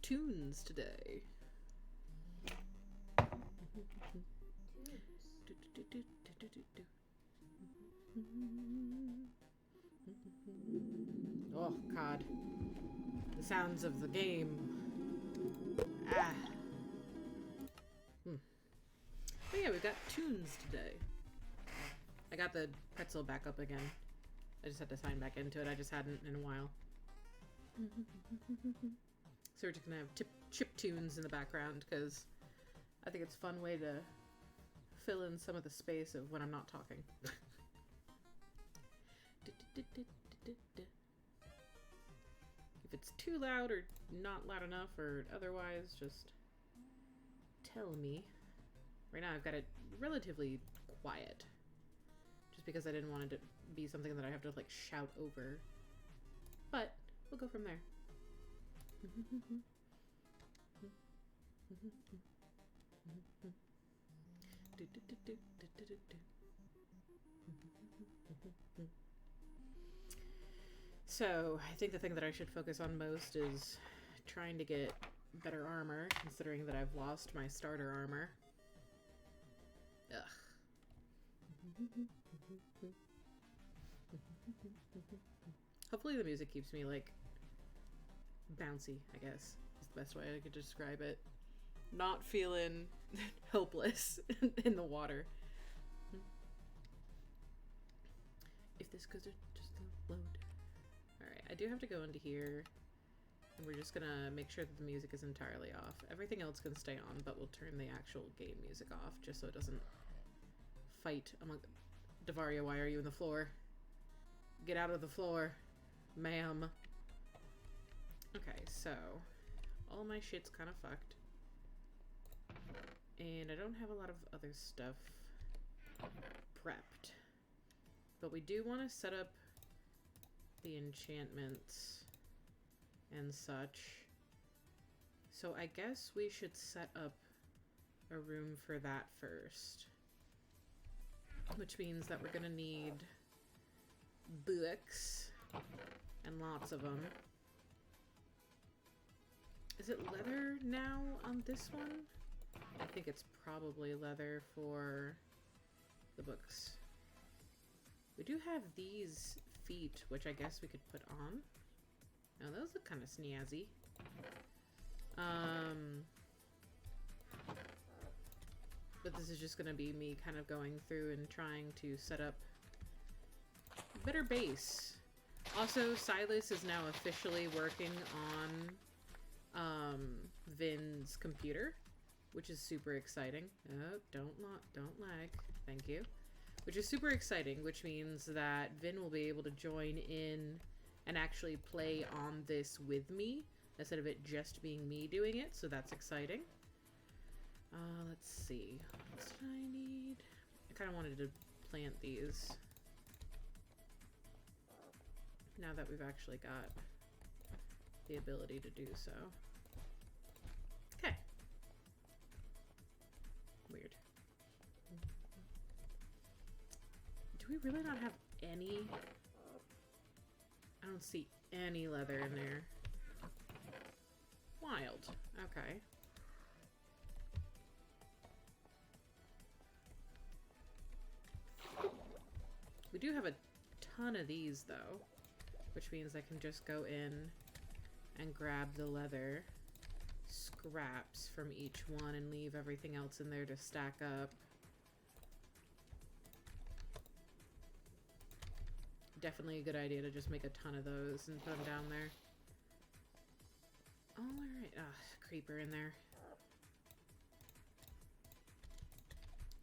tunes today. Oh, God. The sounds of the game. Ah. But yeah, we've got tunes today. I got the pretzel back up again. I just had to sign back into it. I just hadn't in a while. So we're just gonna have chip tunes in the background because I think it's a fun way to fill in some of the space of when I'm not talking. If it's too loud or not loud enough or otherwise, just tell me. Right now I've got it relatively quiet. Just because I didn't want it to be something that I have to like shout over. But we'll go from there. So, I think the thing that I should focus on most is trying to get better armor, considering that I've lost my starter armor. Ugh. Hopefully the music keeps me, like, bouncy, I guess, is the best way I could describe it. Not feeling helpless in the water. If this goes just load. Alright, I do have to go into here, and we're just gonna make sure that the music is entirely off. Everything else can stay on, but we'll turn the actual game music off, just so it doesn't fight among... Devaria, why are you in the floor? Get out of the floor, ma'am. Okay, so all my shit's kind of fucked. And I don't have a lot of other stuff prepped. But we do want to set up the enchantments and such. So I guess we should set up a room for that first. Which means that we're gonna need books and lots of them. Is it leather now on this one? I think it's probably leather for the books. We do have these feet, which I guess we could put on. Oh, those look kind of snazzy. But this is just going to be me kind of going through and trying to set up a better base. Also, Silas is now officially working on Vin's computer, which is super exciting. Oh, don't lag. Thank you. Which is super exciting, which means that Vin will be able to join in and actually play on this with me instead of it just being me doing it, so that's exciting. Let's see. What else did I need? I kind of wanted to plant these. Now that we've actually got the ability to do so. Okay. Weird. Do we really not have any? I don't see any leather in there. Wild. Okay. We do have a ton of these, though, which means I can just go in and grab the leather scraps from each one and leave everything else in there to stack up. Definitely a good idea to just make a ton of those and put them down there. Oh, alright. Ah, creeper in there.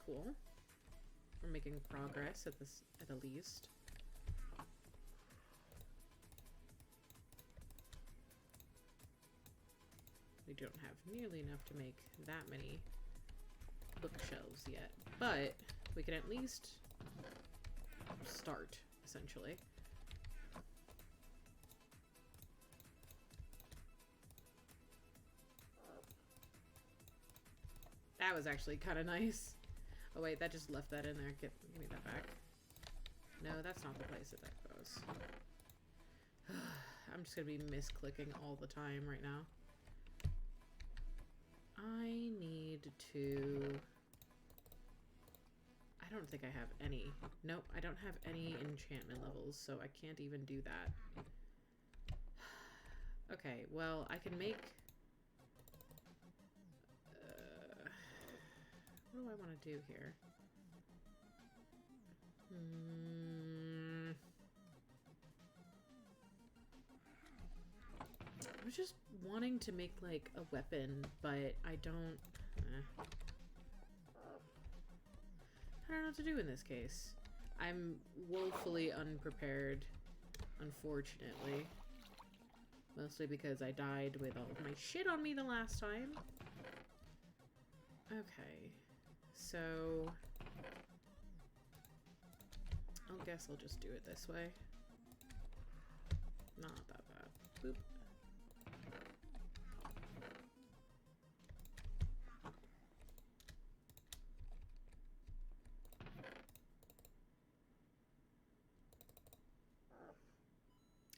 Cool. We're making progress at this, at the least. We don't have nearly enough to make that many bookshelves yet, but we can at least start, essentially. That was actually kind of nice. Oh wait, that just left that in there. Give me that back. No, that's not the place that that goes. I'm just gonna be misclicking all the time right now. I need to... I don't think I have any. Nope, I don't have any enchantment levels, so I can't even do that. Okay, well, I can make... what do I want to do here? I was just wanting to make, like, a weapon, but I don't... I don't know what to do in this case. I'm woefully unprepared, unfortunately. Mostly because I died with all of my shit on me the last time. Okay. So... I guess I'll just do it this way. Not that bad. Boop.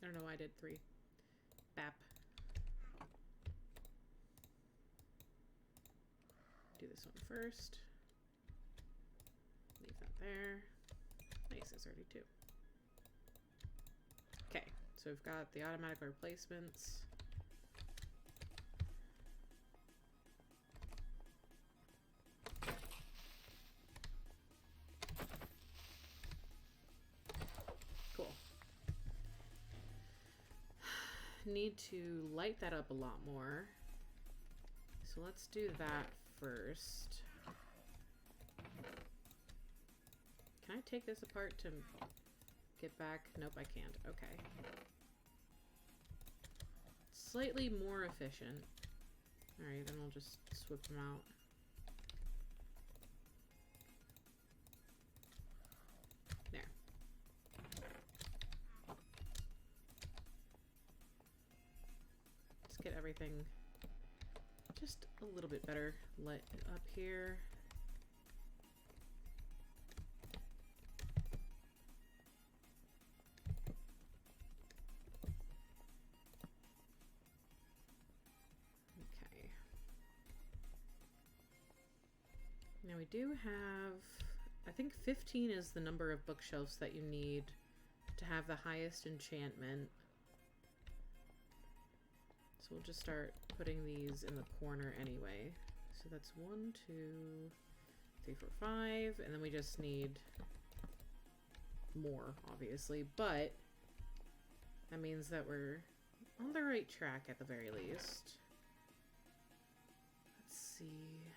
I don't know why I did 3. Bap. Do this one first. Leave that there. Nice, it's already 2. Okay, so we've got the automatic replacements. Cool. Need to light that up a lot more. So let's do that first. Can I take this apart to get back? Nope, I can't. Okay. Slightly more efficient. Alright, then we'll just swip them out. There. Let's get everything just a little bit better lit up here. Now we do have, I think 15 is the number of bookshelves that you need to have the highest enchantment. So we'll just start putting these in the corner anyway. So that's 1, 2, 3, 4, 5, and then we just need more, obviously, but that means that we're on the right track at the very least. Let's see.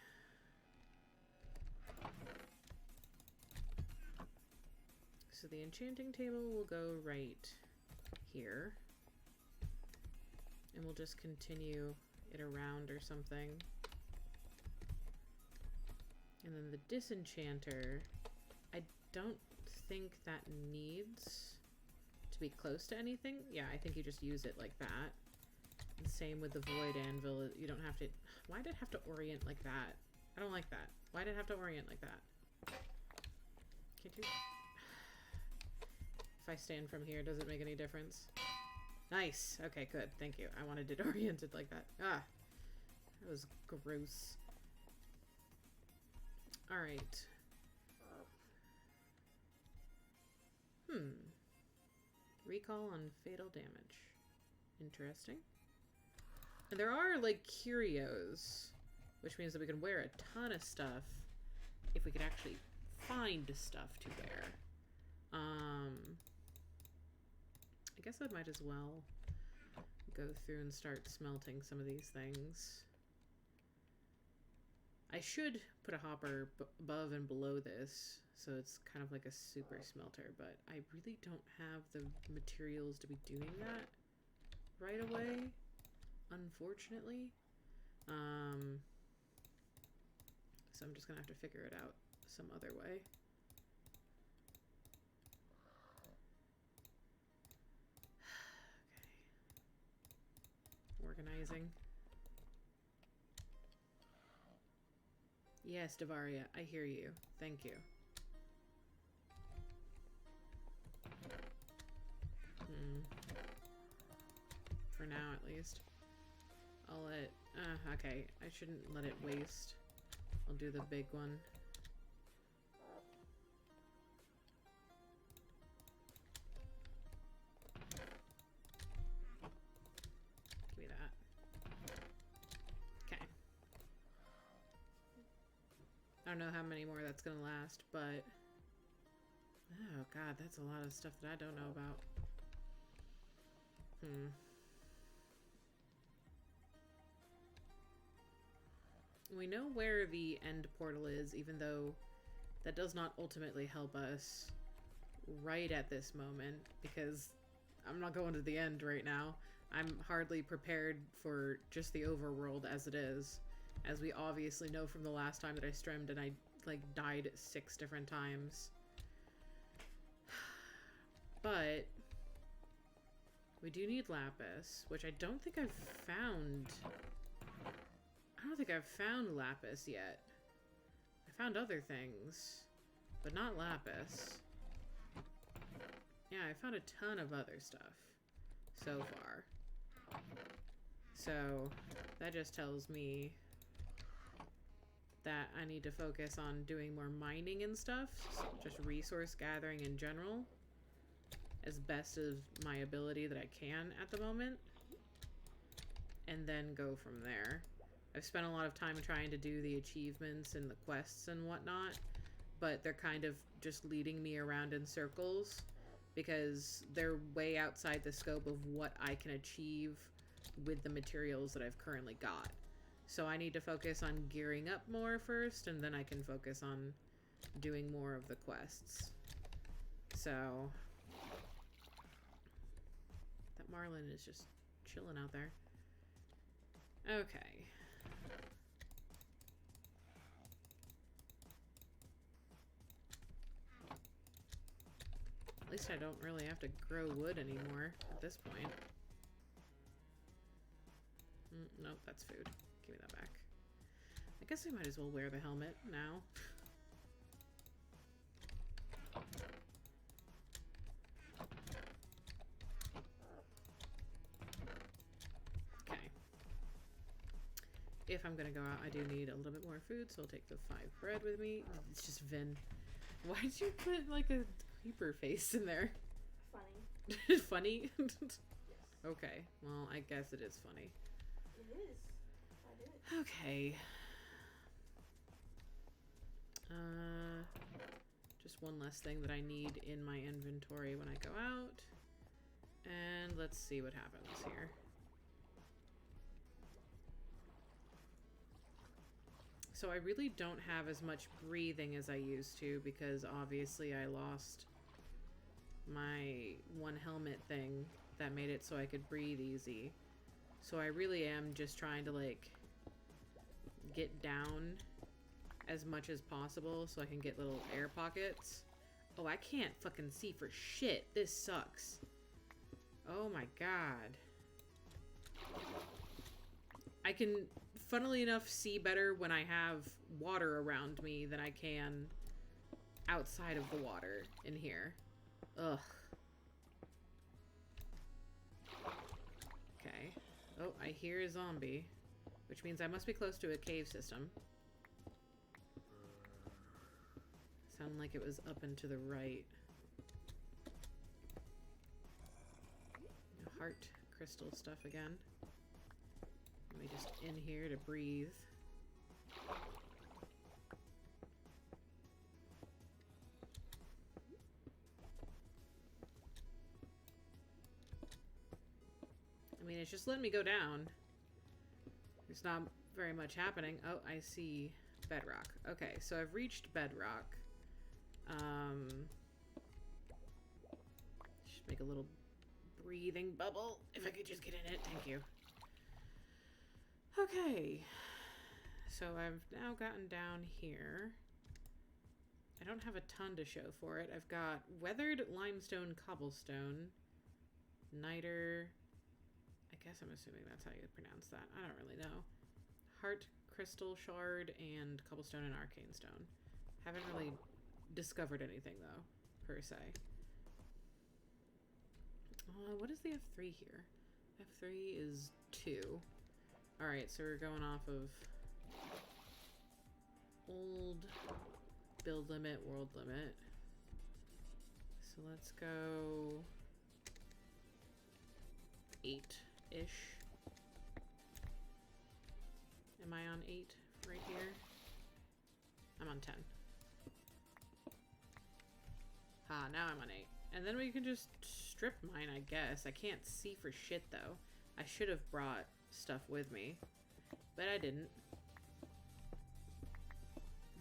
So the enchanting table will go right here. And we'll just continue it around or something. And then the disenchanter, I don't think that needs to be close to anything. Yeah, I think you just use it like that. And same with the void anvil. You don't have to... Why did it have to orient like that? I don't like that. Why did it have to orient like that? Can't you... If I stand from here, does it make any difference? Nice. Okay, good. Thank you. I wanted it oriented like that. Ah, that was gross. All right. Recall on fatal damage. Interesting. And there are, like, curios, which means that we can wear a ton of stuff if we could actually find stuff to wear. I guess I might as well go through and start smelting some of these things. I should put a hopper above and below this, so it's kind of like a super smelter, but I really don't have the materials to be doing that right away, unfortunately. So I'm just gonna have to figure it out some other way. Organizing. Yes, Devaria, I hear you. Thank you. For now, at least. I'll let Okay. I shouldn't let it waste. I'll do the big one. Give me that. Okay. I don't know how many more that's gonna last, but... Oh god, that's a lot of stuff that I don't know about. We know where the end portal is, even though that does not ultimately help us right at this moment, because I'm not going to the end right now. I'm hardly prepared for just the overworld as it is, as we obviously know from the last time that I streamed and I, like, died 6 different times. But we do need lapis, which I don't think I've found. I don't think I've found lapis yet. I found other things, but not lapis. Yeah, I found a ton of other stuff so far. So that just tells me that I need to focus on doing more mining and stuff, just resource gathering in general, as best of my ability that I can at the moment, and then go from there. I've spent a lot of time trying to do the achievements and the quests and whatnot, but they're kind of just leading me around in circles because they're way outside the scope of what I can achieve with the materials that I've currently got. So I need to focus on gearing up more first, and then I can focus on doing more of the quests. So that marlin is just chilling out there. Okay. At least I don't really have to grow wood anymore at this point. Nope, that's food. Give me that back. I guess I might as well wear the helmet now. Okay. If I'm gonna go out, I do need a little bit more food, so I'll take the 5 bread with me. It's just Vin. Why'd you put like a creeper face in there? Funny. Funny? Yes. Okay, well, I guess it is funny. It is. I did it. Okay. Just one less thing that I need in my inventory when I go out. And let's see what happens here. So I really don't have as much breathing as I used to because obviously I lost my one helmet thing that made it so I could breathe easy. So I really am just trying to like get down as much as possible so I can get little air pockets. Oh, I can't fucking see for shit. This sucks. Oh my god. I can, funnily enough, see better when I have water around me than I can outside of the water in here. Ugh. Okay. Oh, I hear a zombie, which means I must be close to a cave system. Sounded like it was up and to the right. Heart crystal stuff again. Let me just in here to breathe. I mean, it's just letting me go down. There's not very much happening. Oh, I see bedrock. Okay, so I've reached bedrock. Should make a little breathing bubble. If I could just get in it. Thank you. Okay. So I've now gotten down here. I don't have a ton to show for it. I've got weathered limestone cobblestone. Niter. I guess I'm assuming that's how you pronounce that. I don't really know. Heart crystal shard and cobblestone and arcane stone. Haven't really discovered anything though, per se. What is the F3 here? F3 is 2. Alright, so we're going off of old build limit, world limit. So let's go 8-ish. Am I on 8 right here? I'm on 10. Ah, now I'm on 8. And then we can just strip mine, I guess. I can't see for shit, though. I should have brought stuff with me, but I didn't.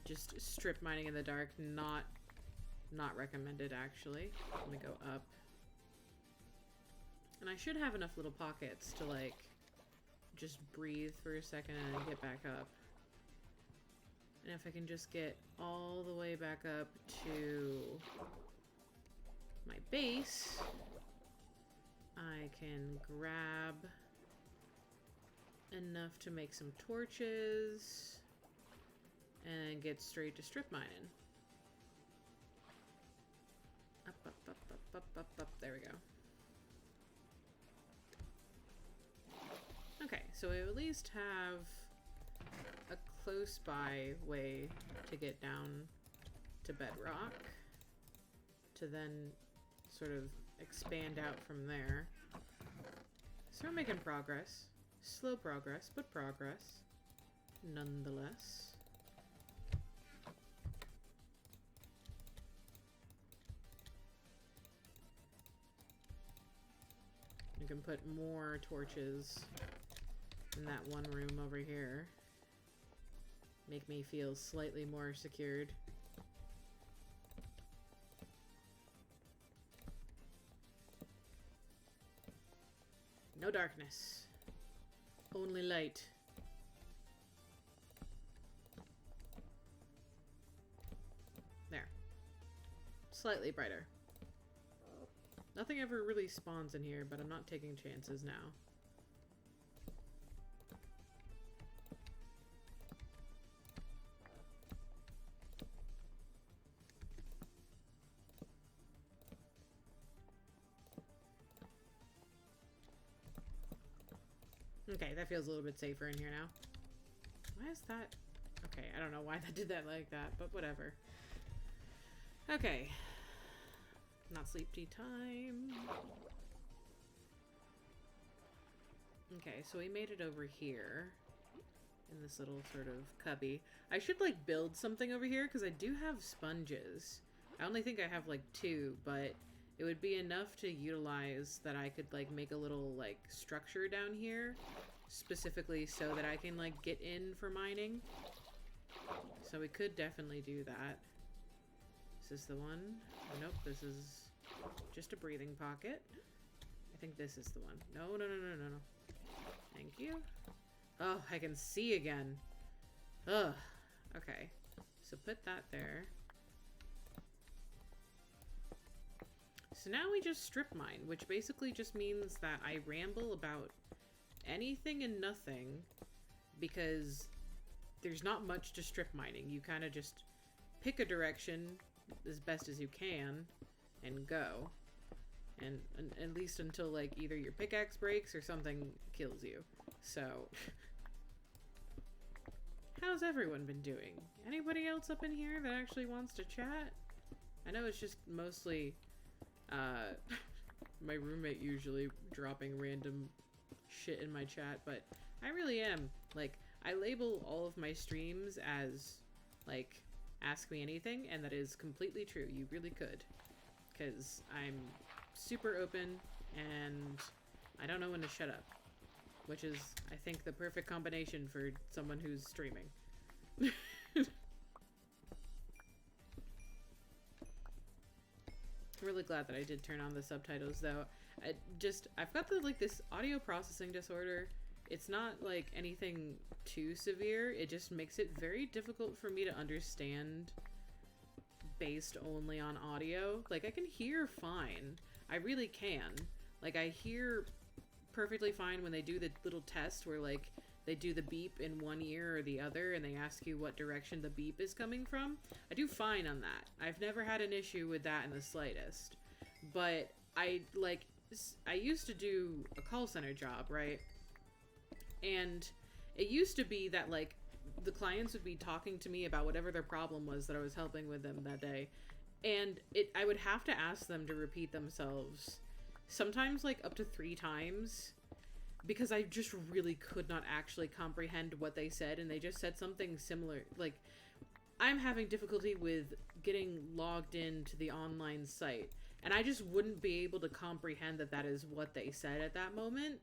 Just strip mining in the dark, not recommended, actually. Let me go up. And I should have enough little pockets to, like, just breathe for a second and then get back up. And if I can just get all the way back up to my base, I can grab enough to make some torches and get straight to strip mining. Up, up, up, up, up, up, up. There we go. Okay, so we at least have a close by way to get down to bedrock to then sort of expand out from there. So we're making progress. Slow progress, but progress nonetheless. You can put more torches in that one room over here. Make me feel slightly more secured. No darkness. Only light. There. Slightly brighter. Nothing ever really spawns in here, but I'm not taking chances now. Okay, that feels a little bit safer in here now. Why is that? Okay, I don't know why that did that like that, but whatever. Okay. Not sleep tea time. Okay, so we made it over here in this little sort of cubby. I should like build something over here because I do have sponges. I only think I have like 2, but it would be enough to utilize that I could like make a little like structure down here specifically so that I can like get in for mining. So we could definitely do that. Is this the one? Nope, this is just a breathing pocket. I think this is the one. No, no, no, no, no, no. Thank you. Oh, I can see again. Ugh. Okay. So put that there. So now we just strip mine, which basically just means that I ramble about anything and nothing because there's not much to strip mining. You kind of just pick a direction as best as you can and go. And at least until like either your pickaxe breaks or something kills you. So how's everyone been doing? Anybody else up in here that actually wants to chat? I know it's just mostly my roommate usually dropping random shit in my chat, but I really am. Like, I label all of my streams as, like, ask me anything, and that is completely true. You really could. Because I'm super open, and I don't know when to shut up. Which is, I think, the perfect combination for someone who's streaming. Really glad that I did turn on the subtitles, though. I've got this audio processing disorder. It's not, like, anything too severe. It just makes it very difficult for me to understand based only on audio. Like, I can hear fine. I really can. Like, I hear perfectly fine when they do the little test where, like, they do the beep in one ear or the other and they ask you what direction the beep is coming from. I do fine on that. I've never had an issue with that in the slightest. But I used to do a call center job, right? And It used to be that, like, the clients would be talking to me about whatever their problem was that I was helping with them that day. And I would have to ask them to repeat themselves. Sometimes, like, up to 3 times. Because I just really could not actually comprehend what they said. And they just said something similar. Like, I'm having difficulty with getting logged into the online site. And I just wouldn't be able to comprehend that that is what they said at that moment.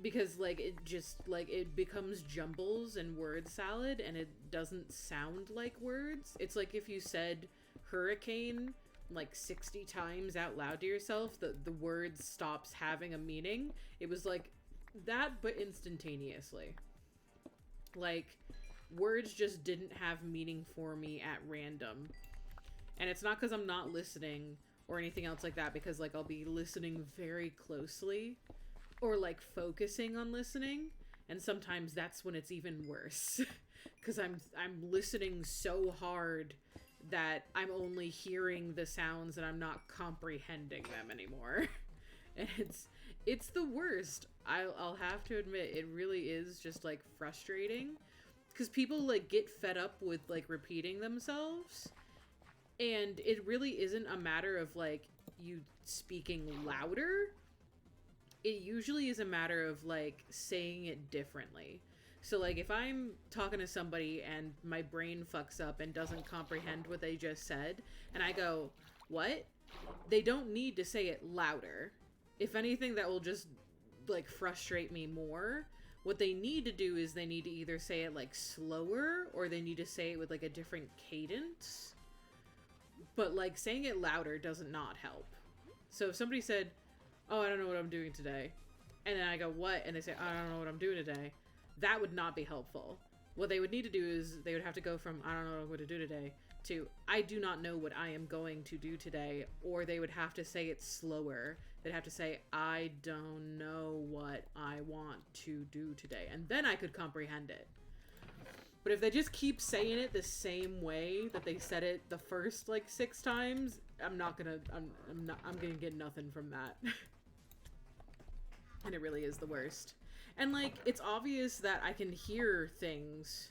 Because, like, it just, like, it becomes jumbles and word salad, and it doesn't sound like words. It's like if you said hurricane, like, 60 times out loud to yourself, the word stops having a meaning. It was like that, but instantaneously. Like, words just didn't have meaning for me at random. And it's not because I'm not listening or anything else like that, because, like, I'll be listening very closely. Or, like, focusing on listening, and sometimes that's when it's even worse. Because I'm listening so hard that I'm only hearing the sounds and I'm not comprehending them anymore. And it's the worst. I'll have to admit, it really is just, like, frustrating. Because people, like, get fed up with, like, repeating themselves. And it really isn't a matter of, like, you speaking louder. It usually is a matter of, like, saying it differently. So, like, if I'm talking to somebody and my brain fucks up and doesn't comprehend what they just said, and I go, what? They don't need to say it louder. If anything, that will just, like, frustrate me more. What they need to do is they need to either say it, like, slower, or they need to say it with, like, a different cadence. But, like, saying it louder does not help. So if somebody said, oh, I don't know what I'm doing today, and then I go, what? And they say, I don't know what I'm doing today, that would not be helpful. What they would need to do is they would have to go from, I don't know what I'm going to do today, to, I do not know what I am going to do today, or they would have to say it slower. They'd have to say, I don't know what I want to do today, and then I could comprehend it. But if they just keep saying it the same way that they said it the first, like, 6 times, I'm gonna get nothing from that. And it really is the worst. And, like, it's obvious that I can hear things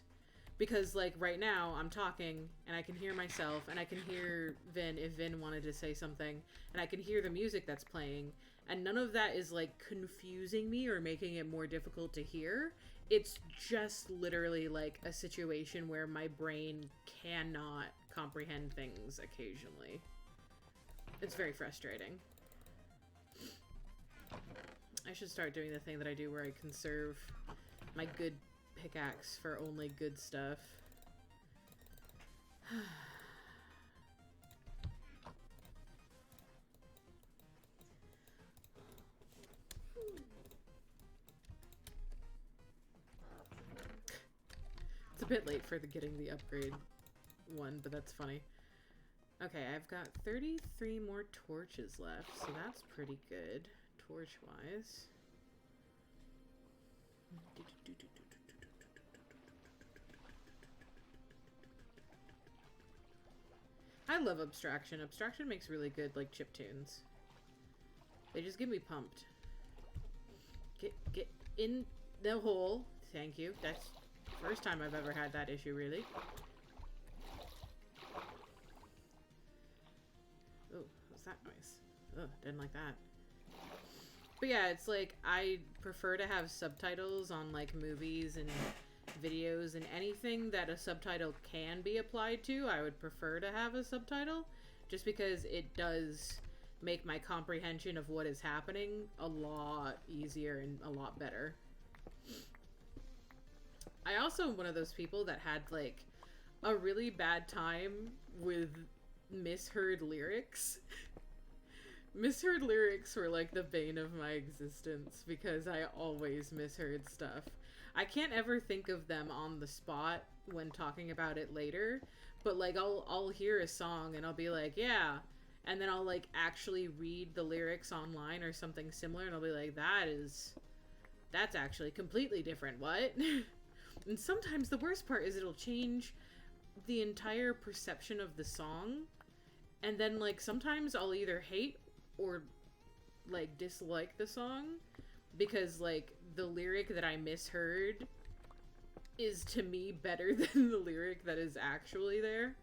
because, like, right now I'm talking and I can hear myself and I can hear Vin if Vin wanted to say something, and I can hear the music that's playing, and none of that is, like, confusing me or making it more difficult to hear. It's just literally, like, a situation where my brain cannot comprehend things occasionally. It's very frustrating. I should start doing the thing that I do where I conserve my good pickaxe for only good stuff. It's a bit late for getting the upgrade one, but that's funny. Okay, I've got 33 more torches left, so that's pretty good, torch-wise. I love Abstraction. Abstraction makes really good, like, chiptunes. They just get me pumped. Get in the hole. Thank you. That's the first time I've ever had that issue, really. Oh, what's that noise? Ugh, didn't like that. But yeah, it's like, I prefer to have subtitles on, like, movies and videos, and anything that a subtitle can be applied to, I would prefer to have a subtitle, just because it does make my comprehension of what is happening a lot easier and a lot better. I also am one of those people that had, like, a really bad time with misheard lyrics. Misheard lyrics were, like, the bane of my existence, because I always misheard stuff. I can't ever think of them on the spot when talking about it later, but, like, I'll hear a song and I'll be like, yeah, and then I'll, like, actually read the lyrics online or something similar, and I'll be like, that's actually completely different, what? And sometimes the worst part is it'll change the entire perception of the song, and then, like, sometimes I'll either hate or, like, dislike the song, because, like, the lyric that I misheard is to me better than the lyric that is actually there.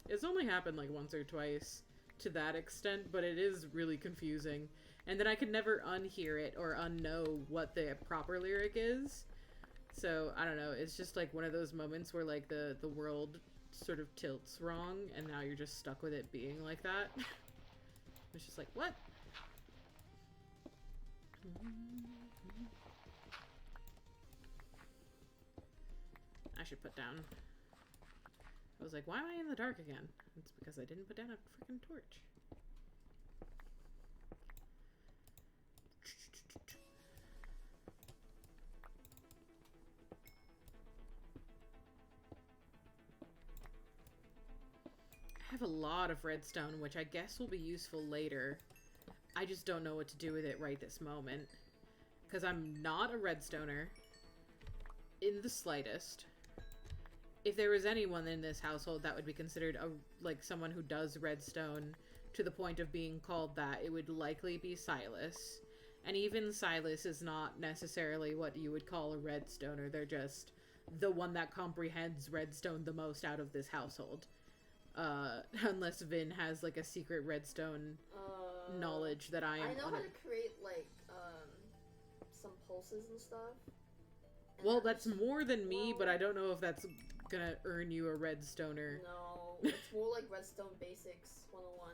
It's only happened like once or twice to that extent, but it is really confusing. And then I could never unhear it or unknow what the proper lyric is. So, I don't know, it's just like one of those moments where like the world sort of tilts wrong and now you're just stuck with it being like that. It's just like, what? I should put down. I was like, why am I in the dark again? It's because I didn't put down a freaking torch. I have a lot of redstone, which I guess will be useful later. I just don't know what to do with it right this moment. Because I'm not a redstoner in the slightest. If there was anyone in this household that would be considered like someone who does redstone to the point of being called that, it would likely be Silas. And even Silas is not necessarily what you would call a redstoner. They're just the one that comprehends redstone the most out of this household. Unless Vin has like a secret redstone knowledge that I am. I know how to create like some pulses and stuff. And well, that's more than me, but I don't know if that's gonna earn you a redstoner. No, it's more like redstone basics 101.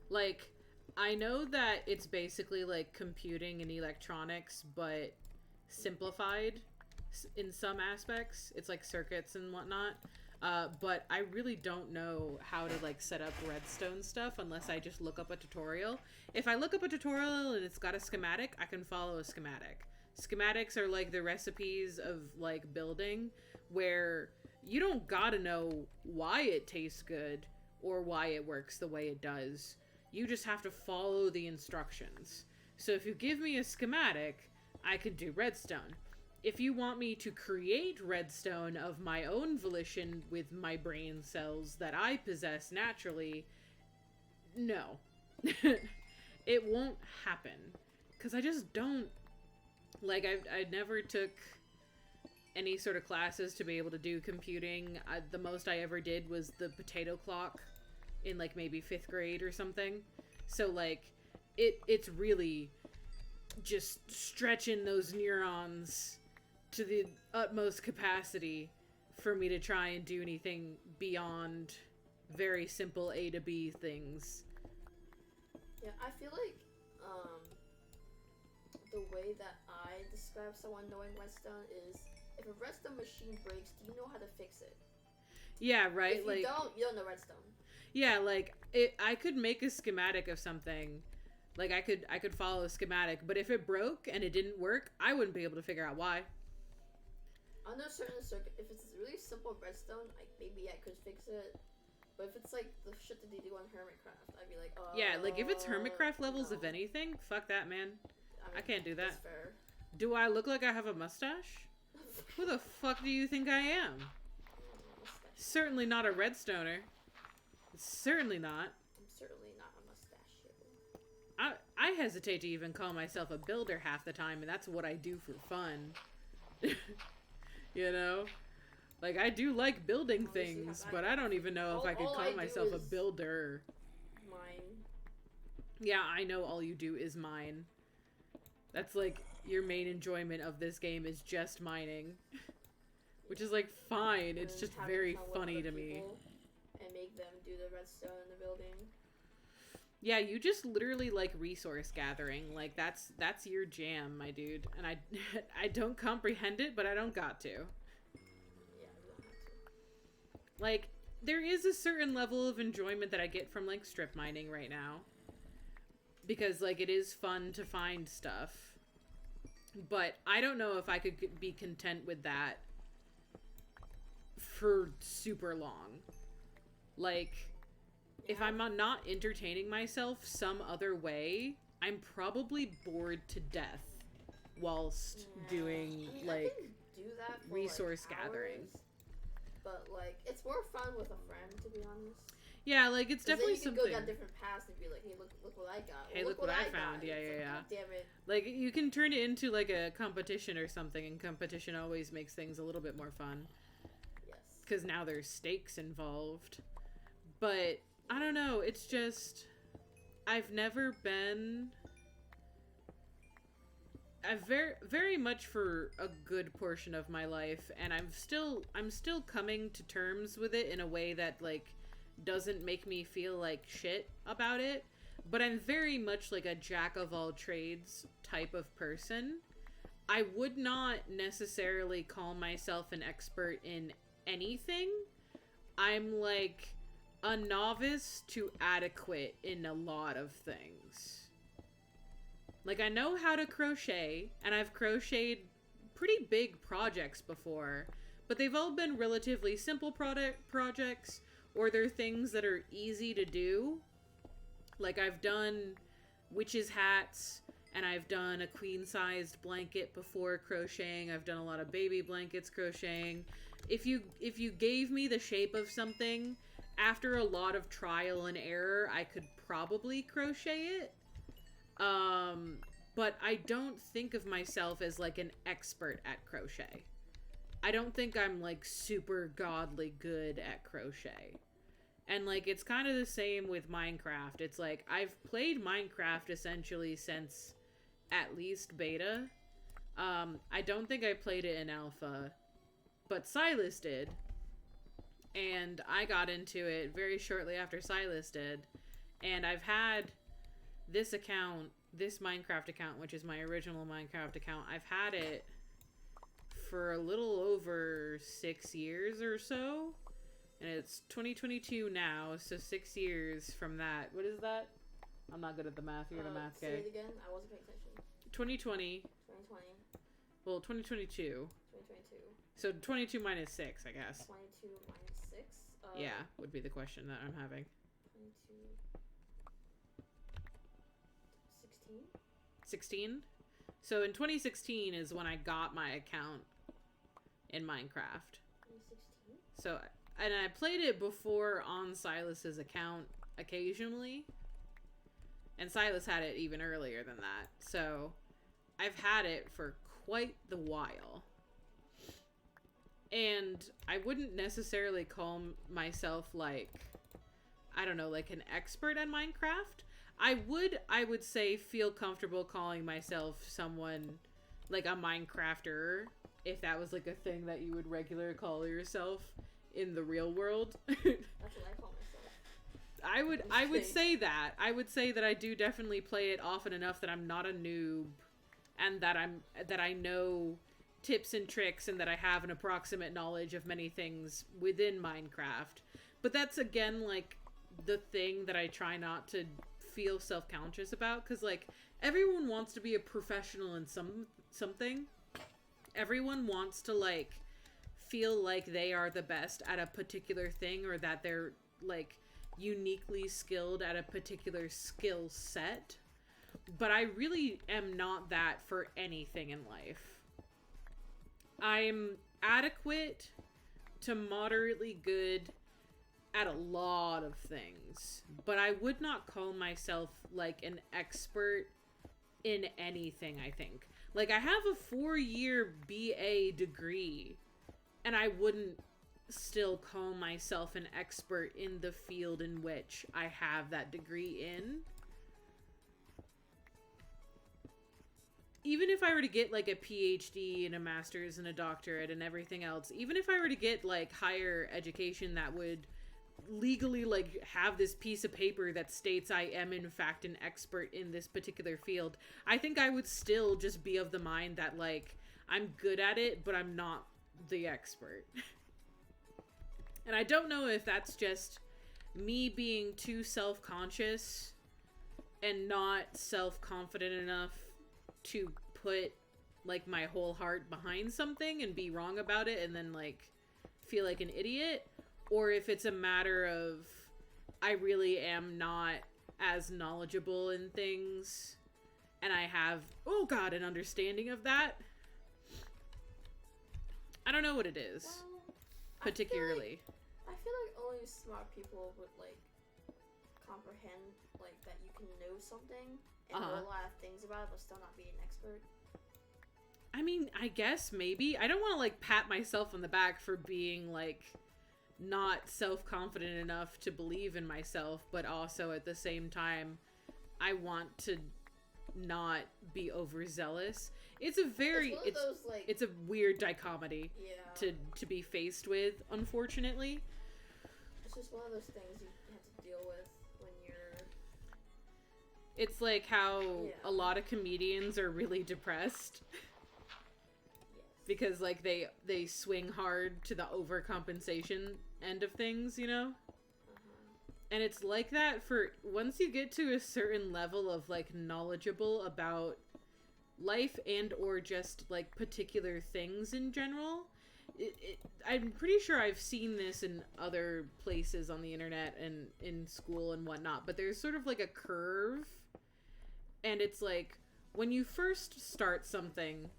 Like, I know that it's basically like computing and electronics, but simplified in some aspects. It's like circuits and whatnot. But I really don't know how to like set up redstone stuff unless I just look up a tutorial. If I look up a tutorial and it's got a schematic, I can follow a schematic. Schematics are like the recipes of like building where you don't gotta know why it tastes good or why it works the way it does. You just have to follow the instructions. So if you give me a schematic, I can do redstone. If you want me to create redstone of my own volition with my brain cells that I possess naturally, no. It won't happen. Because I just don't... Like, I never took any sort of classes to be able to do computing. The most I ever did was the potato clock in, like, maybe 5th grade or something. So, like, it's really just stretching those neurons to the utmost capacity for me to try and do anything beyond very simple A to B things. Yeah, I feel like the way that I describe someone knowing redstone is if a redstone machine breaks, do you know how to fix it? Yeah, right. If like you don't know redstone. Yeah, like I could make a schematic of something. Like I could follow a schematic, but if it broke and it didn't work, I wouldn't be able to figure out why. Under certain circuit, if it's really simple redstone, maybe I could fix it. But if it's like the shit that they do on Hermitcraft, I'd be like, oh. Yeah, like if it's Hermitcraft levels of anything, fuck that, man. I can't do that. That's fair. Do I look like I have a mustache? Who the fuck do you think I am? Certainly not a redstoner. Certainly not. I'm certainly not a mustachio. I hesitate to even call myself a builder half the time, and that's what I do for fun. You know? Like, I do like building things, but I don't even know if I could call myself a builder. Mine. Yeah, I know all you do is mine. That's like, your main enjoyment of this game is just mining. Which is like, fine, it's just very funny to me. And make them do the redstone in the building. Yeah, you just literally like resource gathering. Like that's your jam, my dude. And I don't comprehend it, but I don't got to. Yeah, you don't have to. Like there is a certain level of enjoyment that I get from like strip mining right now. Because like it is fun to find stuff. But I don't know if I could be content with that for super long. Like if I'm not entertaining myself some other way, I'm probably bored to death whilst doing, like, I can do that for, resource like, gathering. hours, but, like, it's more fun with a friend, to be honest. Yeah, like, it's definitely then you can something. go down different paths and be like, hey, look what I got. Hey, look what I found. got. Yeah, It's yeah. God damn it. Like, you can turn it into, like, a competition or something, and competition always makes things a little bit more fun. Yes. Because now there's stakes involved. But, I don't know, it's just... I've never been... I've very much for a good portion of my life, and I'm still coming to terms with it in a way that, like, doesn't make me feel like shit about it. But I'm very much like a jack of all trades type of person. I would not necessarily call myself an expert in anything. I'm like a novice to adequate in a lot of things. Like, I know how to crochet, and I've crocheted pretty big projects before, but they've all been relatively simple projects, or they're things that are easy to do. Like, I've done witches' hats, and I've done a queen-sized blanket before crocheting. I've done a lot of baby blankets crocheting. If you gave me the shape of something, after a lot of trial and error, I could probably crochet it. But I don't think of myself as, like, an expert at crochet. I don't think I'm, like, super godly good at crochet. And, like, it's kind of the same with Minecraft. It's like, I've played Minecraft essentially since at least beta. I don't think I played it in alpha, but Silas did. And I got into it very shortly after Silas did. And I've had this account, this Minecraft account, which is my original Minecraft account, I've had it for a little over 6 years or so. And it's 2022 now, so 6 years from that. What is that? I'm not good at the math. You're the math guy. Say it again. I wasn't paying attention. 2020. 2020. Well, 2022. 2022. So 22 minus 6, I guess. 22 minus 6? Yeah, would be the question that I'm having. 22... 16? 16? So in 2016 is when I got my account in Minecraft. 2016? So, and I played it before on Silas's account occasionally. And Silas had it even earlier than that. So, I've had it for quite the while. And I wouldn't necessarily call myself, like, I don't know, like an expert at Minecraft. I would say feel comfortable calling myself someone, like a Minecrafter, if that was like a thing that you would regularly call yourself in the real world. That's what I call myself. I would say that. I would say that I do definitely play it often enough that I'm not a noob, and that I know tips and tricks, and that I have an approximate knowledge of many things within Minecraft. But that's, again, like, the thing that I try not to feel self-conscious about, because, like, everyone wants to be a professional in something. Everyone wants to, like, feel like they are the best at a particular thing, or that they're, like, uniquely skilled at a particular skill set. But I really am not that for anything in life. I'm adequate to moderately good at a lot of things, but I would not call myself, like, an expert in anything, I think. Like, I have a 4-year BA degree, and I wouldn't still call myself an expert in the field in which I have that degree in. Even if I were to get, like, a PhD and a master's and a doctorate and everything else, even if I were to get, like, higher education that would legally, like, have this piece of paper that states I am, in fact, an expert in this particular field, I think I would still just be of the mind that, like, I'm good at it, but I'm not the expert. And I don't know if that's just me being too self-conscious and not self-confident enough to put, like, my whole heart behind something and be wrong about it and then, like, feel like an idiot, or if it's a matter of I really am not as knowledgeable in things and I have, oh god, an understanding of that. I don't know what it is, Well, particularly. I feel like only smart people would, like, comprehend, like, that you can know something and know a lot of things about it, but still not be an expert? I mean, I guess maybe. I don't want to, like, pat myself on the back for being, like, not self-confident enough to believe in myself, but also at the same time, I want to not be overzealous. It's a very, it's a weird dichotomy to be faced with, unfortunately. It's just one of those things you have to deal with when you're... It's like how a lot of comedians are really depressed. Because, like, they swing hard to the overcompensation end of things, you know? And it's like that for... Once you get to a certain level of, like, knowledgeable about life and or just, like, particular things in general... I'm pretty sure I've seen this in other places on the internet and in school and whatnot, but there's sort of, like, a curve. And it's like, when you first start something...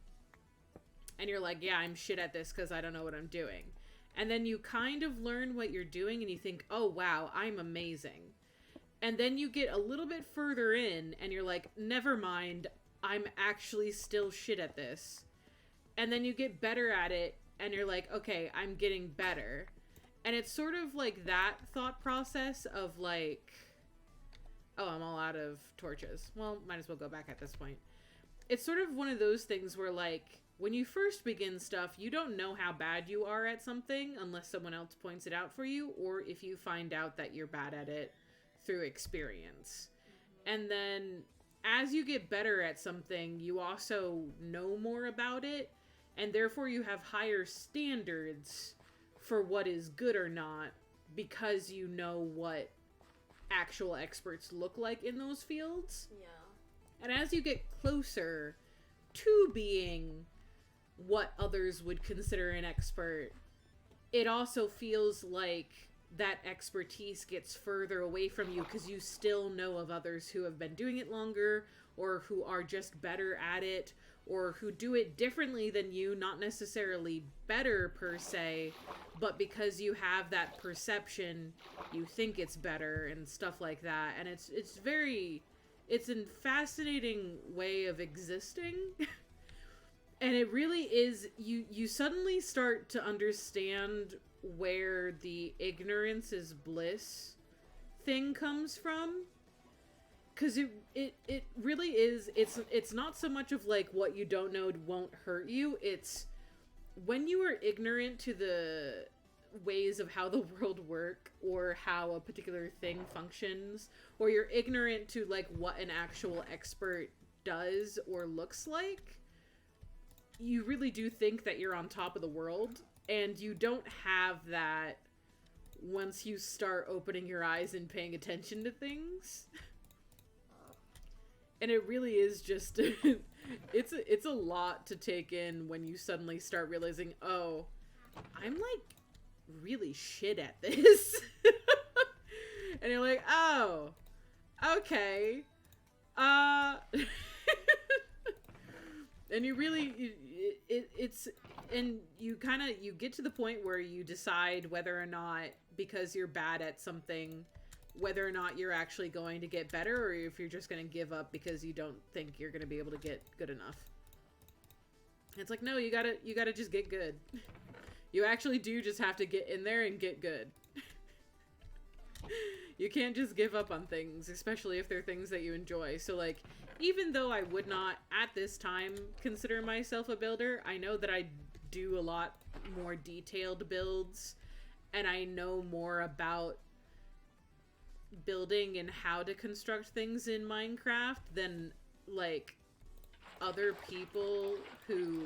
And you're like, yeah, I'm shit at this because I don't know what I'm doing. And then you kind of learn what you're doing and you think, oh, wow, I'm amazing. And then you get a little bit further in and you're like, never mind, I'm actually still shit at this. And then you get better at it and you're like, okay, I'm getting better. And it's sort of like that thought process of like, oh, I'm all out of torches. Well, might as well go back at this point. It's sort of one of those things where, like, when you first begin stuff, you don't know how bad you are at something unless someone else points it out for you, or if you find out that you're bad at it through experience. And then as you get better at something, you also know more about it, and therefore you have higher standards for what is good or not, because you know what actual experts look like in those fields. Yeah. And as you get closer to being what others would consider an expert, it also feels like that expertise gets further away from you because you still know of others who have been doing it longer, or who are just better at it, or who do it differently than you, not necessarily better per se, but because you have that perception, you think it's better and stuff like that. And it's a fascinating way of existing. And it really is, you suddenly start to understand where the ignorance is bliss thing comes from. Because it really is, it's not so much of like what you don't know won't hurt you. It's when you are ignorant to the ways of how the world work, or how a particular thing functions, or you're ignorant to like what an actual expert does or looks like, you really do think that you're on top of the world, and you don't have that once you start opening your eyes and paying attention to things. And it really is just it's a lot to take in when you suddenly start realizing, oh, I'm like really shit at this. And you're like, oh, okay. And you really, it's, and you kind of, you get to the point where you decide whether or not, because you're bad at something, whether or not you're actually going to get better, or if you're just going to give up because you don't think you're going to be able to get good enough. It's like, no, you gotta just get good. You actually do just have to get in there and get good. You can't just give up on things, especially if they're things that you enjoy. So, like, even though I would not, at this time, consider myself a builder, I know that I do a lot more detailed builds, and I know more about building and how to construct things in Minecraft than, like, other people who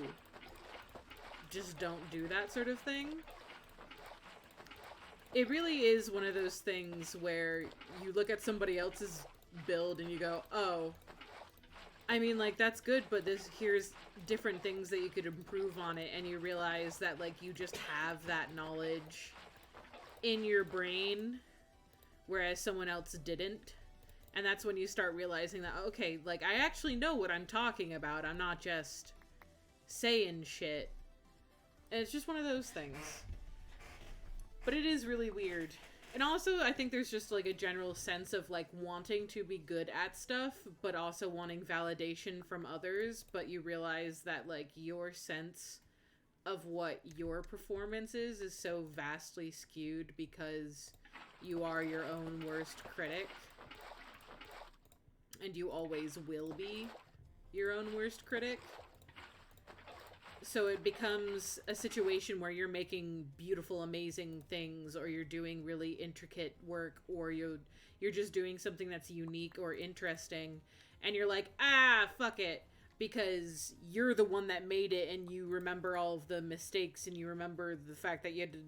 just don't do that sort of thing. It really is one of those things where you look at somebody else's build and you go, oh, I mean, like, that's good, but here's different things that you could improve on it, and you realize that, like, you just have that knowledge in your brain, whereas someone else didn't. And that's when you start realizing that, okay, like, I actually know what I'm talking about. I'm not just saying shit. And it's just one of those things. But it is really weird. And also, I think there's just, like, a general sense of, like, wanting to be good at stuff, but also wanting validation from others, but you realize that, like, your sense of what your performance is so vastly skewed because you are your own worst critic. And you always will be your own worst critic. So it becomes a situation where you're making beautiful, amazing things, or you're doing really intricate work, or you're just doing something that's unique or interesting, and you're like, fuck it, because you're the one that made it, and you remember all of the mistakes, and you remember the fact that you had to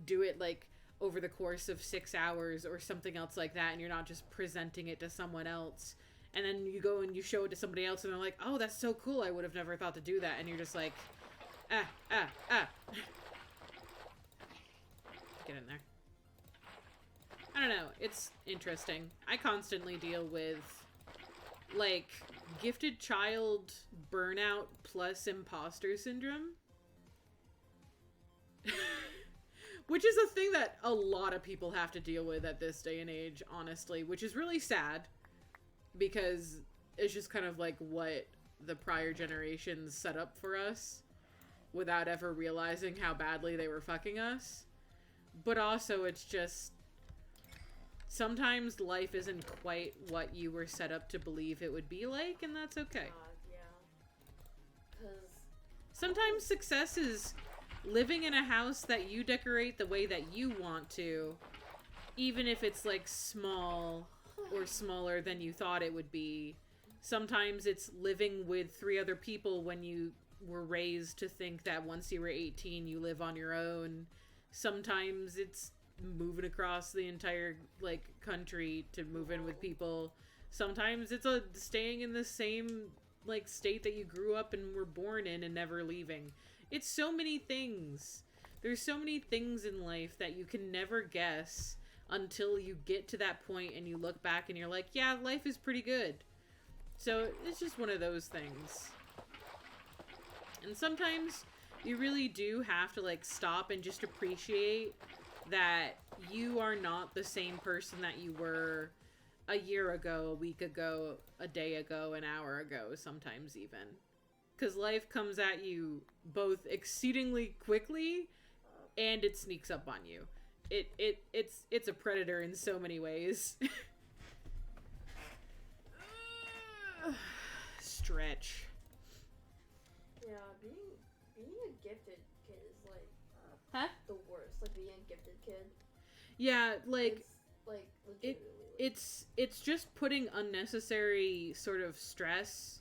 do it, like, over the course of 6 hours, or something else like that, and you're not just presenting it to someone else. And then you go and you show it to somebody else, and they're like, oh, that's so cool, I would have never thought to do that. And you're just like, Get in there. I don't know, it's interesting. I constantly deal with, like, gifted child burnout plus imposter syndrome. Which is a thing that a lot of people have to deal with at this day and age, honestly, which is really sad. Because it's just kind of like what the prior generations set up for us without ever realizing how badly they were fucking us. But also it's just, sometimes life isn't quite what you were set up to believe it would be like, and that's okay. Yeah. 'Cause sometimes success is living in a house that you decorate the way that you want to, even if it's, like, small or smaller than you thought it would be. Sometimes it's living with 3 other people when you were raised to think that once you were 18 you live on your own. Sometimes it's moving across the entire, like, country to move in with people. Sometimes it's staying in the same, like, state that you grew up and were born in and never leaving. It's so many things. There's so many things in life that you can never guess until you get to that point and you look back and you're like, yeah, life is pretty good. So it's just one of those things. And sometimes you really do have to, like, stop and just appreciate that you are not the same person that you were a year ago, a week ago, a day ago, an hour ago, sometimes even. Because life comes at you both exceedingly quickly and it sneaks up on you. It's a predator in so many ways. Stretch. yeah, being a gifted kid is like the worst. Like being a gifted kid. Yeah, like It's like legitimately. it's just putting unnecessary sort of stress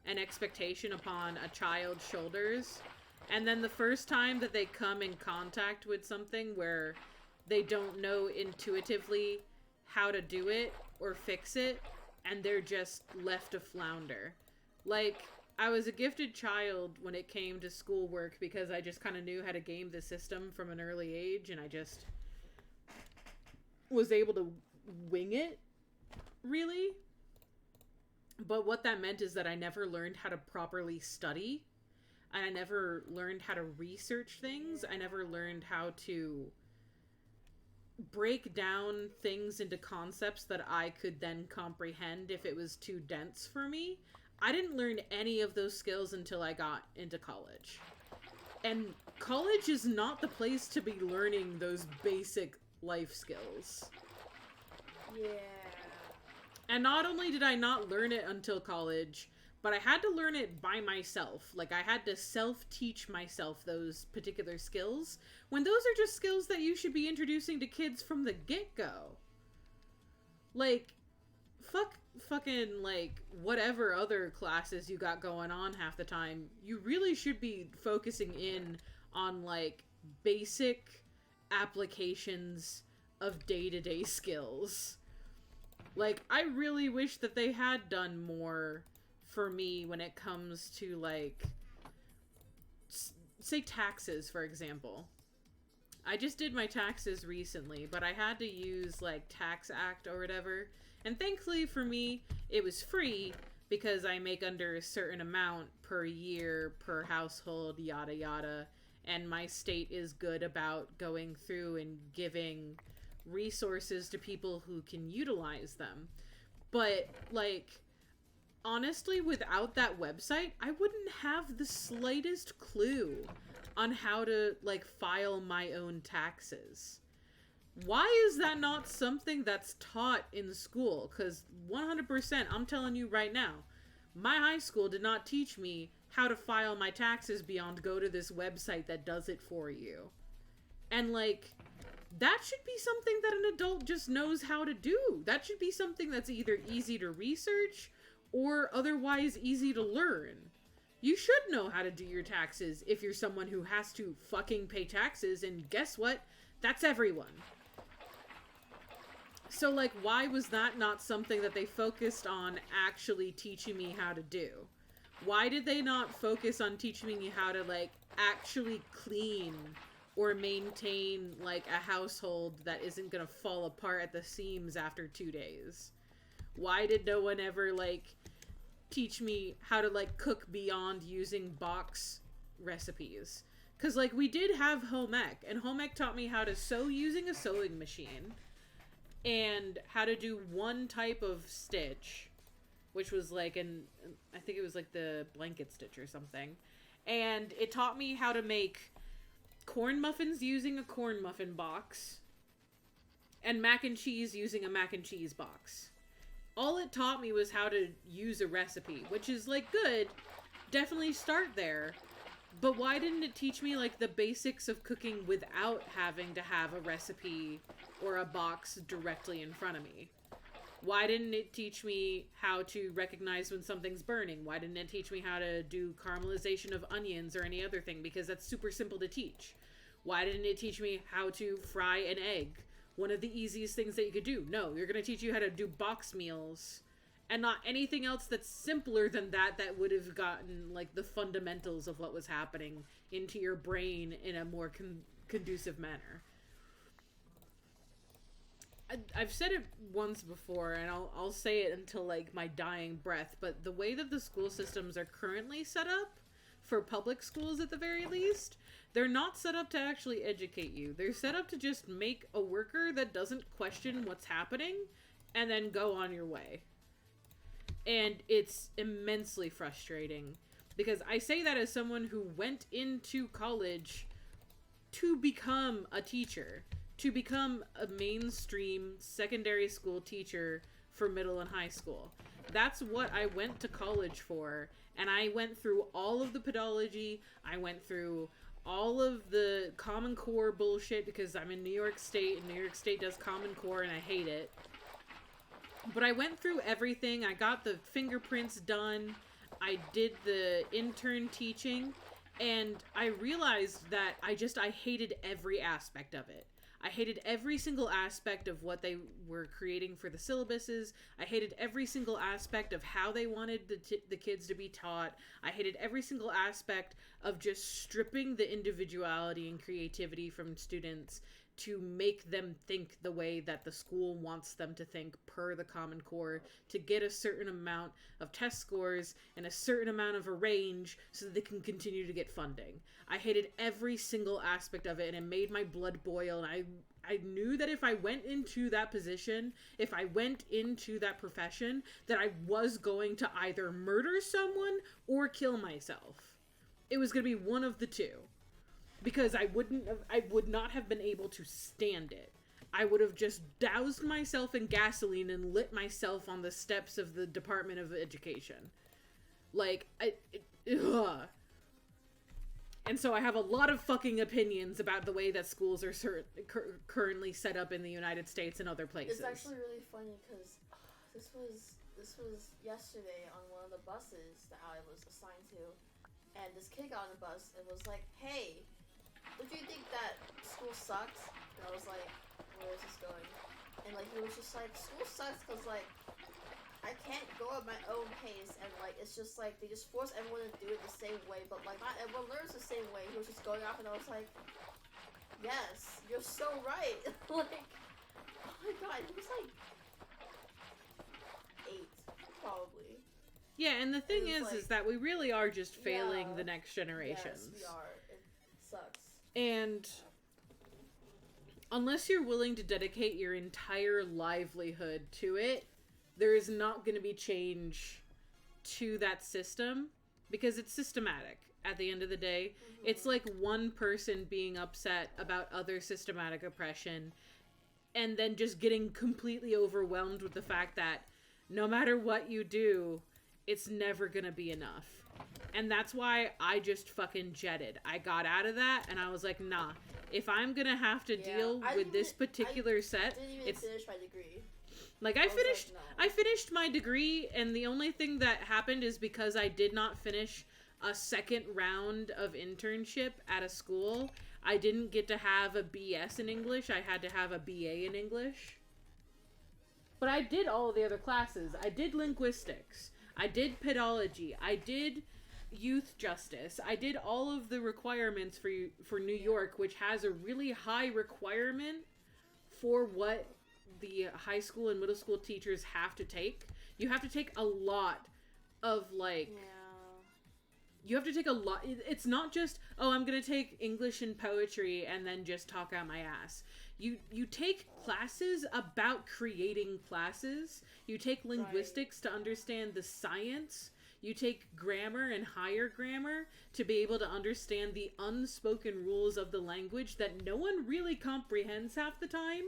and expectation upon a child's shoulders. And then the first time that they come in contact with something where they don't know intuitively how to do it or fix it, and they're just left to flounder. Like, I was a gifted child when it came to schoolwork because I just kind of knew how to game the system from an early age, and I just was able to wing it, really. But what that meant is that I never learned how to properly study, and I never learned how to research things. I never learned how to break down things into concepts that I could then comprehend if it was too dense for me. I didn't learn any of those skills until I got into college. And college is not the place to be learning those basic life skills. Yeah. And not only did I not learn it until college, but I had to learn it by myself. Like, I had to self-teach myself those particular skills, when those are just skills that you should be introducing to kids from the get-go. Like, fucking, like, whatever other classes you got going on half the time, you really should be focusing in on, like, basic applications of day-to-day skills. Like, I really wish that they had done more for me when it comes to, like, say taxes, for example. I just did my taxes recently, but I had to use, like, Tax Act or whatever. And thankfully for me, it was free because I make under a certain amount per year, per household, yada yada. And my state is good about going through and giving resources to people who can utilize them. But, like, honestly, without that website, I wouldn't have the slightest clue on how to, like, file my own taxes. Why is that not something that's taught in school? Because 100%, I'm telling you right now, my high school did not teach me how to file my taxes beyond go to this website that does it for you. And, like, that should be something that an adult just knows how to do. That should be something that's either easy to research or otherwise easy to learn. You should know how to do your taxes if you're someone who has to fucking pay taxes, and guess what? That's everyone. So, like, why was that not something that they focused on actually teaching me how to do? Why did they not focus on teaching me how to, like, actually clean or maintain, like, a household that isn't gonna fall apart at the seams after 2 days? Why did no one ever, like, teach me how to, like, cook beyond using box recipes? Because, like, we did have home ec, and home ec taught me how to sew using a sewing machine and how to do one type of stitch, which was, like, I think it was, like, the blanket stitch or something. And it taught me how to make corn muffins using a corn muffin box and mac and cheese using a mac and cheese box. All it taught me was how to use a recipe, which is, like, good. Definitely start there. But why didn't it teach me, like, the basics of cooking without having to have a recipe or a box directly in front of me? Why didn't it teach me how to recognize when something's burning? Why didn't it teach me how to do caramelization of onions or any other thing? Because that's super simple to teach. Why didn't it teach me how to fry an egg? One of the easiest things that you could do. No, you're going to teach you how to do box meals and not anything else that's simpler than that would have gotten, like, the fundamentals of what was happening into your brain in a more conducive manner. I've said it once before, and I'll say it until, like, my dying breath, but the way that the school systems are currently set up, for public schools at the very least, they're not set up to actually educate you. They're set up to just make a worker that doesn't question what's happening and then go on your way. And it's immensely frustrating, because I say that as someone who went into college to become a teacher, to become a mainstream secondary school teacher for middle and high school. That's what I went to college for, and I went through all of the pedology, I went through all of the Common Core bullshit, because I'm in New York State, and New York State does Common Core, and I hate it. But I went through everything. I got the fingerprints done. I did the intern teaching. And I realized that I hated every aspect of it. I hated every single aspect of what they were creating for the syllabuses. I hated every single aspect of how they wanted the kids to be taught. I hated every single aspect of just stripping the individuality and creativity from students to make them think the way that the school wants them to think per the Common Core, to get a certain amount of test scores and a certain amount of a range so that they can continue to get funding. I hated every single aspect of it, and it made my blood boil, and I knew that if I went into that position, if I went into that profession, that I was going to either murder someone or kill myself. It was going to be one of the two. Because I would not have been able to stand it. I would have just doused myself in gasoline and lit myself on the steps of the Department of Education. Like, ugh. And so I have a lot of fucking opinions about the way that schools are currently set up in the United States and other places. It's actually really funny because this was yesterday on one of the buses that I was assigned to, and this kid got on the bus and was like, "Hey, would you think that school sucks?" And I was like, "Where is this going?" And, like, he was just like, "School sucks because, like, I can't go at my own pace, and, like, it's just, like, they just force everyone to do it the same way, but, like, not everyone learns the same way." He was just going off, and I was like, "Yes, you're so right." Like, oh my god, he was, like, 8, probably. Yeah, and the thing is is that we really are just failing the next generations. Yes, we are. It sucks. And unless you're willing to dedicate your entire livelihood to it, there is not going to be change to that system because it's systematic at the end of the day. Mm-hmm. It's like one person being upset about other systematic oppression and then just getting completely overwhelmed with the fact that no matter what you do, it's never going to be enough. And that's why I just fucking jetted. I got out of that and I was like, nah, if I'm going to have to deal with this particular set, I didn't even finish my degree. Like, I finished my degree, and the only thing that happened is because I did not finish a second round of internship at a school, I didn't get to have a BS in English. I had to have a BA in English. But I did all of the other classes. I did linguistics. I did pedology. I did youth justice. I did all of the requirements for New York, which has a really high requirement for what the high school and middle school teachers have to take. You have to take a lot of, like... Yeah. You have to take a lot... It's not just, oh, I'm going to take English and poetry and then just talk out my ass. You take classes about creating classes. You take linguistics to understand the science. You take grammar and higher grammar to be able to understand the unspoken rules of the language that no one really comprehends half the time.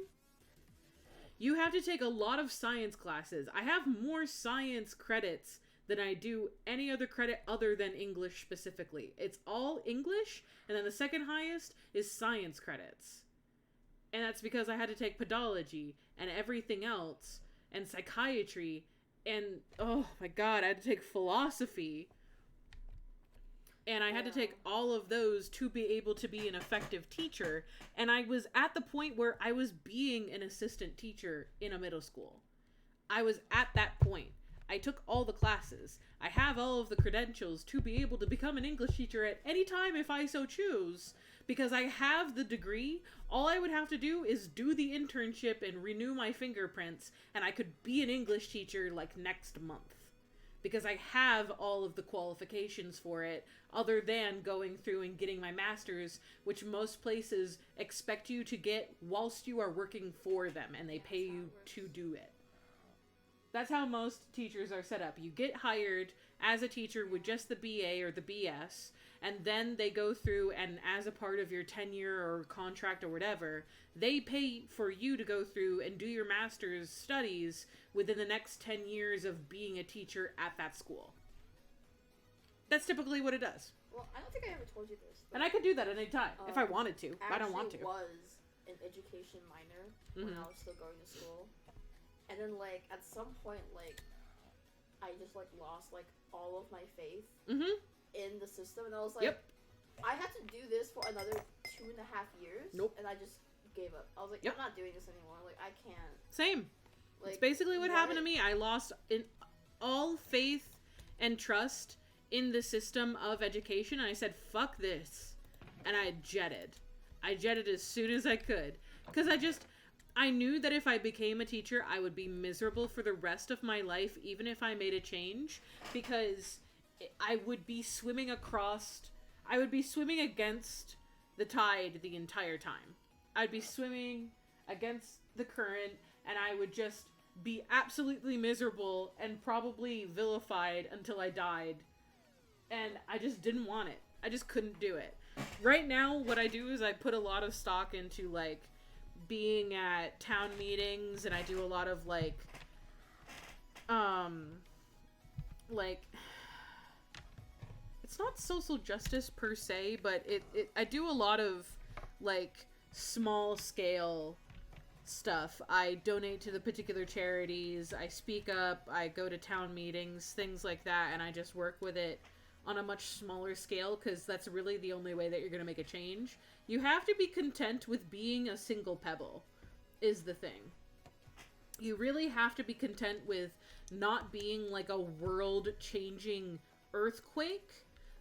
You have to take a lot of science classes. I have more science credits than I do any other credit other than English specifically. It's all English, and then the second highest is science credits. And that's because I had to take pedology and everything else, and psychiatry, and oh my god, I had to take philosophy. And I had to take all of those to be able to be an effective teacher. And I was at the point where I was being an assistant teacher in a middle school. I was at that point. I took all the classes. I have all of the credentials to be able to become an English teacher at any time if I so choose. Because I have the degree, all I would have to do is do the internship and renew my fingerprints, and I could be an English teacher like next month. Because I have all of the qualifications for it, other than going through and getting my master's, which most places expect you to get whilst you are working for them, and they pay you to do it. That's how most teachers are set up. You get hired as a teacher with just the BA or the BS, and then they go through, and as a part of your tenure or contract or whatever, they pay for you to go through and do your master's studies within the next 10 years of being a teacher at that school. That's typically what it does. Well, I don't think I ever told you this. And I could do that at any time, if I wanted to. I don't want to. I was an education minor when I was still going to school. And then, like, at some point, like, I just, like, lost, like, all of my faith in the system. And I was like, I had to do this for another 2.5 years. Nope. And I just gave up. I was like, I'm not doing this anymore. Like, I can't. Same. Like, it's basically what happened to me. I lost all faith and trust in the system of education. And I said, fuck this. And I jetted. I jetted as soon as I could. Because I knew that if I became a teacher, I would be miserable for the rest of my life, even if I made a change, because I would be swimming against the tide the entire time. I'd be swimming against the current, and I would just be absolutely miserable and probably vilified until I died. And I just didn't want it. I just couldn't do it. Right now, what I do is I put a lot of stock into, like, being at town meetings, and I do a lot of like it's not social justice per se, but I do a lot of like small scale stuff. I donate to the particular charities, I speak up, I go to town meetings, things like that, and I just work with it on a much smaller scale, because that's really the only way that you're going to make a change. You have to be content with being a single pebble, is the thing. You really have to be content with not being like a world-changing earthquake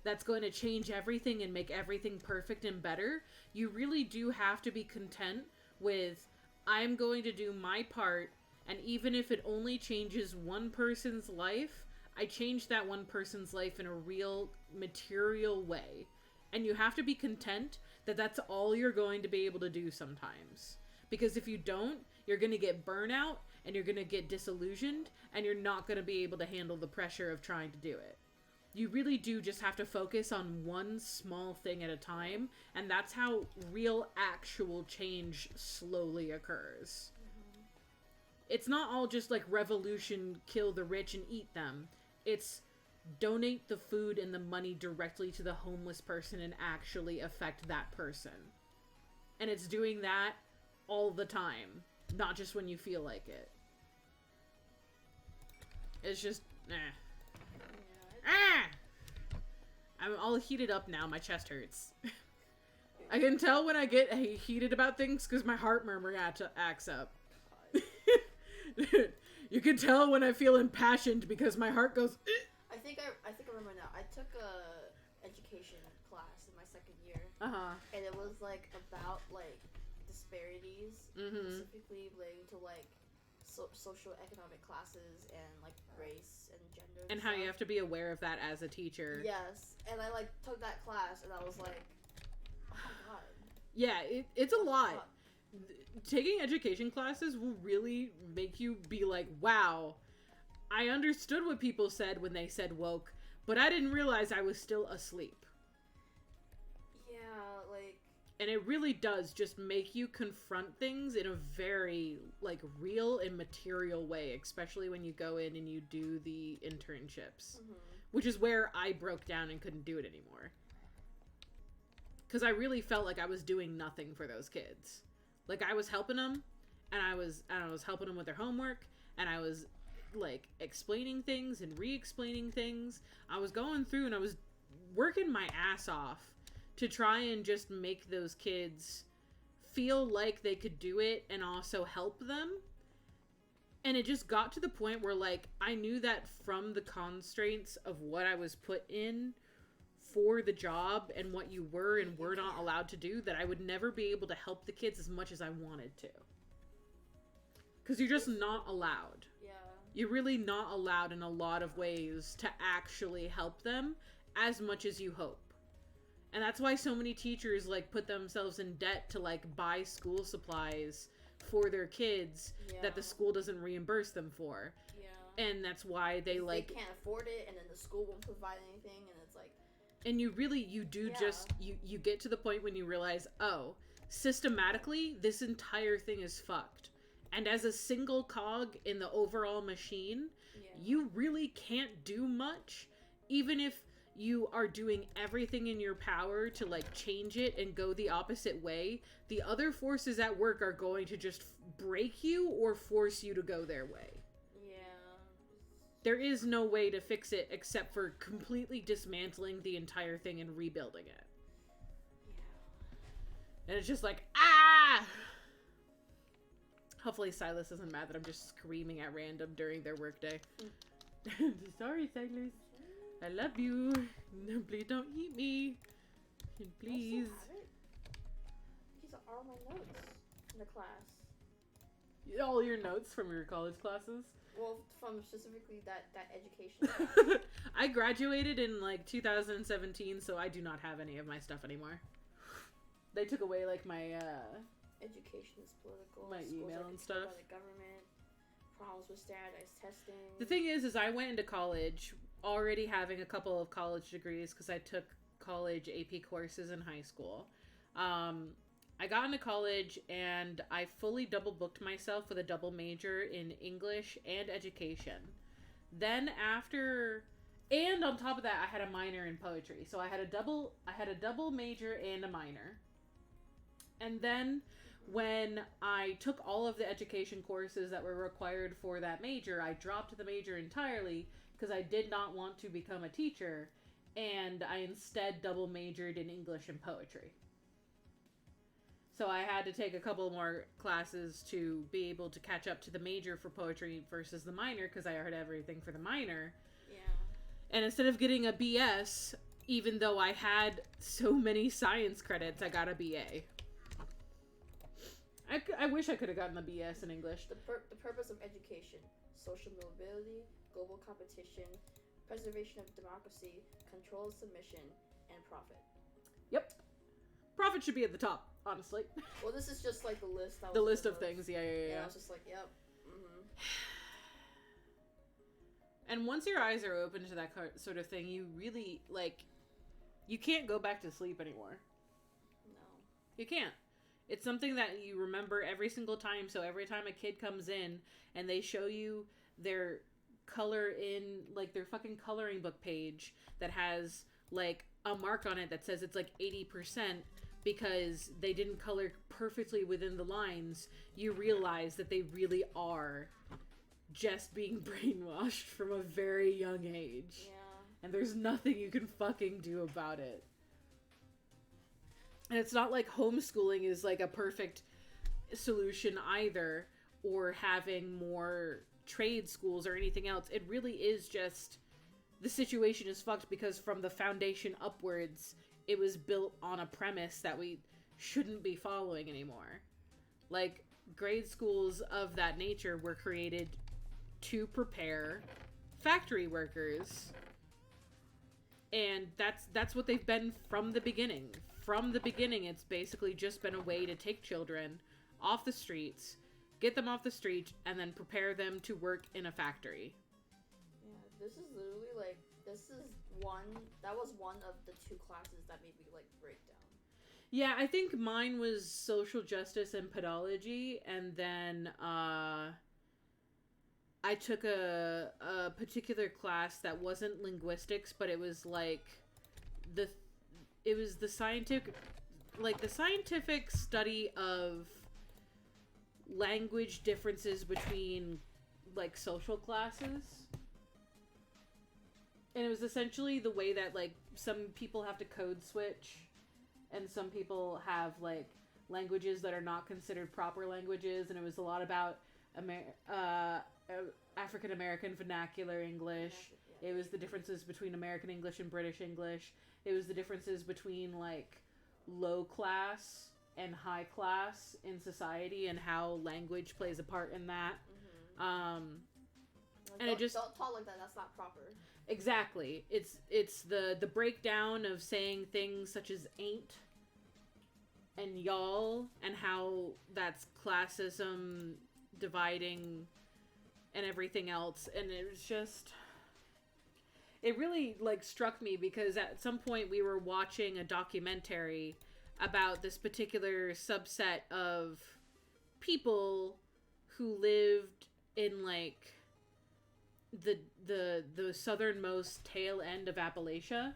that's going to change everything and make everything perfect and better. You really do have to be content with, I'm going to do my part, and even if it only changes one person's life, I changed that one person's life in a real material way. And you have to be content that that's all you're going to be able to do sometimes. Because if you don't, you're going to get burnout and you're going to get disillusioned and you're not going to be able to handle the pressure of trying to do it. You really do just have to focus on one small thing at a time, and that's how real actual change slowly occurs. Mm-hmm. It's not all just like revolution, kill the rich and eat them. It's donate the food and the money directly to the homeless person and actually affect that person. And it's doing that all the time, not just when you feel like it. It's just, I'm all heated up now. My chest hurts. I can tell when I get heated about things because my heart murmur acts up. You can tell when I feel impassioned because my heart goes. I think I remember now. I took a education class in my second year, and it was like about like disparities, specifically relating to like social economic classes and like race and gender and how you have to be aware of that as a teacher. Yes, and I like took that class and I was like, oh my god. Yeah, it's a lot. Taking education classes will really make you be like, wow, I understood what people said when they said woke, but I didn't realize I was still asleep. Yeah, like... And it really does just make you confront things in a very, like, real and material way, especially when you go in and you do the internships. Which is where I broke down and couldn't do it anymore. Because I really felt like I was doing nothing for those kids. Like, I was helping them, and I was helping them with their homework, and I was, like, explaining things and re-explaining things. I was going through and I was working my ass off to try and just make those kids feel like they could do it and also help them. And it just got to the point where, like, I knew that from the constraints of what I was put in for the job and what you were and were not allowed to do, that I would never be able to help the kids as much as I wanted to. Because you're just not allowed. Yeah. You're really not allowed in a lot of ways to actually help them as much as you hope. And that's why so many teachers, like, put themselves in debt to, like, buy school supplies for their kids that the school doesn't reimburse them for. Yeah. And that's why they can't afford it, and then the school won't provide anything, and it's like... And you get to the point when you realize, oh, systematically, this entire thing is fucked. And as a single cog in the overall machine, you really can't do much, even if you are doing everything in your power to, like, change it and go the opposite way. The other forces at work are going to just break you or force you to go their way. There is no way to fix it except for completely dismantling the entire thing and rebuilding it. Yeah. And it's just like, ah! Hopefully Silas isn't mad that I'm just screaming at random during their workday. Sorry, Silas. I love you. Please don't eat me. Please. These are all my notes in the class. All your notes from your college classes? Well, from specifically that education. I graduated in like 2017, so I do not have any of my stuff anymore. They took away like my education is political. My email and stuff. By the government. Problems with standardized testing. The thing is I went into college already having a couple of college degrees because I took college AP courses in high school. I got into college and I fully double booked myself with a double major in English and education. Then and on top of that, I had a minor in poetry. So I had a double major and a minor. And then when I took all of the education courses that were required for that major, I dropped the major entirely because I did not want to become a teacher, and I instead double majored in English and poetry. So I had to take a couple more classes to be able to catch up to the major for poetry versus the minor because I already had everything for the minor. Yeah. And instead of getting a BS, even though I had so many science credits, I got a BA. I wish I could have gotten the BS in English. The purpose of education: social mobility, global competition, preservation of democracy, control of submission, and profit. Yep. Profit should be at the top, honestly. Well, this is just like the list. The list of things, yeah. I was just like, yep. And once your eyes are open to that sort of thing, you really, like, you can't go back to sleep anymore. No. You can't. It's something that you remember every single time, so every time a kid comes in and they show you their color in, like, their fucking coloring book page that has, like, a mark on it that says it's, like, 80% because they didn't color perfectly within the lines, you realize that they really are just being brainwashed from a very young age. Yeah. And there's nothing you can fucking do about it. And it's not like homeschooling is like a perfect solution either, or having more trade schools or anything else. It really is just, the situation is fucked because from the foundation upwards, it was built on a premise that we shouldn't be following anymore. Like, grade schools of that nature were created to prepare factory workers. And that's what they've been from the beginning. From the beginning, it's basically just been a way to take children off the streets, get them off the street, and then prepare them to work in a factory. Yeah, this is literally like, that was one of the 2 classes that made me like break down. Yeah, I think mine was social justice and pedology, and then I took a particular class that wasn't linguistics, but it was like the scientific study of language differences between like social classes. And it was essentially the way that like some people have to code switch and some people have like languages that are not considered proper languages, and it was a lot about African American vernacular English. It was the differences between American English and British English. It was the differences between like low class and high class in society and how language plays a part in that. Like, and it just don't talk like that. That's not proper. Exactly. It's the breakdown of saying things such as ain't and y'all, and how that's classism dividing and everything else. And it was just, it really like struck me because at some point we were watching a documentary about this particular subset of people who lived in like the southernmost tail end of Appalachia,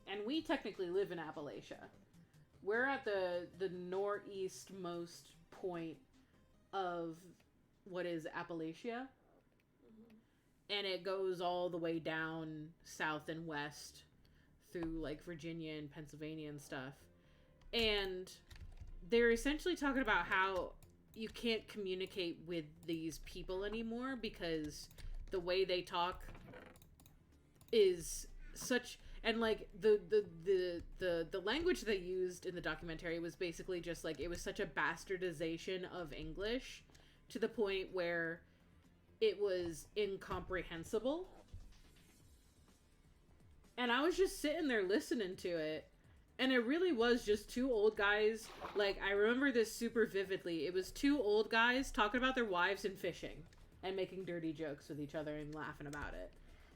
and we technically live in Appalachia. We're at the northeastmost point of what is Appalachia, and it goes all the way down south and west through like Virginia and Pennsylvania and stuff. And they're essentially talking about how you can't communicate with these people anymore because the way they talk is such, and like the language they used in the documentary was basically just like, it was such a bastardization of English to the point where it was incomprehensible. And I was just sitting there listening to it, and it really was just 2 old guys. Like, I remember this super vividly. It was 2 old guys talking about their wives and fishing and making dirty jokes with each other and laughing about it.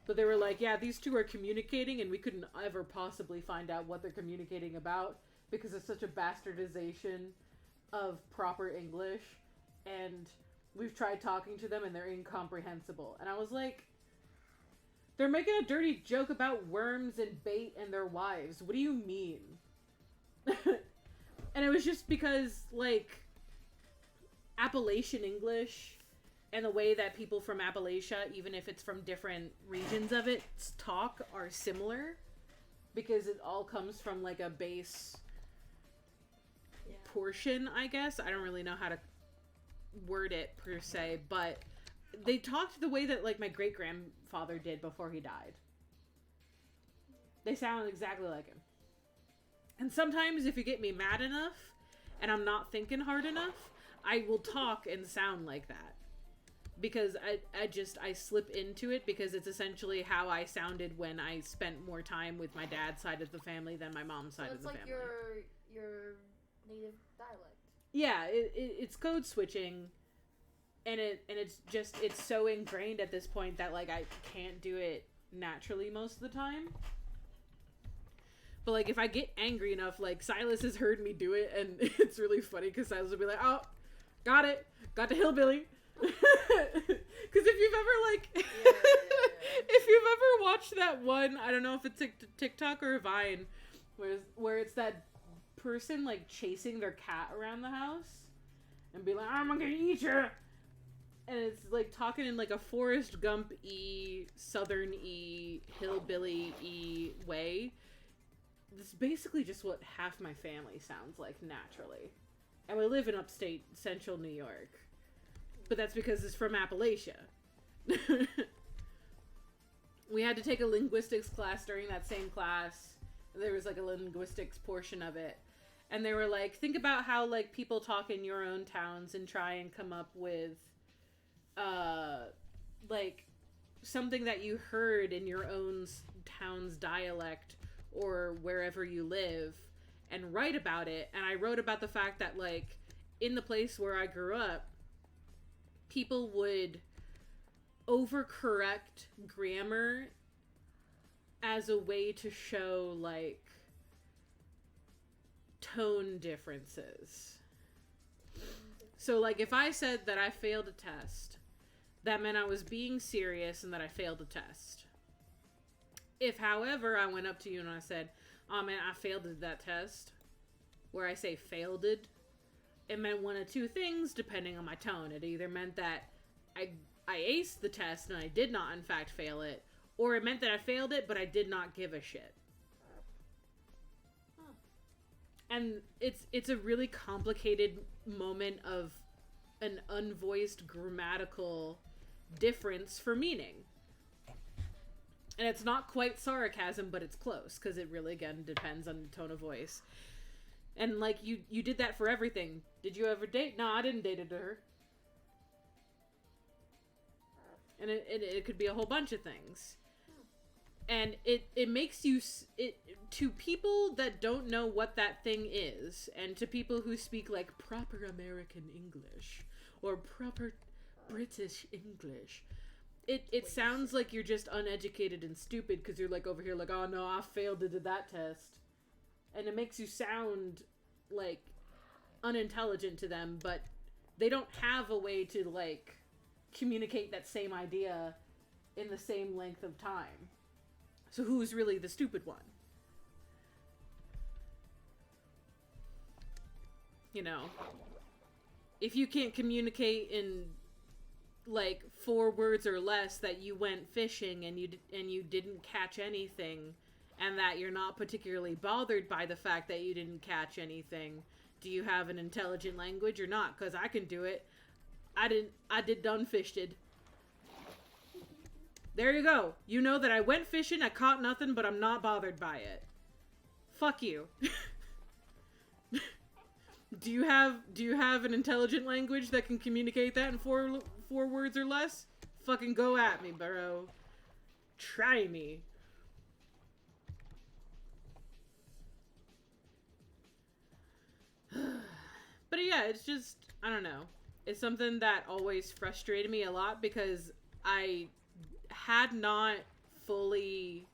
But they were like, yeah, these 2 are communicating, and we couldn't ever possibly find out what they're communicating about because it's such a bastardization of proper English, and we've tried talking to them and they're incomprehensible. And I was like, they're making a dirty joke about worms and bait and their wives. What do you mean? And it was just because, like, Appalachian English and the way that people from Appalachia, even if it's from different regions of it, talk are similar. Because it all comes from, like, a base portion, I guess. I don't really know how to word it, per se. But they talked the way that, like, my great-grandfather did before he died. They sound exactly like him. And sometimes if you get me mad enough and I'm not thinking hard enough, I will talk and sound like that. Because I slip into it because it's essentially how I sounded when I spent more time with my dad's side of the family than my mom's side of the family. It's like your native dialect. Yeah, it's code switching, and it's so ingrained at this point that like I can't do it naturally most of the time. But like if I get angry enough, like Silas has heard me do it, and it's really funny because Silas will be like, "Oh, got the hillbilly." Because if you've ever like, if you've ever watched that one, I don't know if it's a TikTok or a Vine, where it's that person like chasing their cat around the house and be like, "I'm gonna eat you," and it's like talking in like a Forrest Gump-y, Southern-y, hillbilly-y way. This is basically just what half my family sounds like naturally. And we live in upstate central New York. But that's because it's from Appalachia. We had to take a linguistics class during that same class. There was like a linguistics portion of it. And they were like, think about how like people talk in your own towns and try and come up with like something that you heard in your own town's dialect or wherever you live and write about it. And I wrote about the fact that like in the place where I grew up, people would overcorrect grammar as a way to show like tone differences. So like if I said that I failed a test, that meant I was being serious and that I failed a test. If, however, I went up to you and I said, "Oh man, I failed that test," where I say failed it meant one of two things depending on my tone. It either meant that I aced the test and I did not in fact fail it, or it meant that I failed it but I did not give a shit. Huh. And it's a really complicated moment of an unvoiced grammatical difference for meaning. And it's not quite sarcasm, but it's close, because it really, again, depends on the tone of voice. And, like, you did that for everything. Did you ever date? No, I didn't date her. And it could be a whole bunch of things. And it makes you... to people that don't know what that thing is, and to people who speak, like, proper American English, or proper British English... It sounds like you're just uneducated and stupid because you're like over here like, "Oh no, I failed to do that test," and it makes you sound like unintelligent to them, but they don't have a way to like communicate that same idea in the same length of time. So who's really the stupid one? You know, if you can't communicate in like 4 words or less that you went fishing and you didn't catch anything, and that you're not particularly bothered by the fact that you didn't catch anything, do you have an intelligent language or not? Because I can do it. I did done fished. There you go. You know that I went fishing, I caught nothing, but I'm not bothered by it. Fuck you. Do you have an intelligent language that can communicate that in 4 words or less? Fucking go at me, bro. Try me. But yeah, it's just, I don't know. It's something that always frustrated me a lot because I had not fully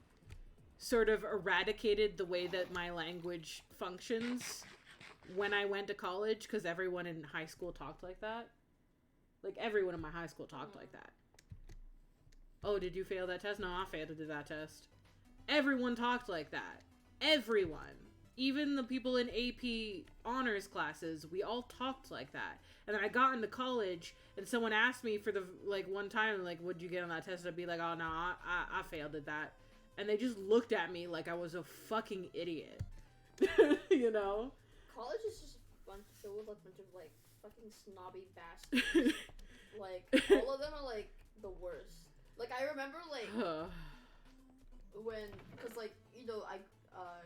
sort of eradicated the way that my language functions when I went to college, because everyone in high school talked like that. Like, everyone in my high school talked like that. "Oh, did you fail that test?" "No, I failed to do that test." Everyone talked like that. Everyone. Even the people in AP honors classes, we all talked like that. And then I got into college, and someone asked me for the, like, one time, like, "What'd you get on that test?" I'd be like, "Oh, no, I failed at that." And they just looked at me like I was a fucking idiot. You know? College is just filled with a bunch of like fucking snobby bastards. Like all of them are like the worst. Like I remember like when, cause like you know I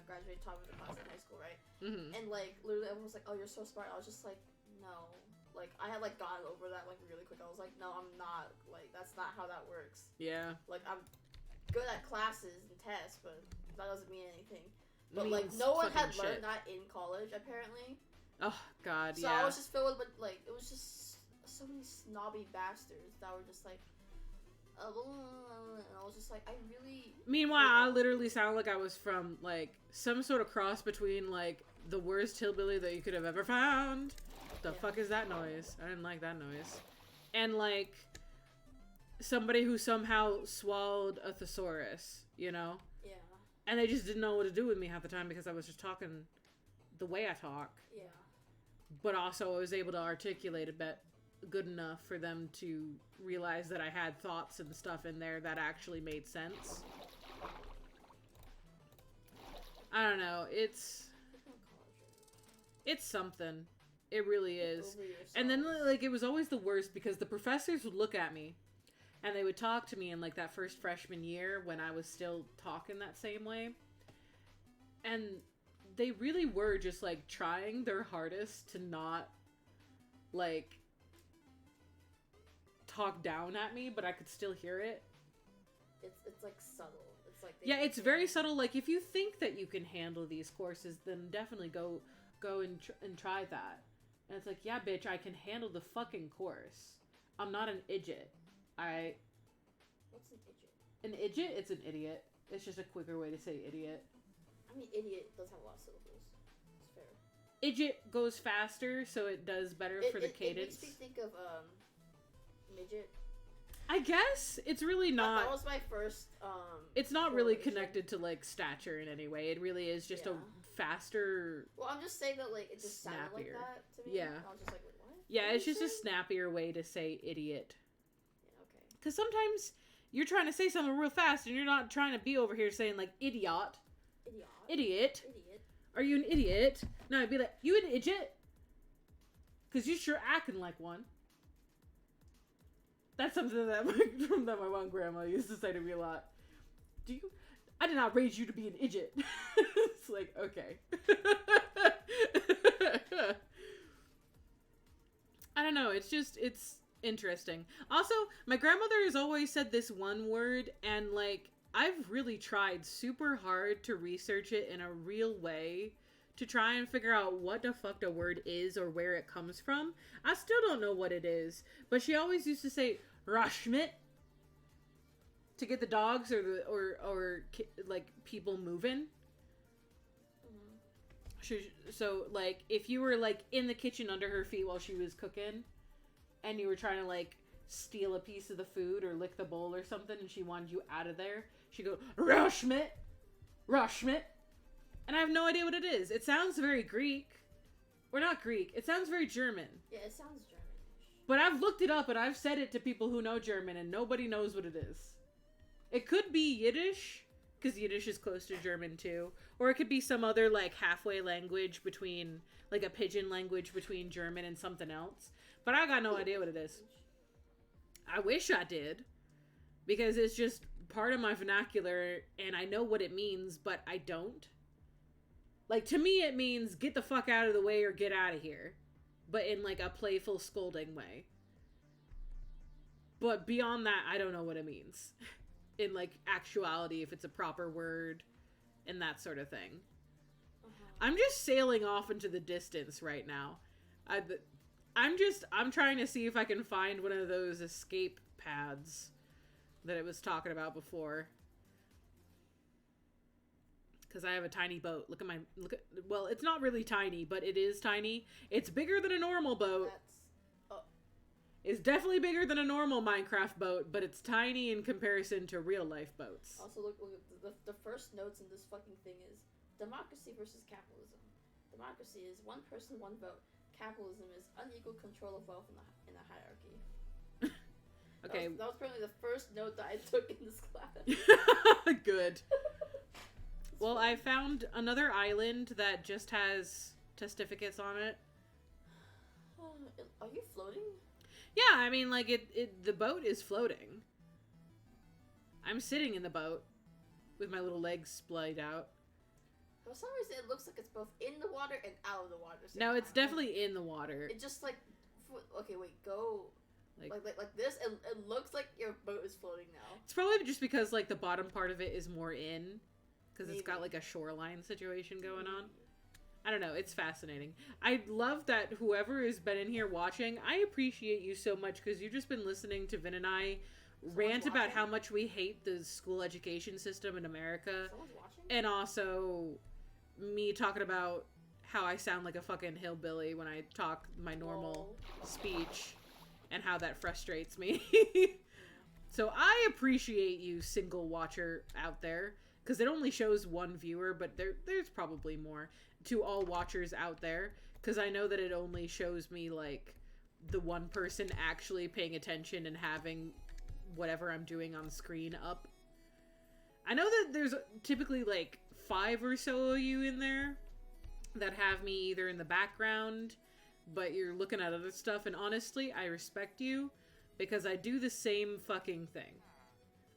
graduated top of the class in high school, right? Mm-hmm. And like literally everyone was like, "Oh, you're so smart." I was just like, "No." Like I had like gotten over that like really quick. I was like, "No, I'm not. Like that's not how that works." Yeah. Like I'm good at classes and tests, but that doesn't mean anything. But like no one had learned that in college apparently. Oh God, so I was just filled with like it was just so many snobby bastards that were just like, and I was just like, I really. Meanwhile, I literally sound like I was from like some sort of cross between like the worst hillbilly that you could have ever found. The fuck is that noise? I didn't like that noise. And like somebody who somehow swallowed a thesaurus, you know? Yeah. And they just didn't know what to do with me half the time because I was just talking the way I talk. Yeah. But also I was able to articulate a bit good enough for them to realize that I had thoughts and stuff in there that actually made sense. I don't know. It's something. It really is. And then like it was always the worst because the professors would look at me and they would talk to me in like that first freshman year when I was still talking that same way. And they really were just like trying their hardest to not like talk down at me, but I could still hear it. It's like subtle. It's like it's very subtle. Like if you think that you can handle these courses, then definitely go and try that. And it's like, yeah, bitch, I can handle the fucking course. I'm not an idiot. What's an idiot? An idiot? It's an idiot. It's just a quicker way to say idiot. I mean, idiot does have a lot of syllables. It's fair. Idiot goes faster, so it does better for the cadence. It makes me think of midget. I guess it's really not. That was my first. It's not really connected to like stature in any way. It really is just a faster. Well, I'm just saying that like it just sounded like that to me. Yeah. I was just like, wait, what? Yeah, it's just a snappier way to say idiot. Yeah. Okay. Because sometimes you're trying to say something real fast and you're not trying to be over here saying like idiot. Idiot. Are you an idiot? No, I'd be like, you an idiot? Because you sure acting like one. That's something that my one grandma used to say to me a lot. I did not raise you to be an idiot. It's like, okay. I don't know. It's interesting. Also, my grandmother has always said this one word, and like, I've really tried super hard to research it in a real way to try and figure out what the fuck the word is or where it comes from. I still don't know what it is, but she always used to say Rashmit to get the dogs or like people moving. So like if you were like in the kitchen under her feet while she was cooking and you were trying to like steal a piece of the food or lick the bowl or something and she wanted you out of there, she'd go Rashmit, and I have no idea what it is. It sounds very Greek. Or not Greek. It sounds very German. Yeah, it sounds Germanish. But I've looked it up and I've said it to people who know German and nobody knows what it is. It could be Yiddish, because Yiddish is close to German too. Or it could be some other like halfway language between, like a pidgin language between German and something else. But I got no idea what it is. I wish I did. Because it's just part of my vernacular and I know what it means, but I don't. Like, to me, it means get the fuck out of the way or get out of here. But in, like, a playful, scolding way. But beyond that, I don't know what it means. In, like, actuality, if it's a proper word and that sort of thing. I'm just sailing off into the distance right now. I'm trying to see if I can find one of those escape pads that I was talking about before. Because I have a tiny boat. Well, it's not really tiny, but it is tiny. It's bigger than a normal boat. It's definitely bigger than a normal Minecraft boat, but it's tiny in comparison to real life boats. Also, look the first notes in this fucking thing is democracy versus capitalism. Democracy is one person, one vote. Capitalism is unequal control of wealth in a hierarchy. Okay. That was probably the first note that I took in this class. Good. Well, I found another island that just has testificates on it. Are you floating? Yeah, I mean, like, the boat is floating. I'm sitting in the boat with my little legs splayed out. For some reason, it looks like it's both in the water and out of the water. No, it's definitely in the water. It just, like... Okay, wait, go... Like this, it looks like your boat is floating now. It's probably just because, like, the bottom part of it is more in. Because it's got like a shoreline situation going on. I don't know. It's fascinating. I love that whoever has been in here watching, I appreciate you so much because you've just been listening to Vin and I rant about how much we hate the school education system in America. And also me talking about how I sound like a fucking hillbilly when I talk my normal speech and how that frustrates me. So I appreciate you, single watcher out there, because it only shows one viewer, but there's probably more, to all watchers out there, because I know that it only shows me, like, the one person actually paying attention and having whatever I'm doing on screen up. I know that there's typically, like, 5 or so of you in there that have me either in the background, but you're looking at other stuff, and honestly, I respect you, because I do the same fucking thing.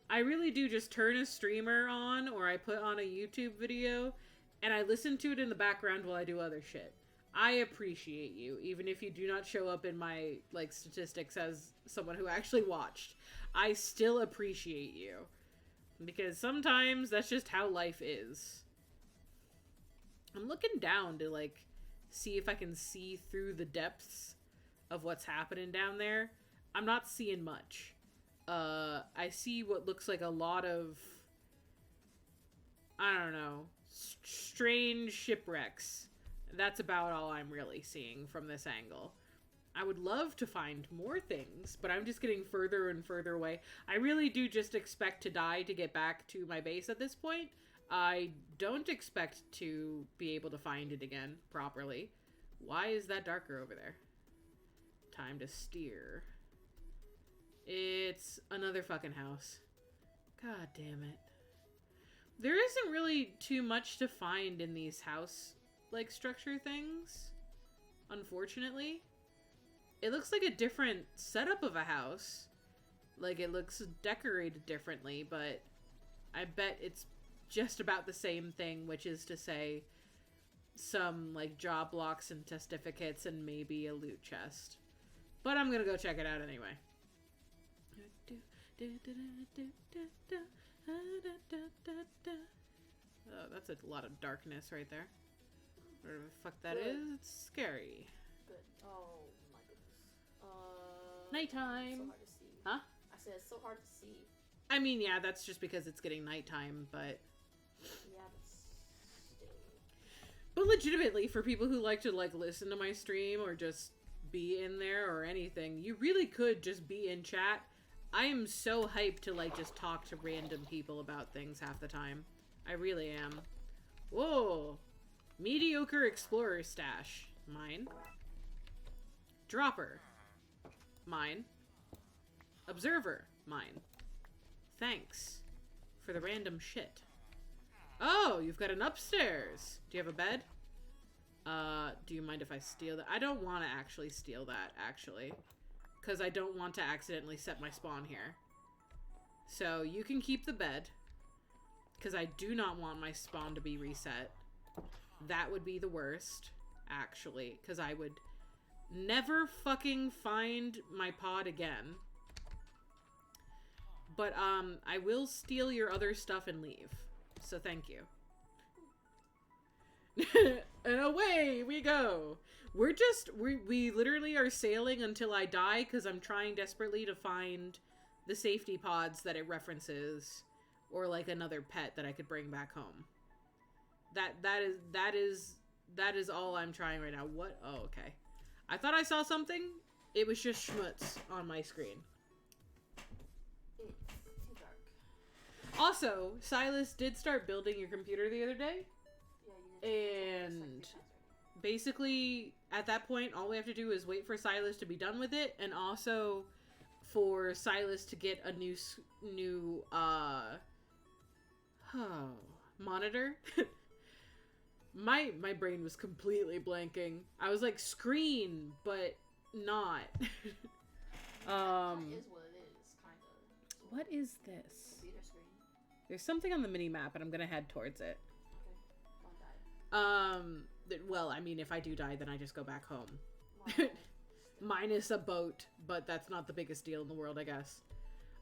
I really do just turn a streamer on, or I put on a YouTube video, and I listen to it in the background while I do other shit. I appreciate you, even if you do not show up in my, like, statistics as someone who actually watched. I still appreciate you. Because sometimes that's just how life is. I'm looking down to, like, see if I can see through the depths of what's happening down there. I'm not seeing much. I see what looks like a lot of, I don't know, strange shipwrecks. That's about all I'm really seeing from this angle. I would love to find more things, but I'm just getting further and further away. I really do just expect to die to get back to my base at this point. I don't expect to be able to find it again properly. Why is that darker over there? Time to steer. It's another fucking house. God damn it. There isn't really too much to find in these house, like, structure things, unfortunately. It looks like a different setup of a house. Like, it looks decorated differently, but I bet it's just about the same thing, which is to say some, like, job blocks and testificates and maybe a loot chest. But I'm gonna go check it out anyway. Oh, that's a lot of darkness right there. Whatever the fuck that is, it's scary. Good. Oh my goodness. Nighttime. So hard to see. Huh? I said it's so hard to see. I mean, yeah, that's just because it's getting nighttime, but... Yeah, but still. But legitimately, for people who like to, like, listen to my stream or just be in there or anything, you really could just be in chat. I am so hyped to, like, just talk to random people about things half the time. I really am. Whoa. Mediocre Explorer Stash. Mine. Dropper. Mine. Observer. Mine. Thanks for the random shit. Oh, you've got an upstairs. Do you have a bed? Do you mind if I steal that? I don't want to actually steal that, actually. Because I don't want to accidentally set my spawn here. So, you can keep the bed. Because I do not want my spawn to be reset. That would be the worst, actually. Because I would never fucking find my pod again. But, I will steal your other stuff and leave. So, thank you. And away we go. We literally are sailing until I die because I'm trying desperately to find the safety pods that it references, or like another pet that I could bring back home. That is all I'm trying right now. What? Oh, okay. I thought I saw something. It was just schmutz on my screen. It's too dark. Also, Silas did start building your computer the other day. Yeah, you did. And basically, at that point, all we have to do is wait for Silas to be done with it, and also for Silas to get a new monitor. My brain was completely blanking. I was like, screen, but not. That is what it is, kind of. What is this? Computer screen. There's something on the mini map, and I'm gonna head towards it. Okay, don't die. Well, I mean, if I do die, then I just go back home. Minus a boat, but that's not the biggest deal in the world, I guess.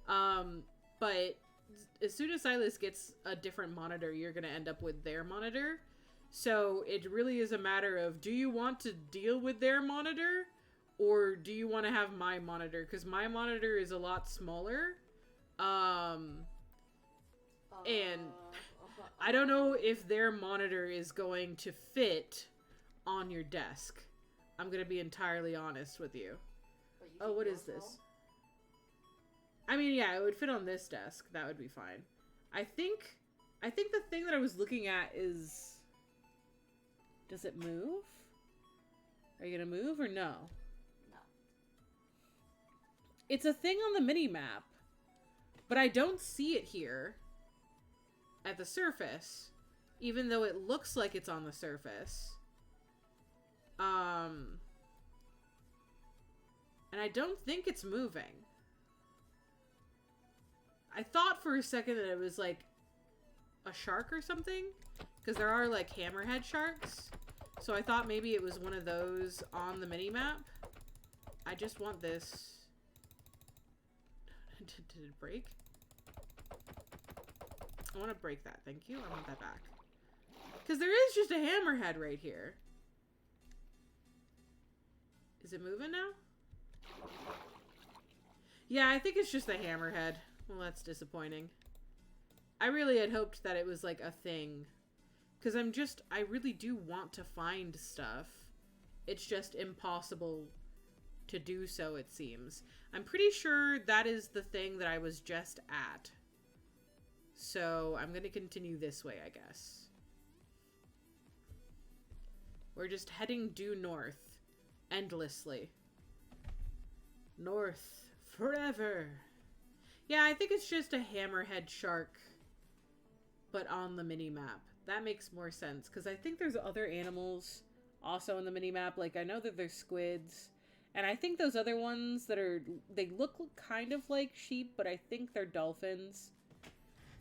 But as soon as Silas gets a different monitor, you're going to end up with their monitor. So it really is a matter of, do you want to deal with their monitor, or do you want to have my monitor? Because my monitor is a lot smaller. And I don't know if their monitor is going to fit on your desk. I'm going to be entirely honest with you. Oh, what is this? I mean, yeah, it would fit on this desk. That would be fine. I think the thing that I was looking at is... Does it move? Are you going to move or no? No. It's a thing on the mini-map, but I don't see it here at the surface, even though it looks like it's on the surface. And I don't think it's moving. I thought for a second that it was like a shark or something, because there are like hammerhead sharks. So I thought maybe it was one of those on the mini-map. I just want this. Did it break? I want to break that. Thank you. I want that back. Because there is just a hammerhead right here. Is it moving now? Yeah, I think it's just a hammerhead. Well, that's disappointing. I really had hoped that it was like a thing. Because I really do want to find stuff. It's just impossible to do so, it seems. I'm pretty sure that is the thing that I was just at. So I'm going to continue this way, I guess. We're just heading due north. Endlessly. North. Forever. Yeah, I think it's just a hammerhead shark. But on the mini-map. That makes more sense. Because I think there's other animals also in the mini-map. Like, I know that there's squids. And I think those other ones that are... They look kind of like sheep, but I think they're dolphins.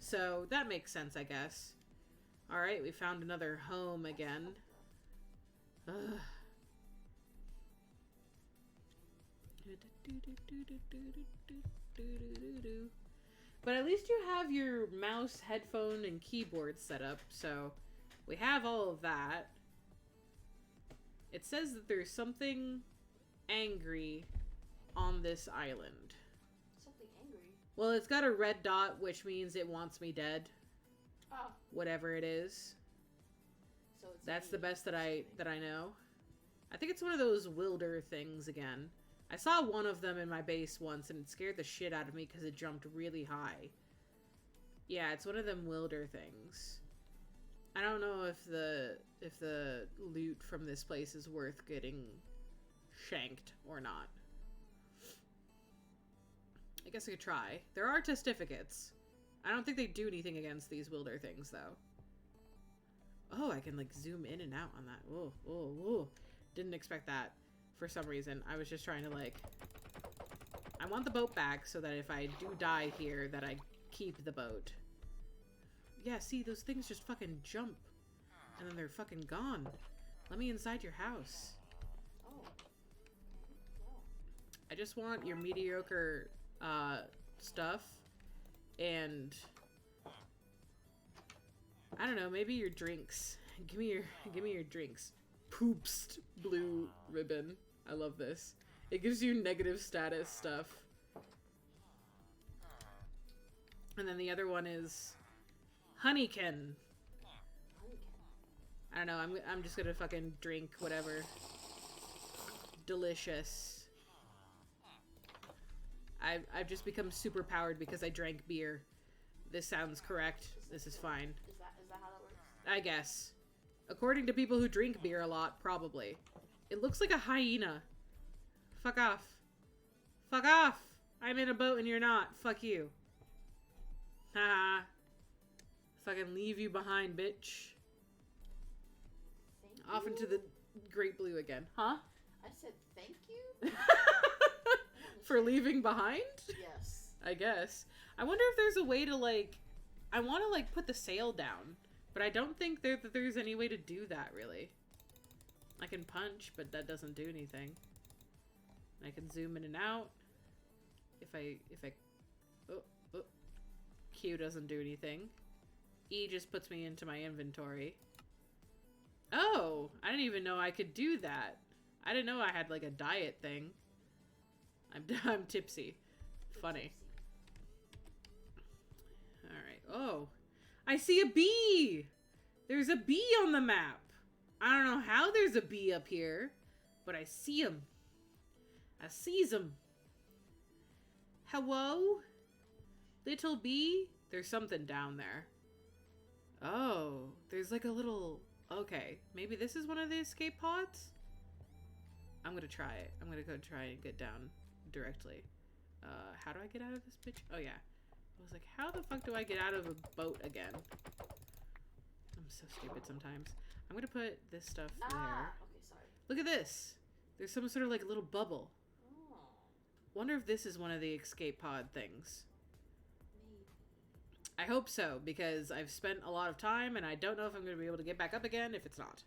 So, that makes sense, I guess. Alright, we found another home again. Ugh. But at least you have your mouse, headphone, and keyboard set up, so we have all of that. It says that there's something angry on this island. Something angry? Well, it's got a red dot, which means it wants me dead. Oh. Whatever it is. So it's That's the best that I know. I think it's one of those wilder things again. I saw one of them in my base once, and it scared the shit out of me because it jumped really high. Yeah, it's one of them wilder things. I don't know if the loot from this place is worth getting shanked or not. I guess I could try. There are testificates. I don't think they do anything against these wilder things, though. Oh, I can, like, zoom in and out on that. Whoa, whoa, whoa. Didn't expect that. For some reason, I was just trying to, like... I want the boat back so that if I do die here, that I keep the boat. Yeah, see, those things just fucking jump. And then they're fucking gone. Let me inside your house. Oh. I just want your mediocre, stuff. And... I don't know, maybe your drinks. Give me your drinks. Poopst blue ribbon. I love this. It gives you negative status stuff. And then the other one is Honeykin. I don't know, I'm just gonna fucking drink whatever. Delicious. I've just become super powered because I drank beer. This sounds correct. This is fine. Is that how that works? I guess. According to people who drink beer a lot, probably. It looks like a hyena. Fuck off. Fuck off! I'm in a boat and you're not. Fuck you. Haha. Fucking leave you behind, bitch. Thank Off you? into the great blue again. Huh? I said thank you? For leaving behind? Yes. I guess. I wonder if there's a way to, like... I want to, like, put the sail down. But I don't think that there's any way to do that, really. I can punch, but that doesn't do anything. I can zoom in and out. If I... Oh. Q doesn't do anything. E just puts me into my inventory. Oh, I didn't even know I could do that. I didn't know I had like a diet thing. I'm tipsy. Funny. Alright. Oh, I see a bee! There's a bee on the map. I don't know how there's a bee up here, but I see him. I sees him. Hello? Little bee? There's something down there. Oh, there's like a little... Okay, maybe this is one of the escape pods? I'm gonna try it. I'm gonna go try and get down directly. How do I get out of this bitch? Oh yeah. I was like, how the fuck do I get out of a boat again? I'm so stupid sometimes. I'm gonna put this stuff there. Okay, sorry. Look at this. There's some sort of like little bubble. Oh. Wonder if this is one of the escape pod things. Maybe. I hope so, because I've spent a lot of time and I don't know if I'm going to be able to get back up again if it's not.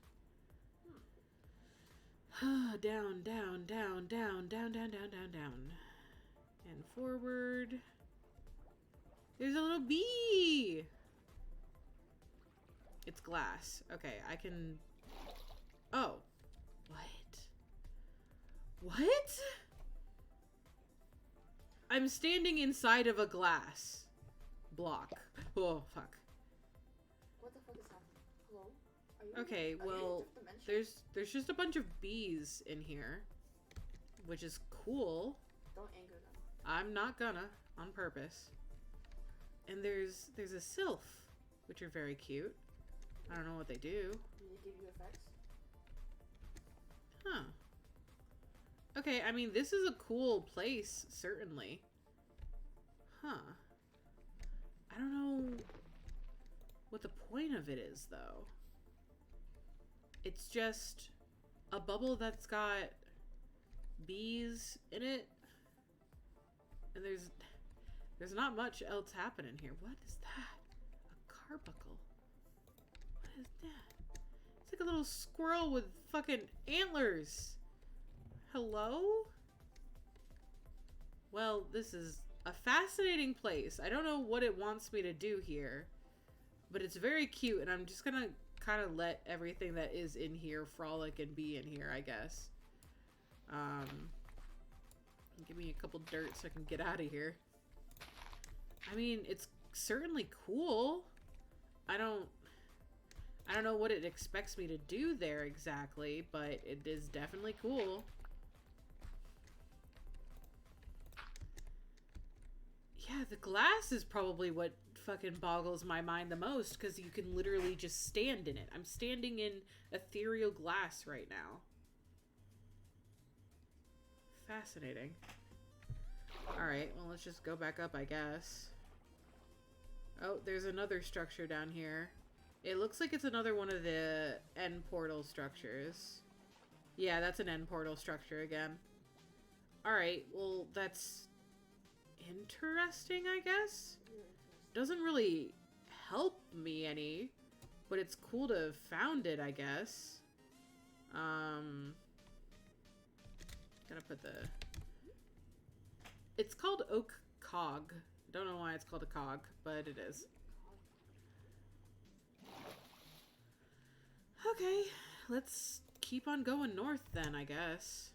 Down, down, down, down, down, down, down, down, down. And forward. There's a little bee! It's glass. Okay, I can... Oh. What? What? I'm standing inside of a glass block. Oh, fuck. What the fuck is happening? Hello? Are you Okay, are you in a well, different dimension? there's just a bunch of bees in here, which is cool. Don't anger them. I'm not gonna, on purpose. And there's a sylph, which are very cute. I don't know what they do. Do they give you effects? Huh. Okay, I mean, this is a cool place, certainly. Huh. I don't know what the point of it is, though. It's just a bubble that's got bees in it. And there's not much else happening here. What is that? A carbuncle. What is that? It's like a little squirrel with fucking antlers. Hello? Well, this is a fascinating place. I don't know what it wants me to do here, but it's very cute, and I'm just gonna kind of let everything that is in here frolic and be in here, I guess. Give me a couple dirt so I can get out of here. I mean, it's certainly cool. I don't know what it expects me to do there exactly, but it is definitely cool. Yeah, the glass is probably what fucking boggles my mind the most, because you can literally just stand in it. I'm standing in ethereal glass right now. Fascinating. Alright, well, let's just go back up, I guess. Oh, there's another structure down here. It looks like it's another one of the end portal structures. Yeah, that's an end portal structure again. Alright, well, that's interesting, I guess? Doesn't really help me any, but it's cool to have found it, I guess. Gonna put the... It's called Oak Cog. Don't know why it's called a cog, but it is. Okay, let's keep on going north then, I guess.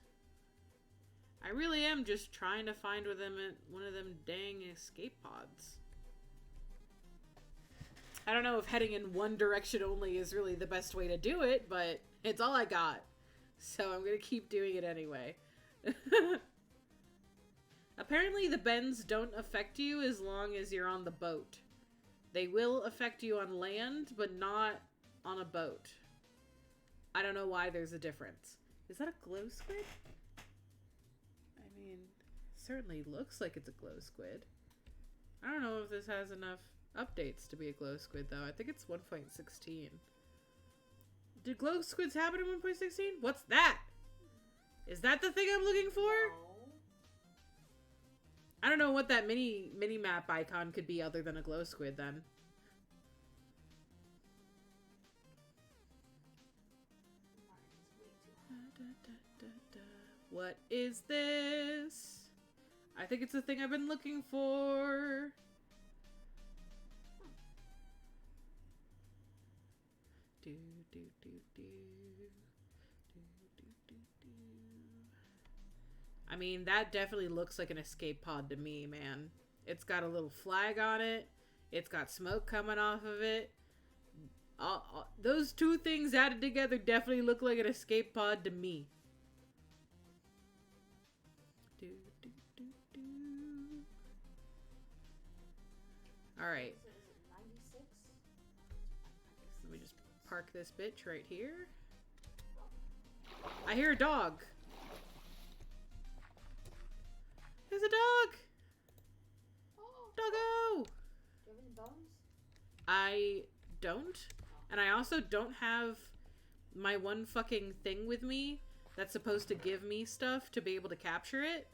I really am just trying to find one of them dang escape pods. I don't know if heading in one direction only is really the best way to do it, but it's all I got. So I'm gonna keep doing it anyway. Apparently the bends don't affect you as long as you're on the boat. They will affect you on land, but not on a boat. I don't know why there's a difference. Is that a glow squid? I mean, certainly looks like it's a glow squid. I don't know if this has enough updates to be a glow squid, though. I think it's 1.16. Did glow squids happen in 1.16? What's that? Is that the thing I'm looking for? No. I don't know what that mini map icon could be other than a glow squid then. What is this? I think it's the thing I've been looking for. Do, do, do, do. Do, do, do, do. I mean, that definitely looks like an escape pod to me, man. It's got a little flag on it. It's got smoke coming off of it. Those two things added together definitely look like an escape pod to me. Do, do, do, do. Alright. Is it 96? Let me just park this bitch right here. I hear a dog. There's a dog! Oh, Doggo! do you have any bones? I don't. And I also don't have my one fucking thing with me that's supposed to give me stuff to be able to capture it.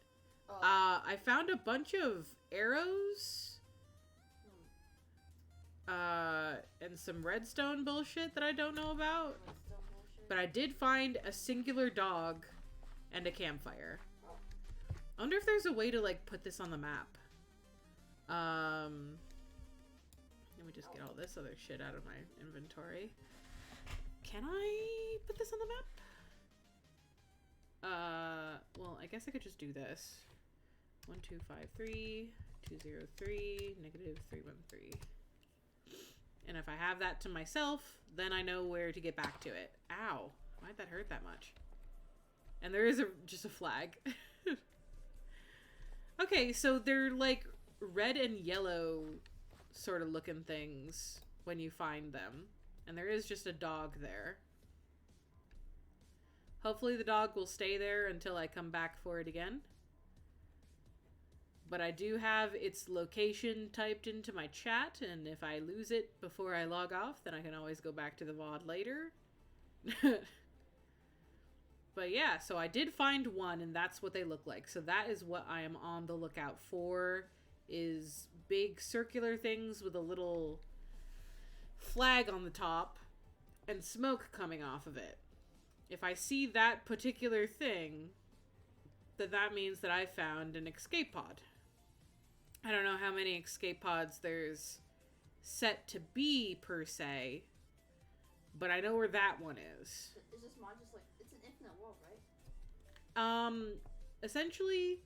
Oh. I found a bunch of arrows. And some redstone bullshit that I don't know about. Redstone bullshit? But I did find a singular dog and a campfire. Oh. I wonder if there's a way to, like, put this on the map. Let me just get all this other shit out of my inventory. Can I put this on the map? Well, I guess I could just do this. 1253, 203, negative 313. And if I have that to myself, then I know where to get back to it. Ow. Why'd that hurt that much? And there is just a flag. Okay, so they're like red and yellow sort of looking things when you find them. And there is just a dog there. Hopefully the dog will stay there until I come back for it again. But I do have its location typed into my chat, and if I lose it before I log off, then I can always go back to the VOD later. But yeah, so I did find one, and that's what they look like. So that is what I am on the lookout for, is big circular things with a little flag on the top and smoke coming off of it. If I see that particular thing, then that means that I found an escape pod. I don't know how many escape pods there's set to be, per se, but I know where that one is. Is this mod just like, it's an infinite world, right? Essentially,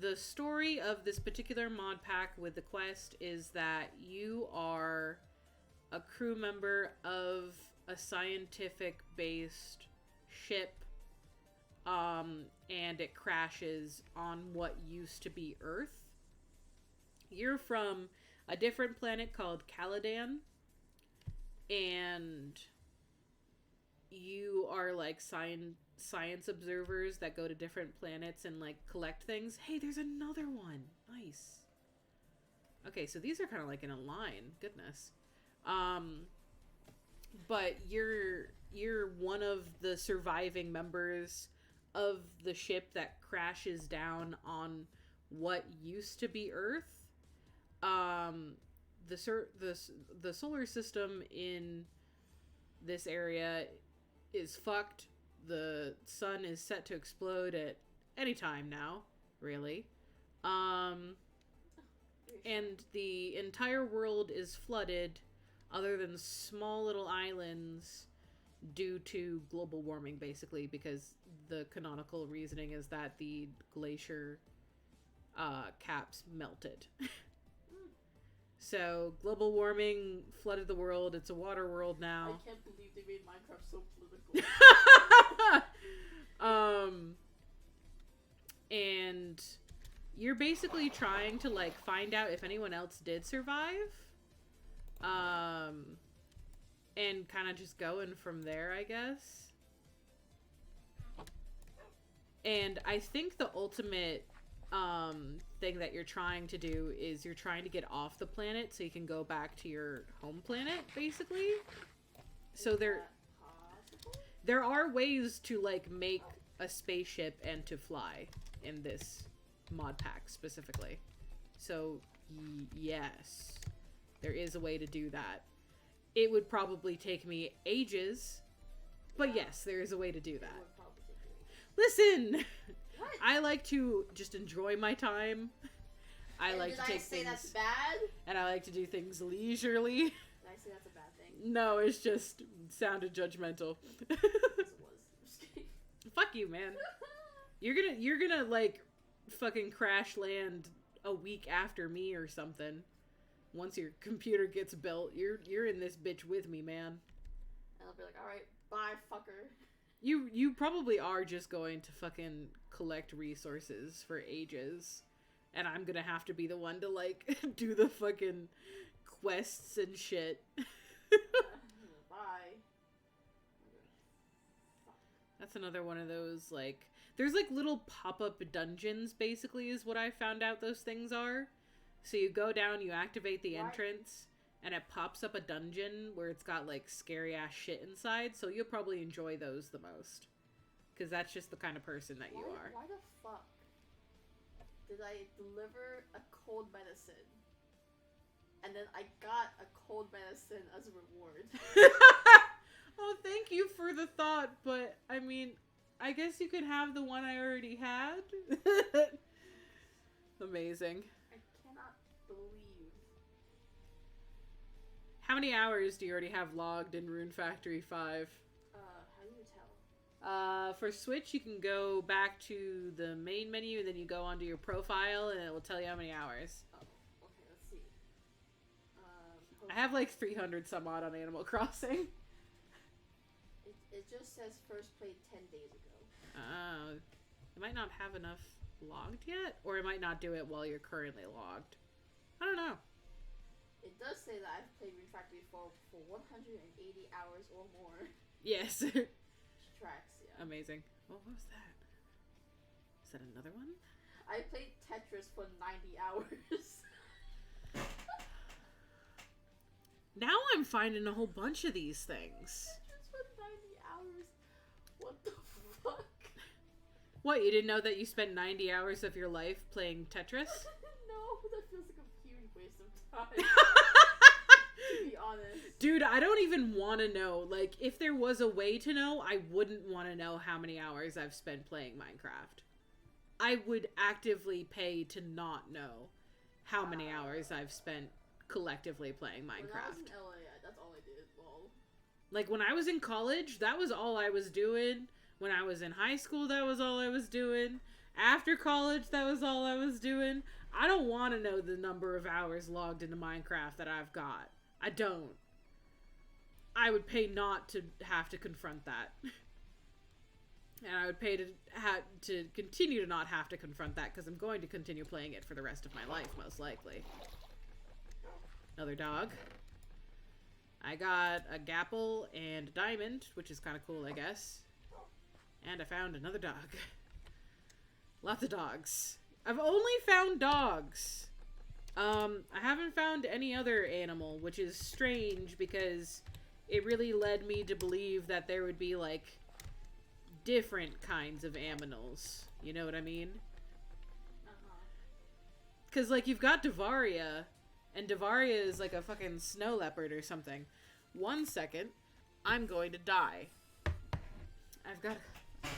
the story of this particular mod pack with the quest is that you are a crew member of a scientific-based ship, and it crashes on what used to be Earth. You're from a different planet called Caladan, and you are like science observers that go to different planets and like collect things. Hey, there's another one. Nice. Okay, so these are kind of like in a line. Goodness. But you're one of the surviving members of the ship that crashes down on what used to be Earth. The solar system in this area is fucked. The sun is set to explode at any time now, really. And the entire world is flooded, other than small little islands, due to global warming, basically, because the canonical reasoning is that the glacier caps melted. So, global warming flooded the world. It's a water world now. I can't believe they made Minecraft so political. And you're basically trying to, like, find out if anyone else did survive. And kind of just going from there, I guess. And I think the ultimate thing that you're trying to do is you're trying to get off the planet so you can go back to your home planet, basically. So there are ways to, like, make a spaceship and to fly in this mod pack specifically. So yes, there is a way to do that. It would probably take me ages, but yes, there is a way to do that. Listen! What? I like to just enjoy my time. I like to take say things... that's bad? And I like to do things leisurely. Did I say that's a bad thing? No, it's just sounded judgmental. Yes, it was. I'm just kidding. Fuck you, man. You're gonna like fucking crash land a week after me or something. Once your computer gets built, you're in this bitch with me, man. And I'll be like, alright, bye, fucker. You probably are just going to fucking collect resources for ages. And I'm gonna have to be the one to, like, do the fucking quests and shit. Bye. That's another one of those, like... There's, like, little pop-up dungeons, basically, is what I found out those things are. So you go down, you activate the entrance, and it pops up a dungeon where it's got, like, scary-ass shit inside. So you'll probably enjoy those the most. Because that's just the kind of person that you are. Why the fuck did I deliver a cold medicine? And then I got a cold medicine as a reward. Oh, thank you for the thought, but, I mean, I guess you could have the one I already had. Amazing. I cannot believe. How many hours do you already have logged in Rune Factory 5? How do you tell? For Switch, you can go back to the main menu, and then you go onto your profile, and it will tell you how many hours. Oh, okay, let's see. I have like 300 some odd on Animal Crossing. It just says first played 10 days ago. Oh. It might not have enough logged yet, or it might not do it while you're currently logged. I don't know. It does say that I've played Rune Factory for 180 hours or more. Yes. Which tracks, yeah. Amazing. What was that? Is that another one? I played Tetris for 90 hours. Now I'm finding a whole bunch of these things. Tetris for 90 hours? What the fuck? What, you didn't know that you spent 90 hours of your life playing Tetris? No, that feels like a huge waste of time. To be honest. Dude, I don't even want to know. Like, if there was a way to know, I wouldn't want to know how many hours I've spent playing Minecraft. I would actively pay to not know how many hours I've spent collectively playing Minecraft. When I was in LA, that's all I did. Lol. Like, when I was in college, that was all I was doing. When I was in high school, that was all I was doing. After college, that was all I was doing. I don't want to know the number of hours logged into Minecraft that I've got. I don't. I would pay not to have to confront that. And I would pay to continue to not have to confront that, because I'm going to continue playing it for the rest of my life, most likely. Another dog. I got a gapple and a diamond, which is kind of cool, I guess. And I found another dog. Lots of dogs. I've only found dogs. I haven't found any other animal, which is strange because it really led me to believe that there would be, like, different kinds of aminals. You know what I mean? Because, like, you've got Devaria, and Devaria is like a fucking snow leopard or something. 1 second. I'm going to die. I've got... I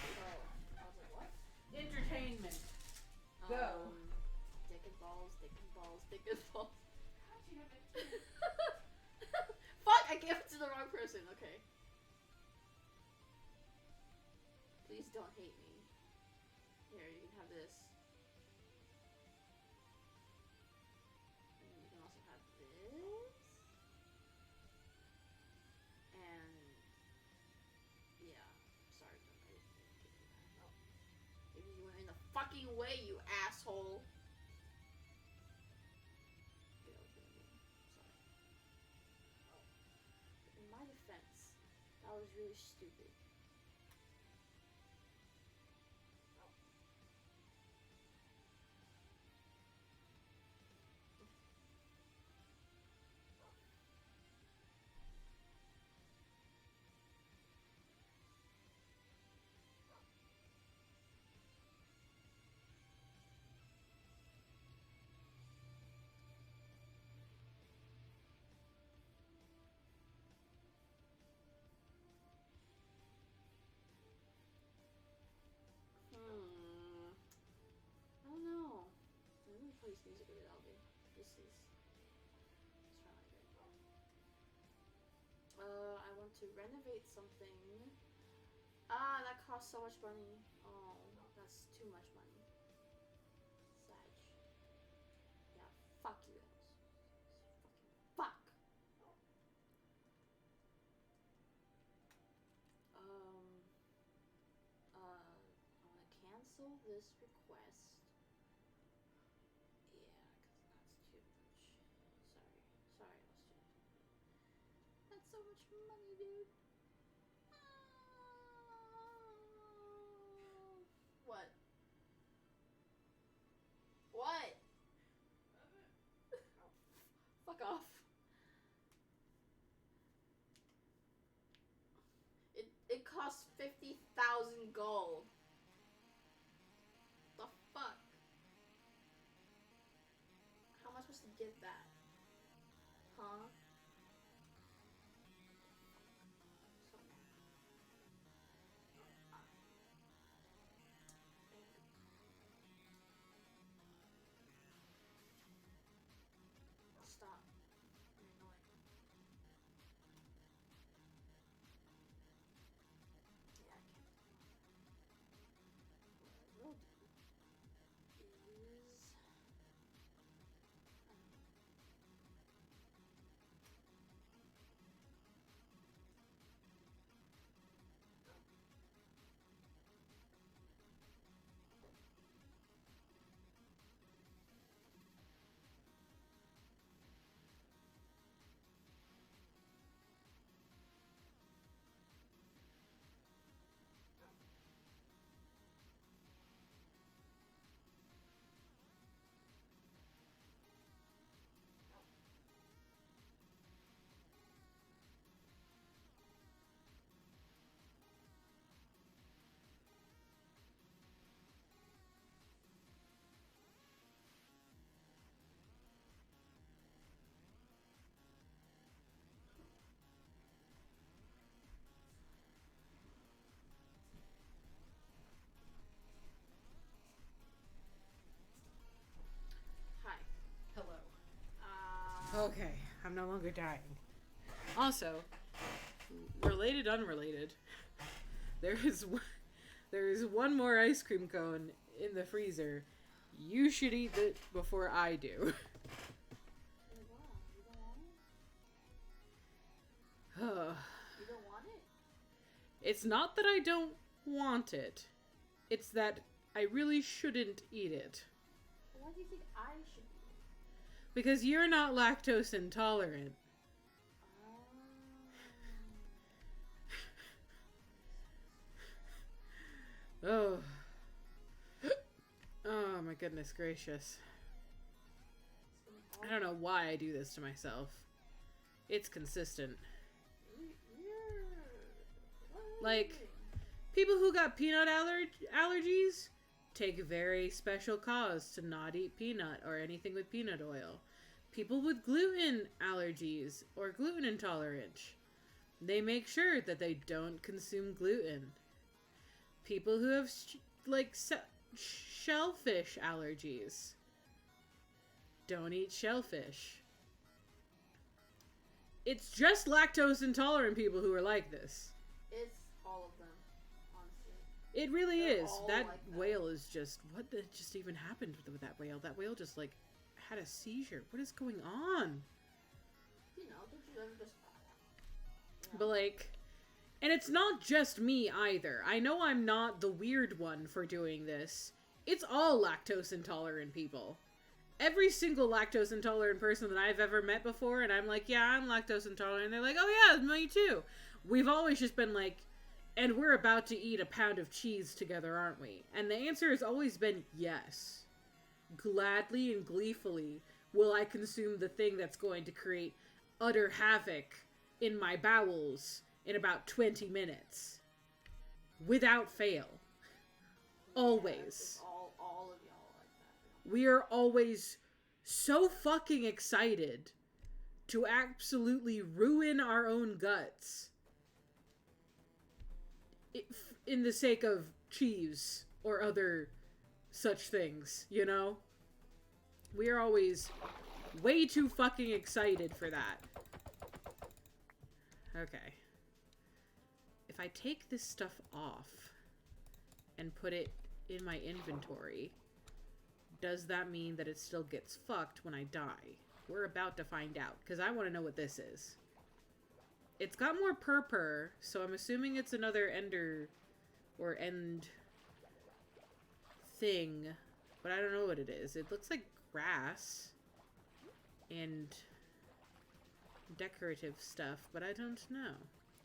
was like, what? Entertainment. Go. Dick and balls, dick and balls, dick and balls. Fuck! I gave it to the wrong person. Okay. Please don't hate me. Here, you can have this. And you can also have this. And yeah, sorry, I didn't give you that. Oh. Maybe you went in the fucking way, you asshole. Okay, that was really mean. Sorry. Oh. In my defense, that was really stupid. to renovate something. Ah, that costs so much money. Oh, that's too much money. Sag. Yeah, fuck you guys. Fucking fuck. I'm gonna cancel this request. Yeah, because that's too much. Sorry, Austin. That's so much money, dude. What? What? Fuck off. It costs 50,000 gold. The fuck? How am I supposed to get that? Huh? Stop. You're annoying. Yeah, I can't. What I will do is... Hi. Hello. Okay, I'm no longer dying. Also, related, unrelated, there is one more ice cream cone in the freezer. You should eat it before I do. You don't want it? It's not that I don't want it. It's that I really shouldn't eat it. Why do you think I should eat it? Because you're not lactose intolerant. Oh. Oh my goodness gracious. I don't know why I do this to myself. It's consistent. Like, people who got peanut allergies take very special cause to not eat peanut or anything with peanut oil. People with gluten allergies or gluten intolerance, they make sure that they don't consume gluten. People who have shellfish allergies don't eat shellfish. It's just lactose intolerant people who are like this. It's all of them, honestly. It really They're is. all That like that. whale is just... What just even happened with that whale? That whale just, like, had a seizure. What is going on? You know, don't you ever just... But, like... And it's not just me, either. I know I'm not the weird one for doing this. It's all lactose intolerant people. Every single lactose intolerant person that I've ever met before, and I'm like, yeah, I'm lactose intolerant. And they're like, oh yeah, me too. We've always just been like, and we're about to eat a pound of cheese together, aren't we? And the answer has always been yes. Gladly and gleefully will I consume the thing that's going to create utter havoc in my bowels in about 20 minutes. Without fail. Always. All of y'all like that. We are always so fucking excited to absolutely ruin our own guts in the sake of cheese or other such things, you know? We are always way too fucking excited for that. Okay. if I take this stuff off and put it in my inventory, does that mean that it still gets fucked when I die? We're about to find out, because I want to know what this is. It's got more purpur, so I'm assuming it's another ender or end thing, but I don't know what it is. It looks like grass and decorative stuff, but I don't know.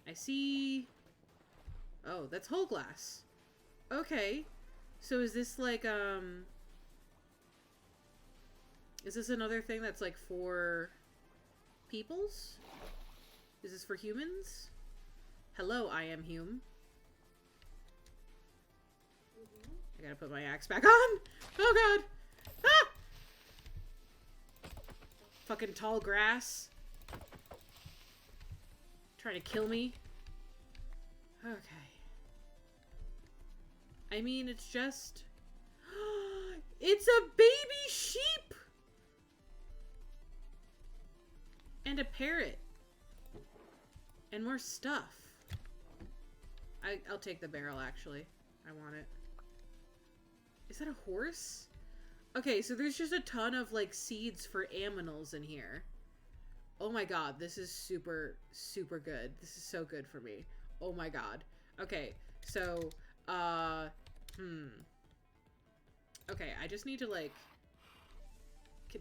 I see... Oh, that's whole glass. Okay. So is this like, is this another thing that's like for peoples? Is this for humans? Hello, I am Hume. I gotta put my axe back on! Oh god! Ah! Fucking tall grass. Trying to kill me. Okay. I mean, it's just... It's a baby sheep! And a parrot. And more stuff. I'll take the barrel, actually. I want it. Is that a horse? Okay, so there's just a ton of, like, seeds for aminals in here. Oh my god, this is super, super good. This is so good for me. Oh my god. Okay, so, Okay, I just need to, like...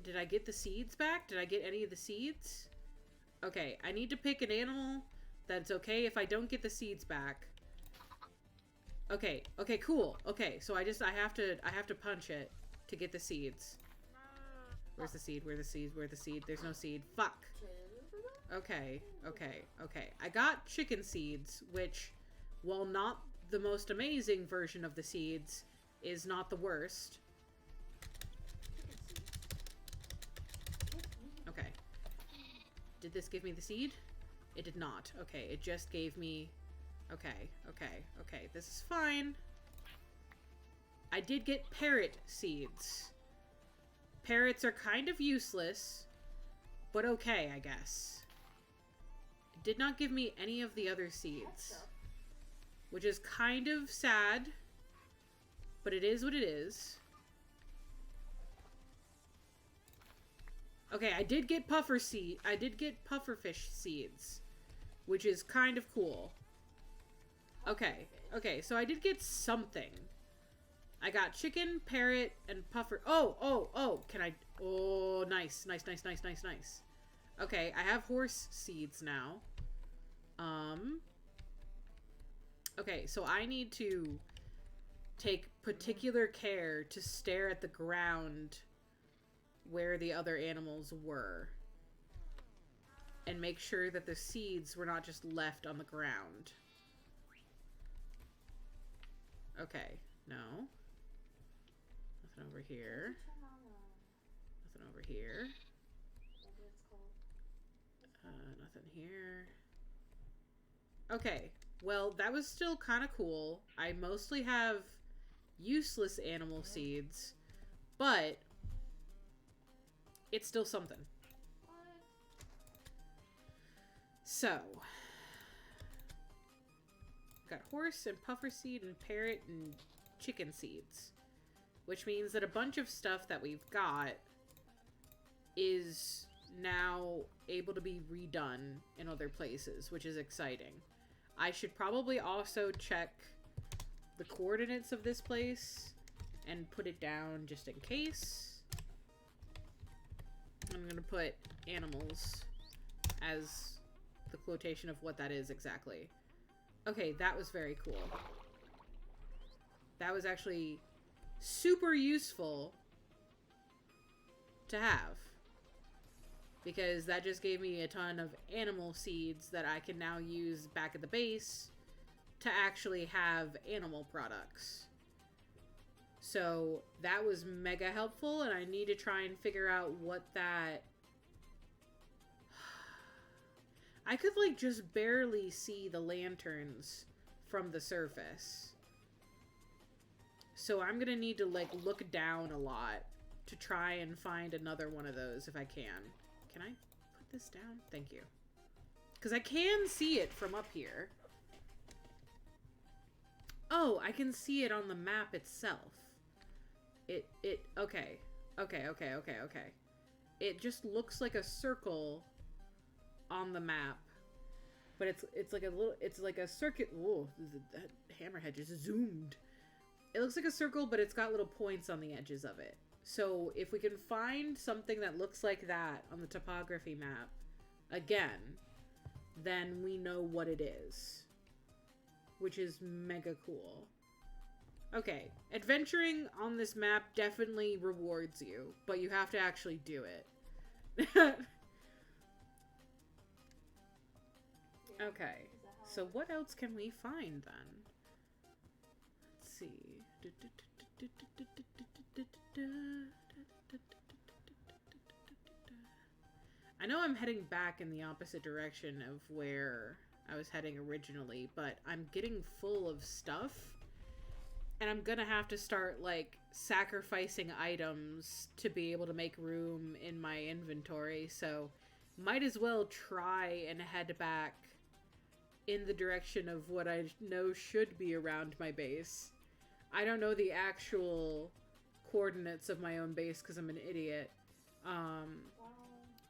Did I get the seeds back? Did I get any of the seeds? Okay, I need to pick an animal that's okay if I don't get the seeds back. Okay, okay, cool. Okay, so I have to punch it to get the seeds. Where's the seed? Where's the seed? Where's the seed? There's no seed. Fuck. Okay, okay, okay. I got chicken seeds, which, while not the most amazing version of the seeds, is not the worst. Okay. Did this give me the seed? It did not. Okay, it just gave me... Okay, okay, okay. This is fine. I did get parrot seeds. Parrots are kind of useless, but okay, I guess. It did not give me any of the other seeds, which is kind of sad, but it is what it is. Okay, I did get pufferfish seeds, which is kind of cool. Okay, okay, so I did get something. I got chicken, parrot, and puffer. Oh, can I... Oh, nice, nice, nice, nice, nice, nice. Okay, I have horse seeds now. Okay, so I need to take particular care to stare at the ground where the other animals were. And make sure that the seeds were not just left on the ground. Okay, no. Nothing over here. Nothing over here. Nothing here. Okay, well, that was still kind of cool. I mostly have useless animal seeds, but it's still something. So, got horse and puffer seed and parrot and chicken seeds, which means that a bunch of stuff that we've got is now able to be redone in other places, which is exciting. I should probably also check the coordinates of this place and put it down just in case. I'm gonna put animals as the quotation of what that is exactly. Okay, that was very cool. That was actually super useful to have, because that just gave me a ton of animal seeds that I can now use back at the base to actually have animal products. So that was mega helpful, and I need to try and figure out what that... I could, like, just barely see the lanterns from the surface. So I'm gonna need to, like, look down a lot to try and find another one of those if I can. Can I put this down? Thank you. Because I can see it from up here. Oh, I can see it on the map itself. Okay. Okay. It just looks like a circle on the map. But it's like a little, it's like a circuit. Whoa, that hammerhead just zoomed. It looks like a circle, but it's got little points on the edges of it. So if we can find something that looks like that on the topography map, again, then we know what it is. Which is mega cool. Okay, adventuring on this map definitely rewards you, but you have to actually do it. Okay, so what else can we find then? Let's see. I know I'm heading back in the opposite direction of where I was heading originally, but I'm getting full of stuff. And I'm gonna have to start, like, sacrificing items to be able to make room in my inventory, so might as well try and head back in the direction of what I know should be around my base. I don't know the actual coordinates of my own base because I'm an idiot.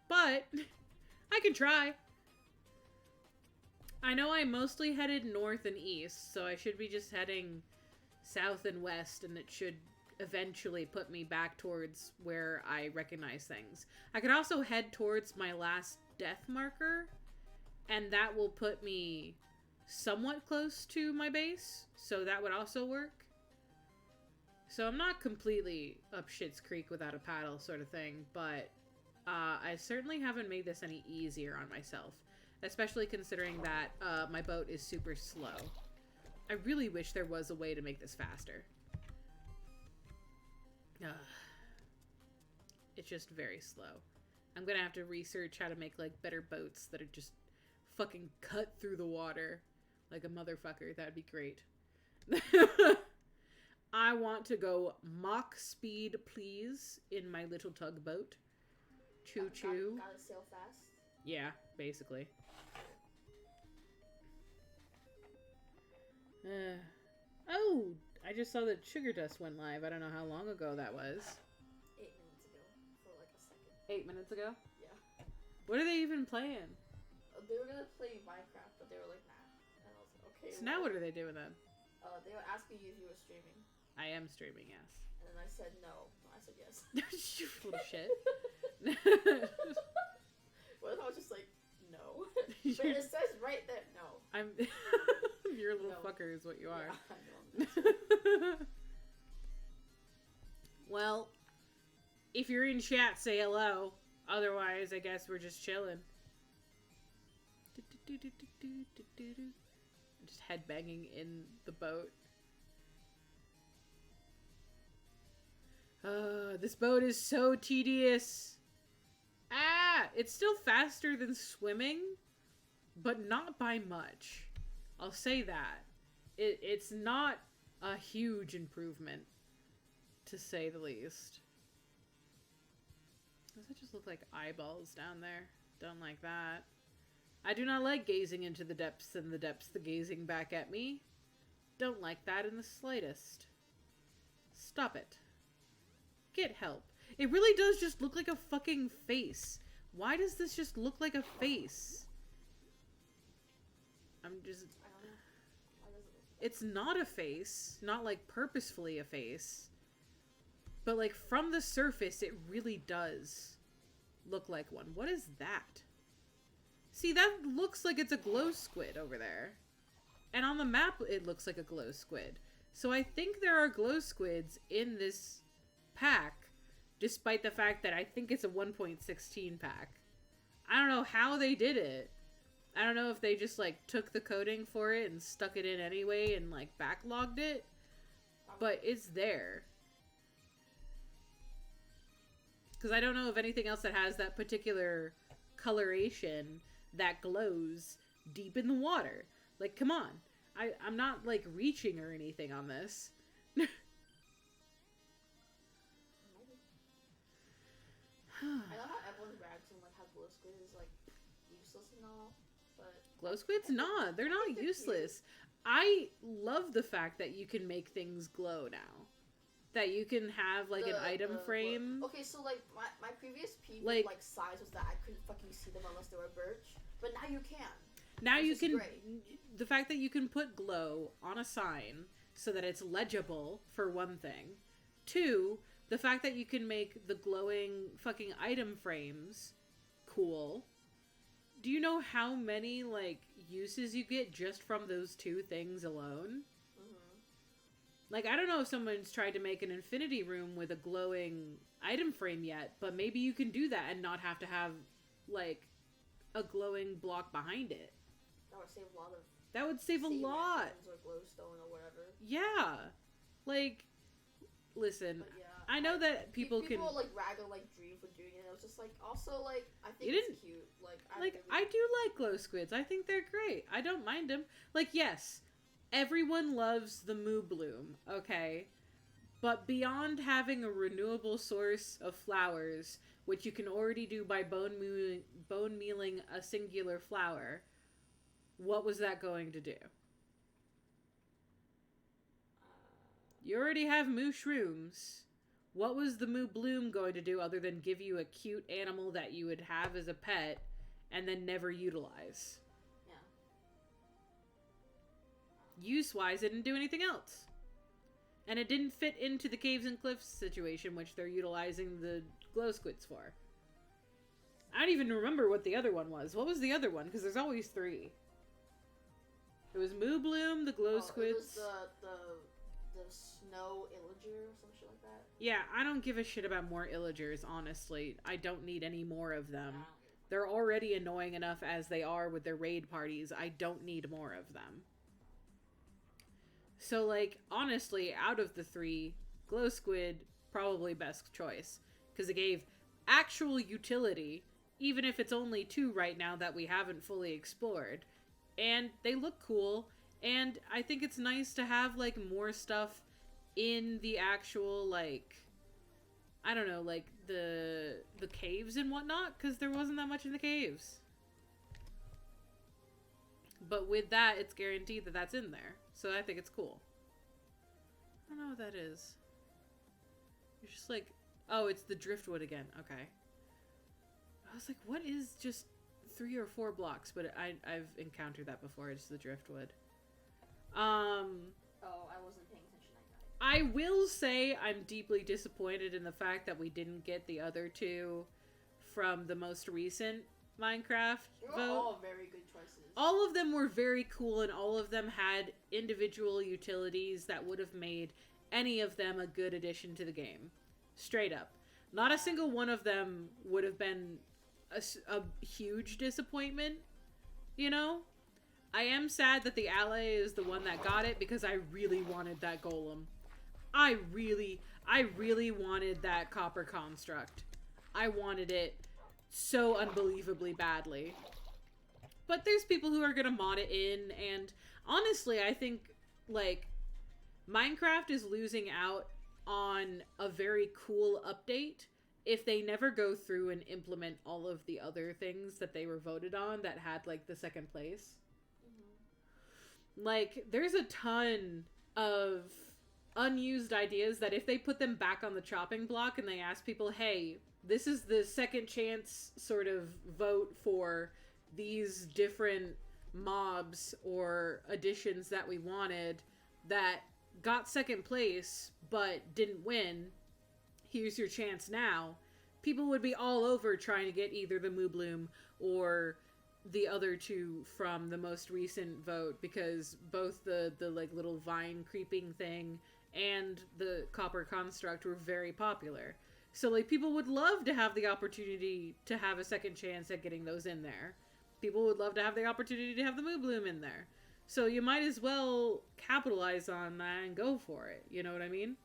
But I can try. I know I'm mostly headed north and east, so I should be just heading south and west, and it should eventually put me back towards where I recognize things. I could also head towards my last death marker, and that will put me somewhat close to my base, so that would also work. So I'm not completely up Shit's Creek without a paddle sort of thing, but I certainly haven't made this any easier on myself, especially considering that my boat is super slow. I really wish there was a way to make this faster. It's just very slow. I'm gonna have to research how to make, like, better boats that are just fucking cut through the water like a motherfucker. That'd be great. I want to go Mach speed, please, in my little tugboat. Choo-choo. Gotta sail fast. Yeah, basically. Oh, I just saw that Sugar Dust went live. I don't know how long ago that was. 8 minutes ago, for like a second. 8 minutes ago? Yeah. What are they even playing? They were gonna play Minecraft, but they were like, nah. And I was like, okay. So now what are they doing then? They were asking you if you were streaming. I am streaming, yes. And then I said no. I said yes. You little shit. What if I was just like, no? But it says right there, no. I'm... You're a little fucker is what you are. Yeah, I know. Well, if you're in chat, say hello. Otherwise, I guess we're just chilling. Just headbanging in the boat. This boat is so tedious. Ah! It's still faster than swimming, but not by much. I'll say that. It's not a huge improvement, to say the least. Does it just look like eyeballs down there? Don't like that. I do not like gazing into the depths and the depths the gazing back at me. Don't like that in the slightest. Stop it. Get help. It really does just look like a fucking face. Why does this just look like a face? I'm just... I don't know. Why does it look like It's not a face. Not, like, purposefully a face. But, like, from the surface, it really does look like one. What is that? See, that looks like it's a glow squid over there. And on the map, it looks like a glow squid. So I think there are glow squids in this pack, despite the fact that I think it's a 1.16 pack. I don't know how they did it. I don't know if they just, like, took the coding for it and stuck it in anyway and, like, backlogged it. But it's there. Because I don't know of anything else that has that particular coloration that glows deep in the water. Like, come on. I'm not, like, reaching or anything on this. I know how everyone rags on like how glow squid is like useless and all, but Glow squids? Nah, they're not useless. I love the fact that you can make things glow now. That you can have, like, an item frame. Okay, so, like, my previous peak like, size was that I couldn't fucking see them unless they were birch. But now you can. Now you can... Great. The fact that you can put glow on a sign so that it's legible, for one thing. 2, the fact that you can make the glowing fucking item frames cool. Do you know how many, like, uses you get just from those 2 things alone? Like, I don't know if someone's tried to make an infinity room with a glowing item frame yet, but maybe you can do that and not have to have, like, a glowing block behind it. That would save a lot of... That would save a lot. Or glowstone or whatever. Yeah. Like, listen, yeah, I know that people can... People, like, rag on, like, Dream for doing it. I was just like, also, like, I think it's cute. Like, I do like glow squids. I think they're great. I don't mind them. Like, yes... Everyone loves the Moo Bloom, okay? But beyond having a renewable source of flowers, which you can already do by bone mealing a singular flower, what was that going to do? You already have Moo Shrooms. What was the Moo Bloom going to do other than give you a cute animal that you would have as a pet and then never utilize? Use-wise, it didn't do anything else. And it didn't fit into the Caves and Cliffs situation, which they're utilizing the glow squids for. I don't even remember what the other one was. What was the other one? Because there's always 3. It was Moo Bloom, the glow squids. It was the snow illager or some shit like that. Yeah, I don't give a shit about more illagers, honestly. I don't need any more of them. They're already annoying enough as they are with their raid parties. I don't need more of them. So, like, honestly, out of the 3, Glow Squid, probably best choice. Because it gave actual utility, even if it's only 2 right now that we haven't fully explored. And they look cool, and I think it's nice to have, like, more stuff in the actual, like, I don't know, like, the caves and whatnot, because there wasn't that much in the caves. But with that, it's guaranteed that that's in there. So I think it's cool. I don't know what that is. You're just like... Oh, it's the driftwood again. Okay. I was like, what is just 3 or 4 blocks? But I've encountered that before. It's the driftwood. Oh, I wasn't paying attention that guy. I will say I'm deeply disappointed in the fact that we didn't get the other 2 from the most recent Minecraft vote. All very good choices. All of them were very cool, and all of them had individual utilities that would have made any of them a good addition to the game. Straight up. Not a single one of them would have been a huge disappointment, you know? I am sad that the ally is the one that got it, because I really wanted that golem. I really wanted that copper construct. I wanted it so unbelievably badly. But there's people who are gonna mod it in, and honestly, I think, like, Minecraft is losing out on a very cool update if they never go through and implement all of the other things that they were voted on that had, like, the second place. Mm-hmm. Like, there's a ton of unused ideas that if they put them back on the chopping block and they ask people, hey, this is the second chance sort of vote for these different mobs or additions that we wanted that got second place but didn't win, here's your chance now, people would be all over trying to get either the Moo Bloom or the other 2 from the most recent vote, because both the like little vine creeping thing and the copper construct were very popular. So, like, people would love to have the opportunity to have a second chance at getting those in there. People would love to have the opportunity to have the Moo Bloom in there. So you might as well capitalize on that and go for it. You know what I mean?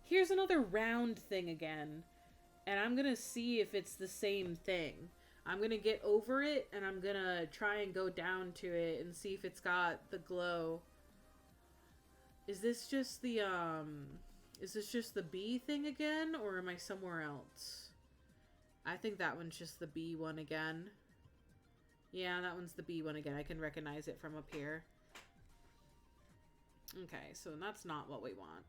Here's another round thing again. And I'm going to see if it's the same thing. I'm going to get over it, and I'm going to try and go down to it and see if it's got the glow. Is this just the bee thing again, or am I somewhere else? I think that one's just the bee one again. Yeah, that one's the bee one again. I can recognize it from up here. Okay, so that's not what we want.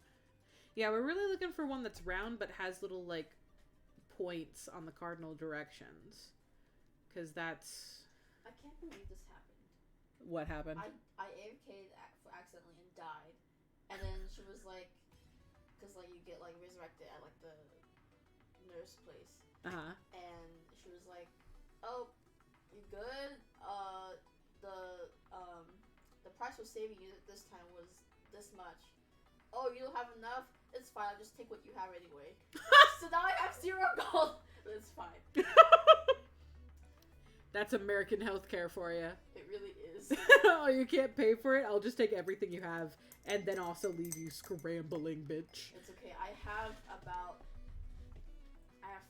Yeah, we're really looking for one that's round but has little, like, points on the cardinal directions. Because that's... I can't believe this happened. What happened? I AFK'd accidentally and died. And then she was like... Because, like, you get, like, resurrected at, like, the nurse place. Uh-huh. And she was like, oh, you good? The price for saving you this time was this much. Oh, you don't have enough? It's fine, I'll just take what you have anyway. So now I have 0 gold. But it's fine. That's American healthcare for you. It really is. Oh, you can't pay for it? I'll just take everything you have and then also leave you scrambling, bitch. It's okay. I have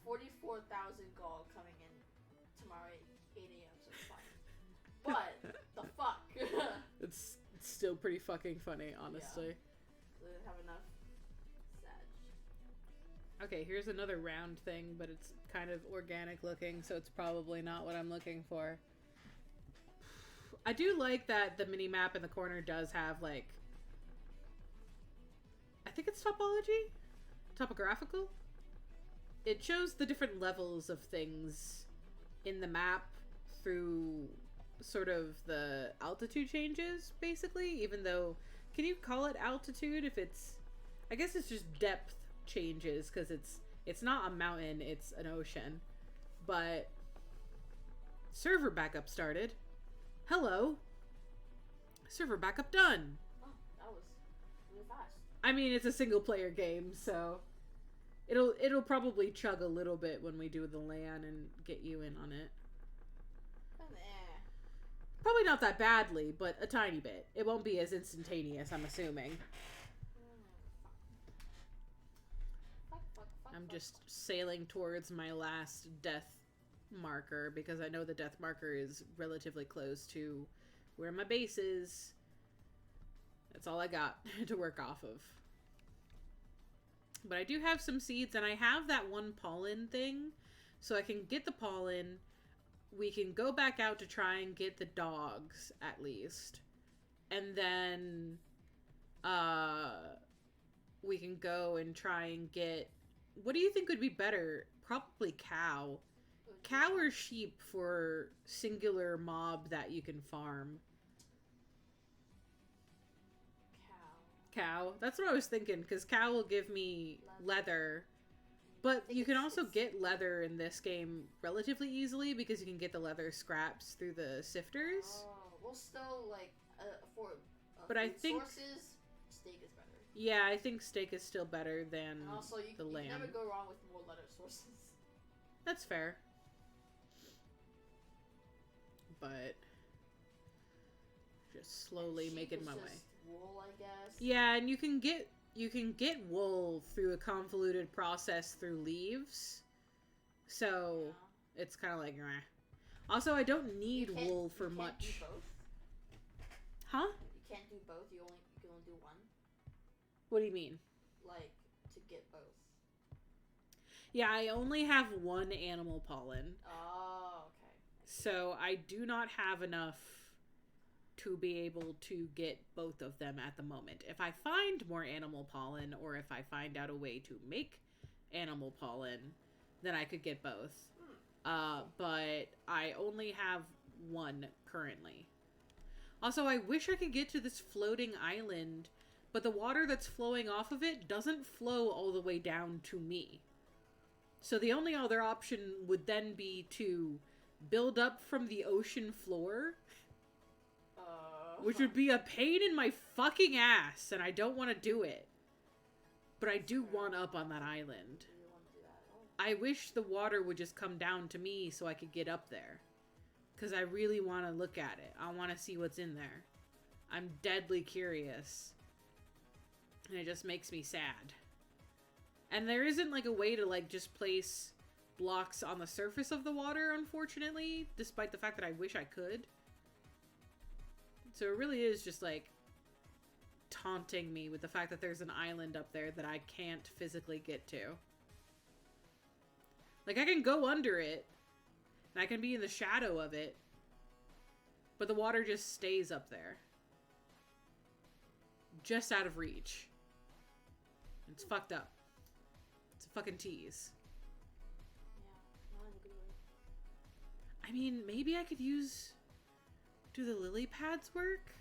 44,000 gold coming in tomorrow at 8 a.m. So it's fine. But the fuck. It's still pretty fucking funny, honestly. Yeah. I didn't have enough. Sad. Okay, here's another round thing, but it's kind of organic looking, so it's probably not what I'm looking for. I do like that the mini-map in the corner does have, like... I think it's topology? Topographical? It shows the different levels of things in the map through sort of the altitude changes, basically, even though... Can you call it altitude if it's... I guess it's just depth changes, because it's not a mountain, it's an ocean. But... Server backup started. Hello. Server backup done. Oh, that was really fast. I mean, it's a single player game, so... It'll probably chug a little bit when we do the LAN and get you in on it. Probably not that badly, but a tiny bit. It won't be as instantaneous, I'm assuming. I'm just sailing towards my last death marker because I know the death marker is relatively close to where my base is. That's all I got to work off of. But I do have some seeds, and I have that one pollen thing, so I can get the pollen. We can go back out to try and get the dogs, at least. And then, we can go and try and get... What do you think would be better? Probably cow. Cow or sheep for singular mob that you can farm? Cow. That's what I was thinking, because cow will give me leather. But you can also get leather in this game relatively easily because you can get the leather scraps through the sifters. Oh, well, still, like, for but I think sources, steak is better. Yeah, I think steak is still better than and also, the lamb. You never go wrong with more leather sources. That's fair. But just slowly making my way. Wool, I guess. Yeah, and you can get wool through a convoluted process through leaves. So it's kind of like, meh. Also, I don't need wool for much. Do both? Huh? You can't do both. You can only do one. What do you mean? Like to get both. Yeah, I only have one animal pollen. Oh, okay. So I do not have enough to be able to get both of them at the moment. If I find more animal pollen, or if I find out a way to make animal pollen, then I could get both. But I only have one currently. Also, I wish I could get to this floating island, but the water that's flowing off of it doesn't flow all the way down to me. So the only other option would then be to build up from the ocean floor, which would be a pain in my fucking ass, and I don't want to do it. But I do want up on that island. I wish the water would just come down to me so I could get up there. Because I really want to look at it. I want to see what's in there. I'm deadly curious. And it just makes me sad. And there isn't like a way to like just place blocks on the surface of the water, unfortunately. Despite the fact that I wish I could. So it really is just, like, taunting me with the fact that there's an island up there that I can't physically get to. Like, I can go under it, and I can be in the shadow of it, but the water just stays up there. just out of reach. It's fucked up. It's a fucking tease. Yeah, not in a good way. I mean, maybe I could use... Do the lily pads work?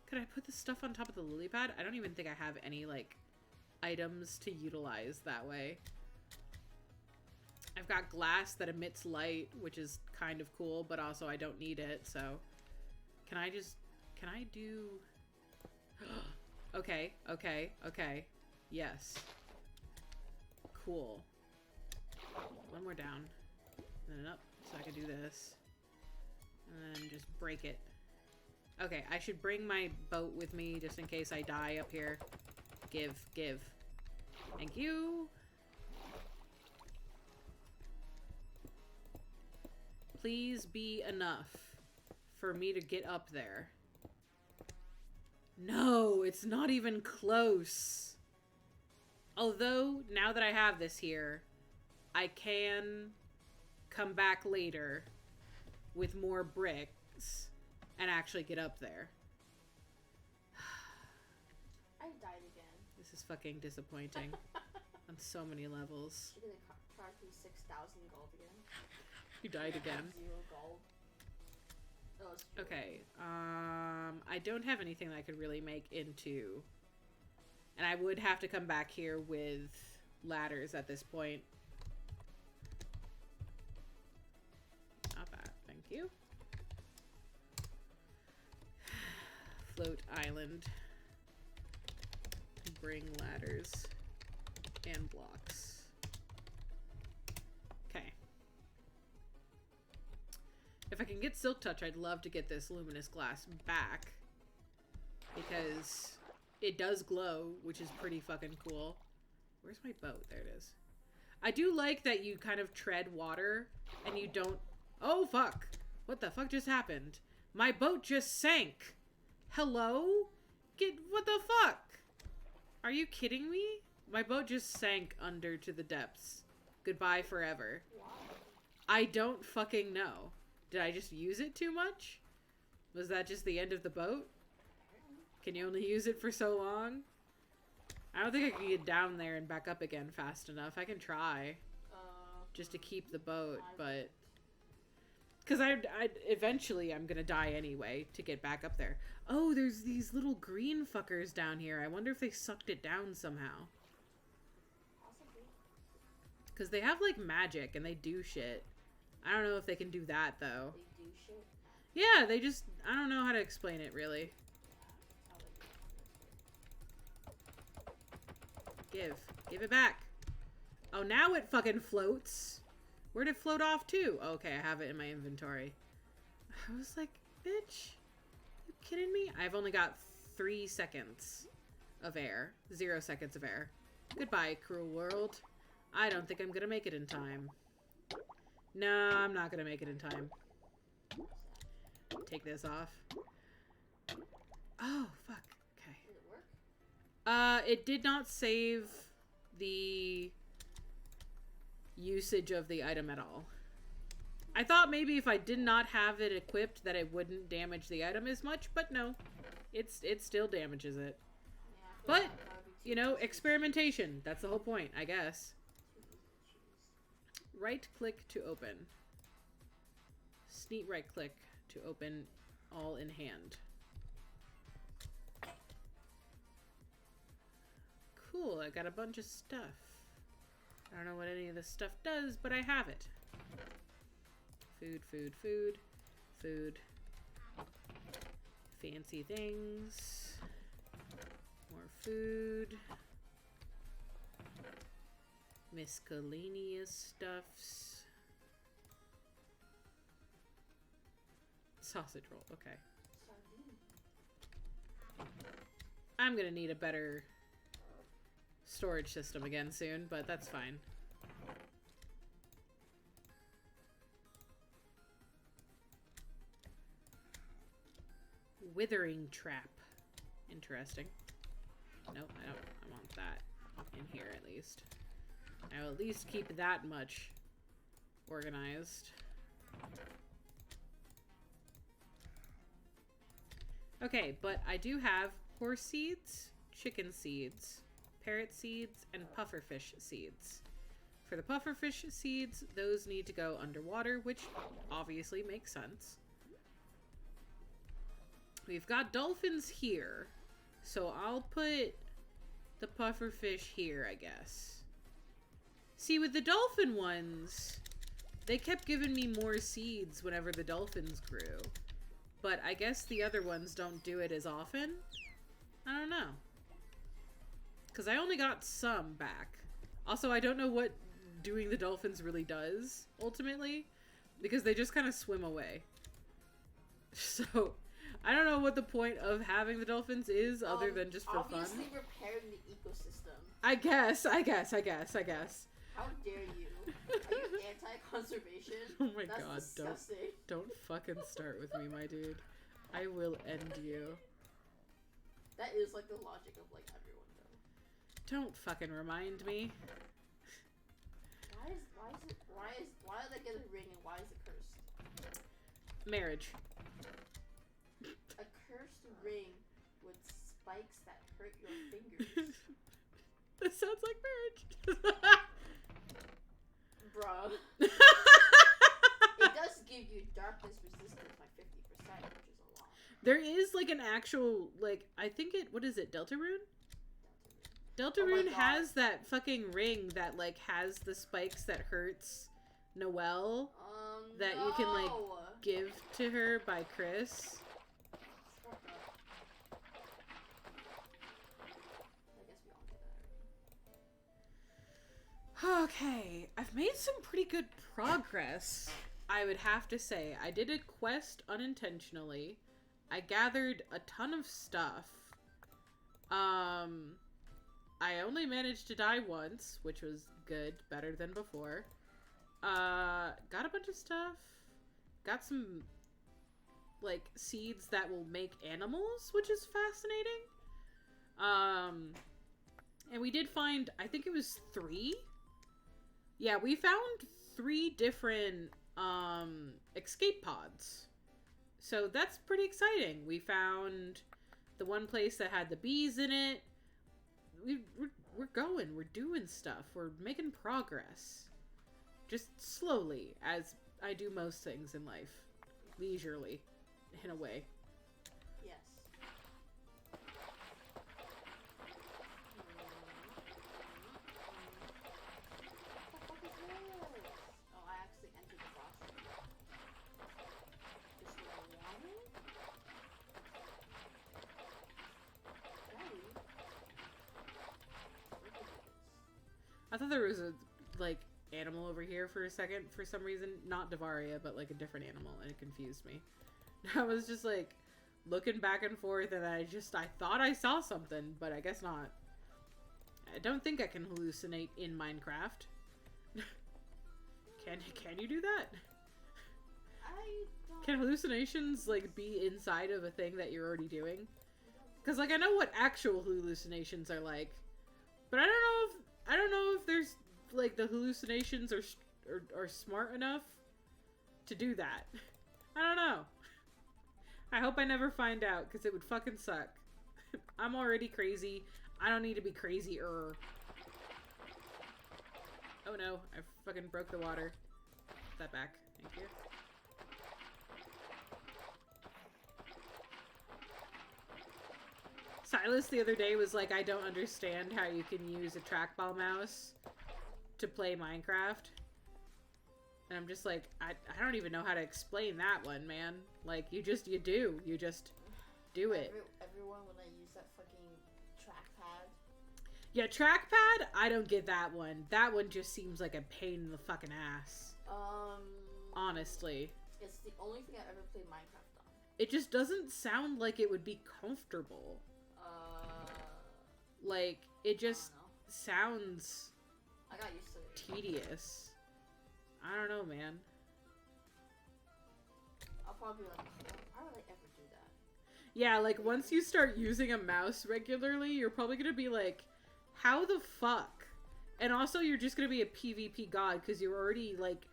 Could I put the stuff on top of the lily pad? I don't even think I have any, like, items to utilize that way. I've got glass that emits light, which is kind of cool, but also I don't need it, so... Can I do... Okay. Yes. Cool. One more down. And then up, so I can do this. And then just break it. Okay, I should bring my boat with me just in case I die up here. Give. Thank you. Please be enough for me to get up there. No, it's not even close. Although, now that I have this here, I can come back later with more bricks and actually get up there. I died again. This is fucking disappointing on so many levels. You're gonna try to 6,000 gold again. You died again. 0 gold. Oh, it's true. Okay, I don't have anything that I could really make into... And I would have to come back here with ladders at this point. Not that, thank you. Float island. Bring ladders and blocks. Okay. If I can get Silk Touch, I'd love to get this luminous glass back. Because it does glow, which is pretty fucking cool. Where's my boat? There it is. I do like that you kind of tread water and you don't... Oh, fuck. What the fuck just happened? My boat just sank. Hello? What the fuck? Are you kidding me? My boat just sank under to the depths. Goodbye forever. Why? I don't fucking know. Did I just use it too much? Was that just the end of the boat? Can you only use it for so long? I don't think I can get down there and back up again fast enough. I can try. Just to keep the boat, but... Because eventually I'm gonna die anyway to get back up there. Oh, there's these little green fuckers down here. I wonder if they sucked it down somehow. Possibly. Because they have, like, magic and they do shit. I don't know if they can do that, though. They do shit. Yeah, they just... I don't know how to explain it, really. Give it back. Oh, now it fucking floats. Where'd it float off to? Okay, I have it in my inventory. I was like, bitch, you kidding me? I've only got 3 seconds of air. 0 seconds of air. Goodbye, cruel world. I don't think I'm gonna make it in time. No, I'm not gonna make it in time. Take this off. Oh, fuck. Okay. Did it work? It did not save the usage of the item at all. I thought maybe if I did not have it equipped that it wouldn't damage the item as much, but no. It still damages it. Yeah, But, you know, experimentation. That's the whole point, I guess. Right click to open. Sneak right click to open all in hand. Cool, I got a bunch of stuff. I don't know what any of this stuff does, but I have it. Food. Fancy things. More food. Miscellaneous stuffs. Sausage roll, okay. I'm gonna need a better storage system again soon, but that's fine. Withering trap. Interesting. Nope, I want that in here at least. I'll at least keep that much organized. Okay, but I do have horse seeds, chicken seeds, parrot seeds, and pufferfish seeds. For the pufferfish seeds, those need to go underwater, which obviously makes sense. We've got dolphins here, so I'll put the pufferfish here, I guess. See, with the dolphin ones, they kept giving me more seeds whenever the dolphins grew. But I guess the other ones don't do it as often? I don't know. Because I only got some back. Also, I don't know what doing the dolphins really does, ultimately. Because they just kind of swim away. So, I don't know what the point of having the dolphins is, other than just for fun. Obviously repairing the ecosystem. I guess. How dare you? Are you anti-conservation? Oh my That's god, disgusting. don't fucking start with me, my dude. I will end you. That is like the logic of like everyone though. Don't fucking remind me. Why did they get a ring and why is it cursed? Marriage. A cursed ring with spikes that hurt your fingers. This sounds like marriage. Bruh. It does give you darkness resistance by 50%, which is a lot. There is like an actual, like, I think it, what is it, Deltarune? Deltarune has that fucking ring that like has the spikes that hurts Noelle that you can like give to her by Chris. Okay, I've made some pretty good progress, I would have to say. I did a quest unintentionally. I gathered a ton of stuff. I only managed to die once, which was good, better than before. Got a bunch of stuff. Got some, like, seeds that will make animals, which is fascinating. And we did find, I think it was 3? Yeah, we found 3 different, escape pods. So that's pretty exciting. We found the one place that had the bees in it. We're going. We're doing stuff. We're making progress. Just slowly, as I do most things in life. Leisurely, in a way. Yes. What the fuck is this? Oh, I actually entered the boss. Just what I wanted? Daddy? I thought there was a, like, animal over here for a second for some reason. Not Devaria, but, like, a different animal, and it confused me. I was just, like, looking back and forth, and I thought I saw something, but I guess not. I don't think I can hallucinate in Minecraft. Can you do that? I don't... Can hallucinations, like, be inside of a thing that you're already doing? Because, like, I know what actual hallucinations are like, but I don't know if there's, like, the hallucinations are smart enough to do that. I don't know. I hope I never find out, because it would fucking suck. I'm already crazy. I don't need to be crazier. Oh no, I fucking broke the water. Put that back. Thank you. Silas the other day was like, I don't understand how you can use a trackball mouse to play Minecraft. And I'm just like, I don't even know how to explain that one, man. Like, you just do it. Everyone, when I use that fucking trackpad. Yeah, trackpad, I don't get that one. That one just seems like a pain in the fucking ass. Honestly. It's the only thing I've ever played Minecraft on. It just doesn't sound like it would be comfortable. Like, it just sounds... I got used to it. Tedious. I don't know, man. I'll probably be like, why would I ever do that? Yeah, like, once you start using a mouse regularly, you're probably gonna be like, how the fuck? And also, you're just gonna be a PvP god, because you're already, like,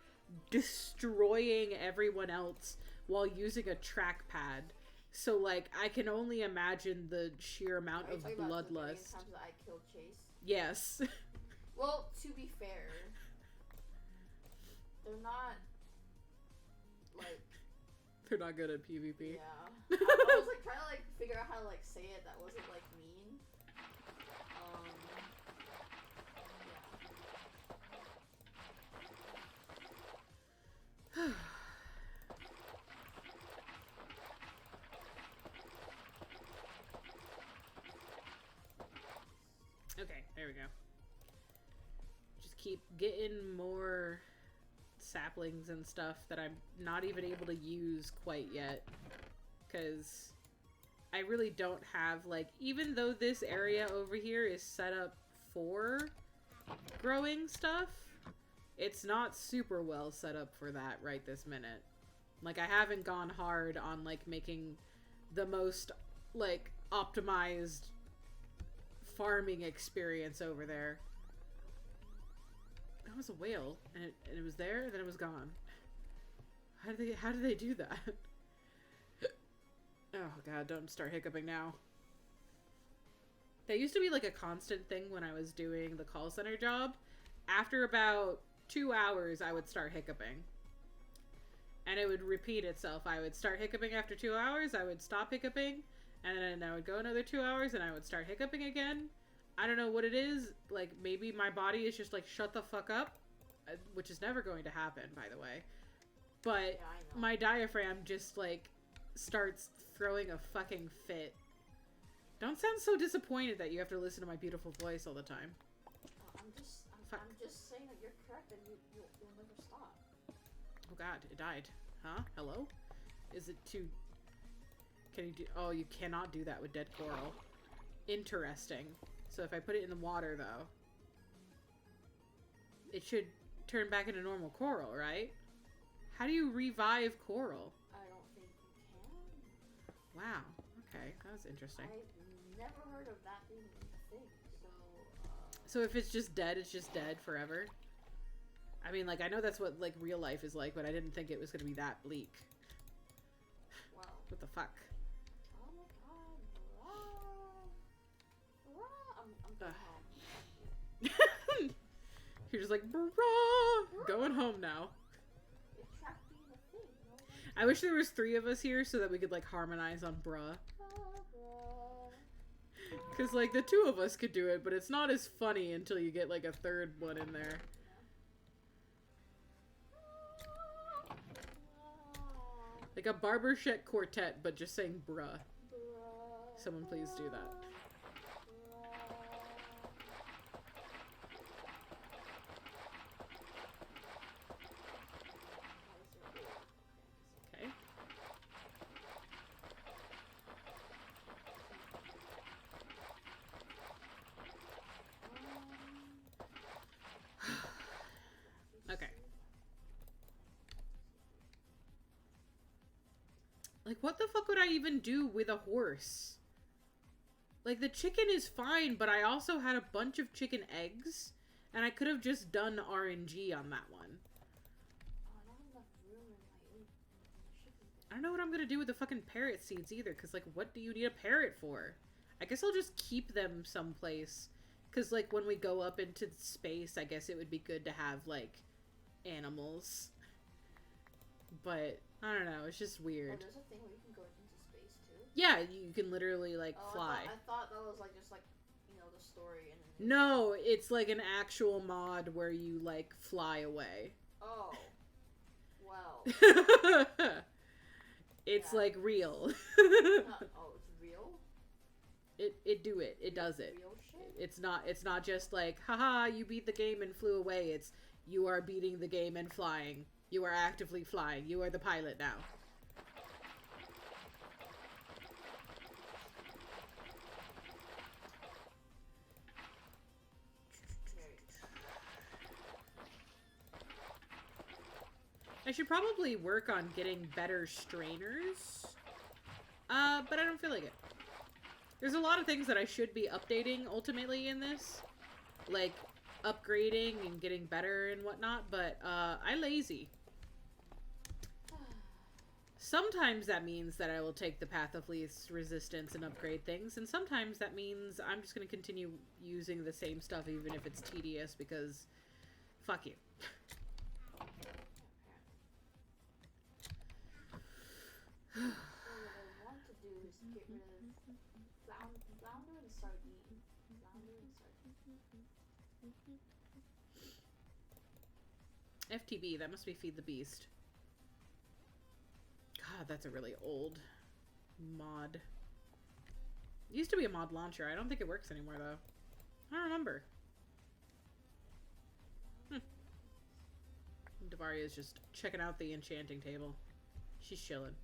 destroying everyone else while using a trackpad. So, like, I can only imagine the sheer amount Are you of talking about the million bloodlust. times that I killed Chase? Yes. Well, to be fair, they're not, like... They're not good at PvP. Yeah. I was, like, trying to, like, figure out how to, like, say it that wasn't, like, mean. Yeah. Okay, there we go. Just keep getting more saplings and stuff that I'm not even able to use quite yet. Because I really don't have, like, even though this area over here is set up for growing stuff, it's not super well set up for that right this minute. Like, I haven't gone hard on, like, making the most, like, optimized farming experience over there. That was a whale, and it was there, and then it was gone. How do they do that? Oh god, don't start hiccuping now. That used to be like a constant thing when I was doing the call center job. After about 2 hours, I would start hiccuping. And it would repeat itself. I would start hiccuping after 2 hours, I would stop hiccuping, and then I would go another 2 hours, and I would start hiccuping again. I don't know what it is. Like, maybe my body is just like, shut the fuck up. Which is never going to happen, by the way. But Yeah, my diaphragm just, like, starts throwing a fucking fit. Don't sound so disappointed that you have to listen to my beautiful voice all the time. I'm just saying that you're correct and you'll never stop. Oh god, it died. Huh? Hello? Is it too... Can you do... Oh, you cannot do that with dead coral. Interesting. So if I put it in the water, though, it should turn back into normal coral, right? How do you revive coral? I don't think you can. Wow. Okay, that was interesting. I've never heard of that being a thing, so... So if it's just dead forever? I mean, like, I know that's what, like, real life is like, but I didn't think it was gonna be that bleak. Wow. What the fuck? Oh my god. I'm going home. You're just like, bruh, going home now. It trapped me in a thing, no? I wish there was 3 of us here so that we could, like, harmonize on bruh. Because, like, the 2 of us could do it, but it's not as funny until you get, like, a 3rd one in there. Like a barbershop quartet, but just saying bruh. Someone please do that. Okay. Okay. Like, what the fuck would I even do with a horse? Like, the chicken is fine, but I also had a bunch of chicken eggs, and I could have just done RNG on that one. I don't know what I'm gonna do with the fucking parrot seeds either, because, like, what do you need a parrot for? I guess I'll just keep them someplace, because, like, when we go up into space, I guess it would be good to have, like, animals. But, I don't know, it's just weird. Oh, there's a thing where you can go into space, too? Yeah, you can literally, like, fly. I thought that was, like, just, like, you know, the story. And No, it's, like, an actual mod where you, like, fly away. Oh. Well. It's, like, real. Oh, it's real? It do it. It does it. Real shit? It's not just like, haha, you beat the game and flew away. It's, you are beating the game and flying. You are actively flying. You are the pilot now. I should probably work on getting better strainers. But I don't feel like it. There's a lot of things that I should be updating ultimately in this. Like, upgrading and getting better and whatnot, but, I lazy. Sometimes that means that I will take the path of least resistance and upgrade things, and sometimes that means I'm just going to continue using the same stuff even if it's tedious, because fuck you. What I want to do is get rid of flounder and sardine. Flounder and sardine. FTB, that must be Feed the Beast. God, that's a really old mod. It used to be a mod launcher. I don't think it works anymore, though. I don't remember. Devaria's just checking out the enchanting table. She's chilling.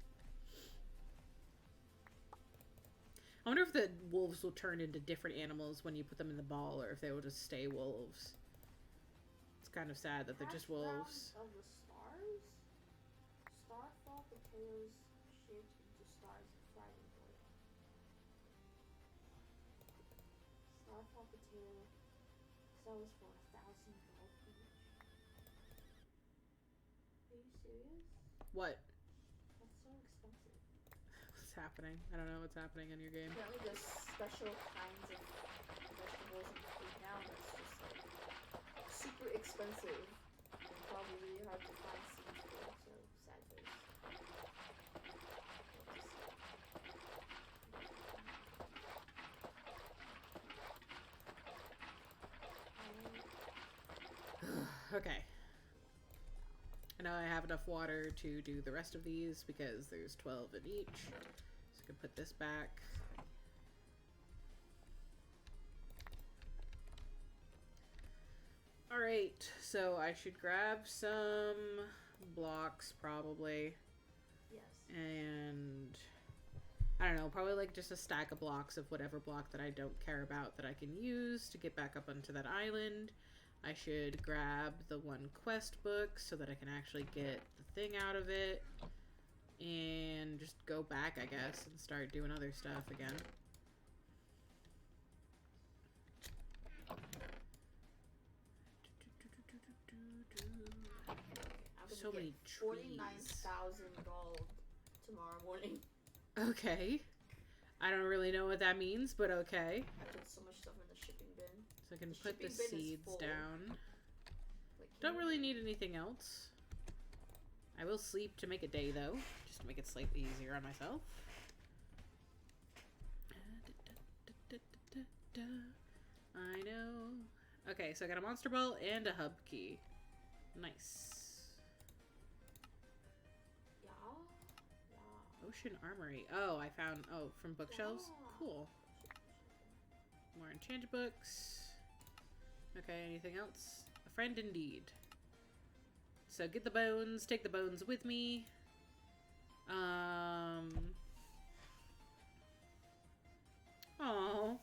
I wonder if the wolves will turn into different animals when you put them in the ball, or if they will just stay wolves. It's kind of sad that they're just wolves. Of the stars? Starfall potatoes shaped into stars and fried in oil. Starfall potato sells for 1,000 gold each. Are you serious? What? That's so expensive. What's happening? I don't know what's happening in your game. Apparently there's special kinds of vegetables and food now that's just like super expensive and probably really hard to find seeds for, so sad face. Okay. I know I have enough water to do the rest of these because there's 12 in each. So I can put this back. Alright, so I should grab some blocks probably. Yes. And I don't know, probably like just a stack of blocks of whatever block that I don't care about that I can use to get back up onto that island. I should grab the one quest book so that I can actually get the thing out of it. And just go back, I guess, and start doing other stuff again. So many trees. 49,000 gold tomorrow morning. Okay. I don't really know what that means, but okay. I put so much stuff in the shipping bin. So I can The put the shipping bin is seeds full. down. Like, Don't really need anything else. I will sleep to make a day, though, just to make it slightly easier on myself. I know. Okay, so I got a monster ball and a hub key. Nice. Yeah. Yeah. Ocean Armory. Oh, I found... Oh, from bookshelves? Yeah. Cool. More enchanted books. Okay, anything else? A friend indeed. So get the bones, take the bones with me. Oh.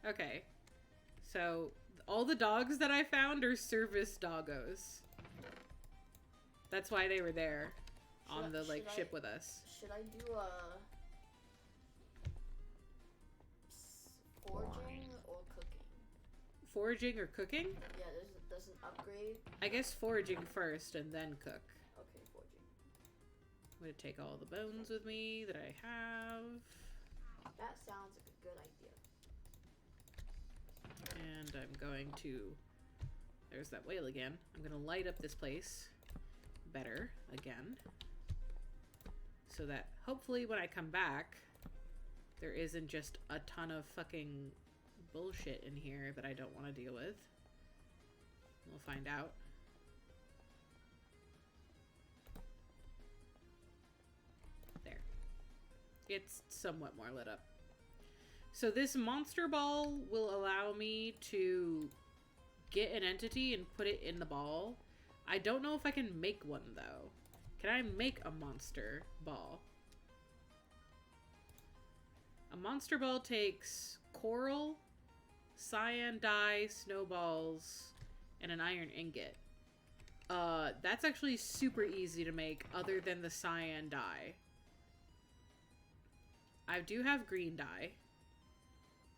Okay. So all the dogs that I found are service doggos. That's why they were there on the like ship with us. Should I do a foraging or cooking? Foraging or cooking? Yeah, there's an upgrade. I guess foraging first and then cook. Okay, foraging. I'm gonna take all the bones with me that I have. That sounds like a good idea. And I'm going to... There's that whale again. I'm gonna light up this place better again. So that hopefully when I come back, there isn't just a ton of fucking bullshit in here that I don't want to deal with. We'll find out. There. It's somewhat more lit up. So this monster ball will allow me to get an entity and put it in the ball. I don't know if I can make one, though. Can I make a monster ball? A monster ball takes coral, cyan dye, snowballs, and an iron ingot. That's actually super easy to make other than the cyan dye. I do have green dye.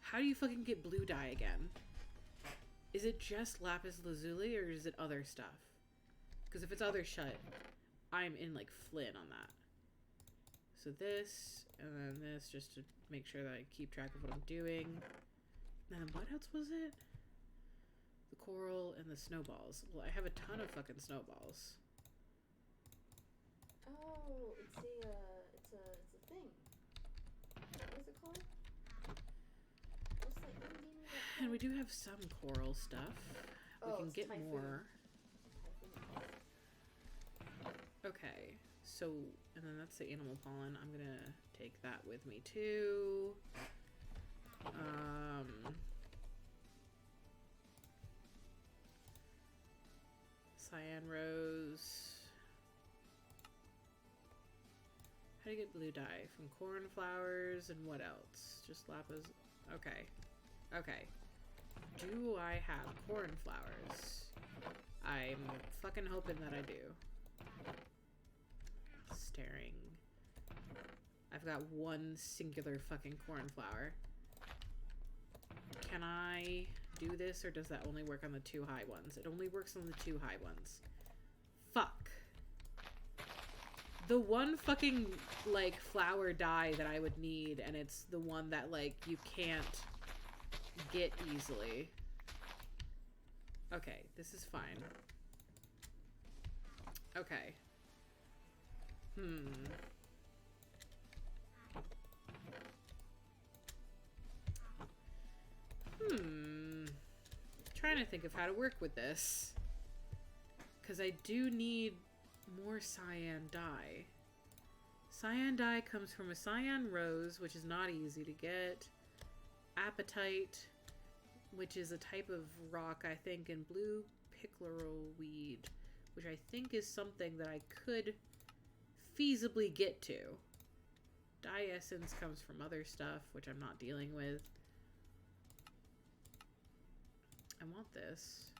How do you fucking get blue dye again? Is it just lapis lazuli or is it other stuff? Because if it's other shit, I'm in like Flynn on that. So this, and then this, just to make sure that I keep track of what I'm doing. And then what else was it? The coral and the snowballs. Well, I have a ton of fucking snowballs. Oh, it's a thing. What's it called? What's the indie that And we do have some coral stuff. We can get typhoon. more. Typhoon. Okay, so, and then that's the animal pollen. I'm gonna take that with me too. Cyan rose. How do you get blue dye? From cornflowers and what else? Just lapis. Okay. Okay. Do I have cornflowers? I'm fucking hoping that I do. Staring. I've got one singular fucking cornflower. Can I do this, or does that only work on the 2 high ones? It only works on the 2 high ones. Fuck. The one fucking, like, flower dye that I would need, and it's the one that, like, you can't get easily. Okay, this is fine. Okay. Trying to think of how to work with this. Because I do need more cyan dye. Cyan dye comes from a cyan rose, which is not easy to get. Apatite, which is a type of rock, I think, and blue pickerel weed, which I think is something that I could feasibly get to. Dye essence comes from other stuff, which I'm not dealing with. I want this.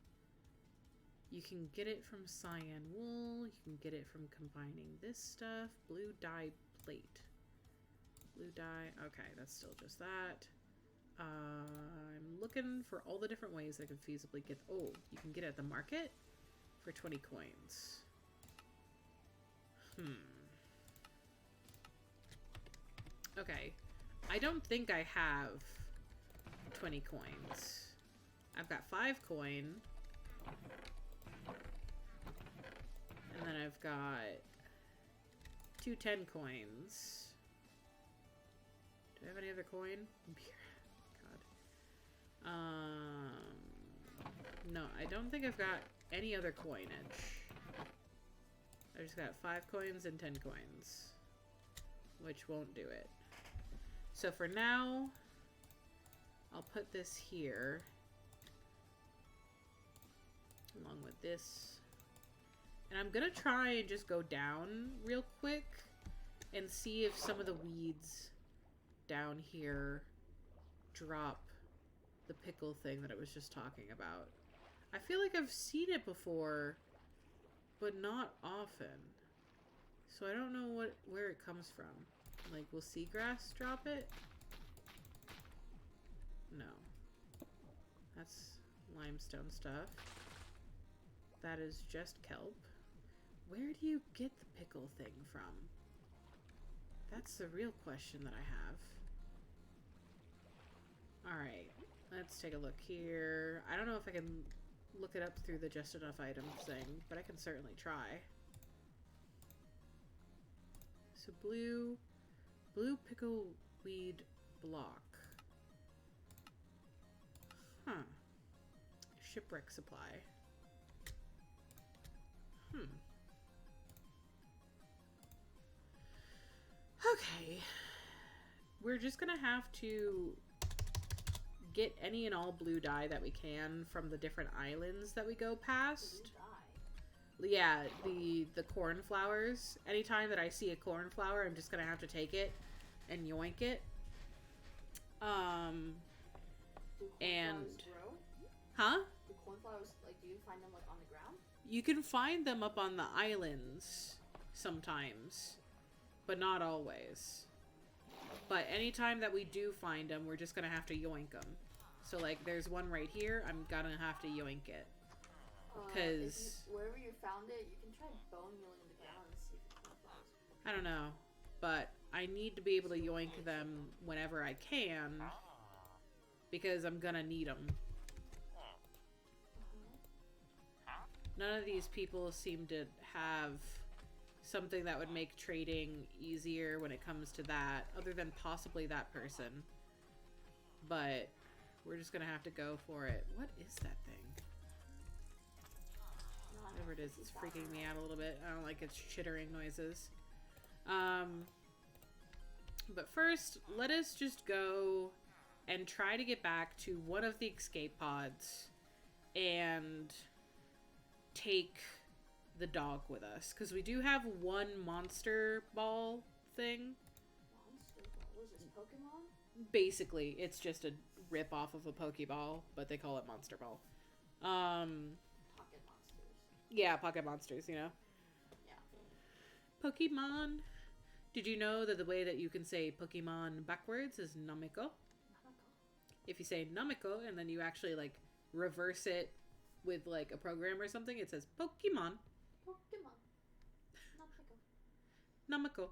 You can get it from cyan wool. You can get it from combining this stuff. Blue dye plate. Blue dye. Okay, that's still just that. I'm looking for all the different ways I could feasibly get... Oh, you can get it at the market for 20 coins. Okay. I don't think I have 20 coins. I've got 5 coin. And then I've got 2 10 coins. Do I have any other coin? God. No, I don't think I've got any other coinage. I just got 5 coins and 10 coins, which won't do it. So for now, I'll put this here, along with this. And I'm gonna try and just go down real quick and see if some of the weeds down here drop the pickle thing that I was just talking about. I feel like I've seen it before, but not often. So I don't know where it comes from. Like, will seagrass drop it? No. That's limestone stuff. That is just kelp. Where do you get the pickle thing from? That's the real question that I have. Alright, let's take a look here. I don't know if I can look it up through the just enough items thing, but I can certainly try. So blue pickle weed block. Huh. Shipwreck supply. Okay. We're just gonna have to get any and all blue dye that we can from the different islands that we go past. Yeah, the cornflowers. Anytime that I see a cornflower, I'm just gonna have to take it and yoink it. And grow? huh? Do cornflowers, like, do you find them, like, on the ground? You can find them up on the islands sometimes, but not always. But anytime that we do find them, we're just gonna have to yoink them. So, like, there's one right here. I'm gonna have to yoink it. Because wherever you found it, you can try bone mealing the ground and I don't know. But I need to be able to yoink them whenever I can. Because I'm gonna need them. None of these people seem to have something that would make trading easier when it comes to that, other than possibly that person. But we're just gonna have to go for it. What is that thing? Whatever it is, it's freaking me out a little bit. I don't like its chittering noises. But first, let us just go and try to get back to one of the escape pods and take the dog with us. Because we do have one monster ball thing. Monster ball? What is this, Pokemon? Basically, it's just a rip off of a Pokeball, but they call it Monster Ball. Pocket monsters. Yeah, pocket monsters, you know? Yeah. Pokemon. Did you know that the way that you can say Pokemon backwards is Namiko? If you say Namiko and then you actually like reverse it with like a program or something, it says Pokemon. Pokemon. Namiko. Namiko.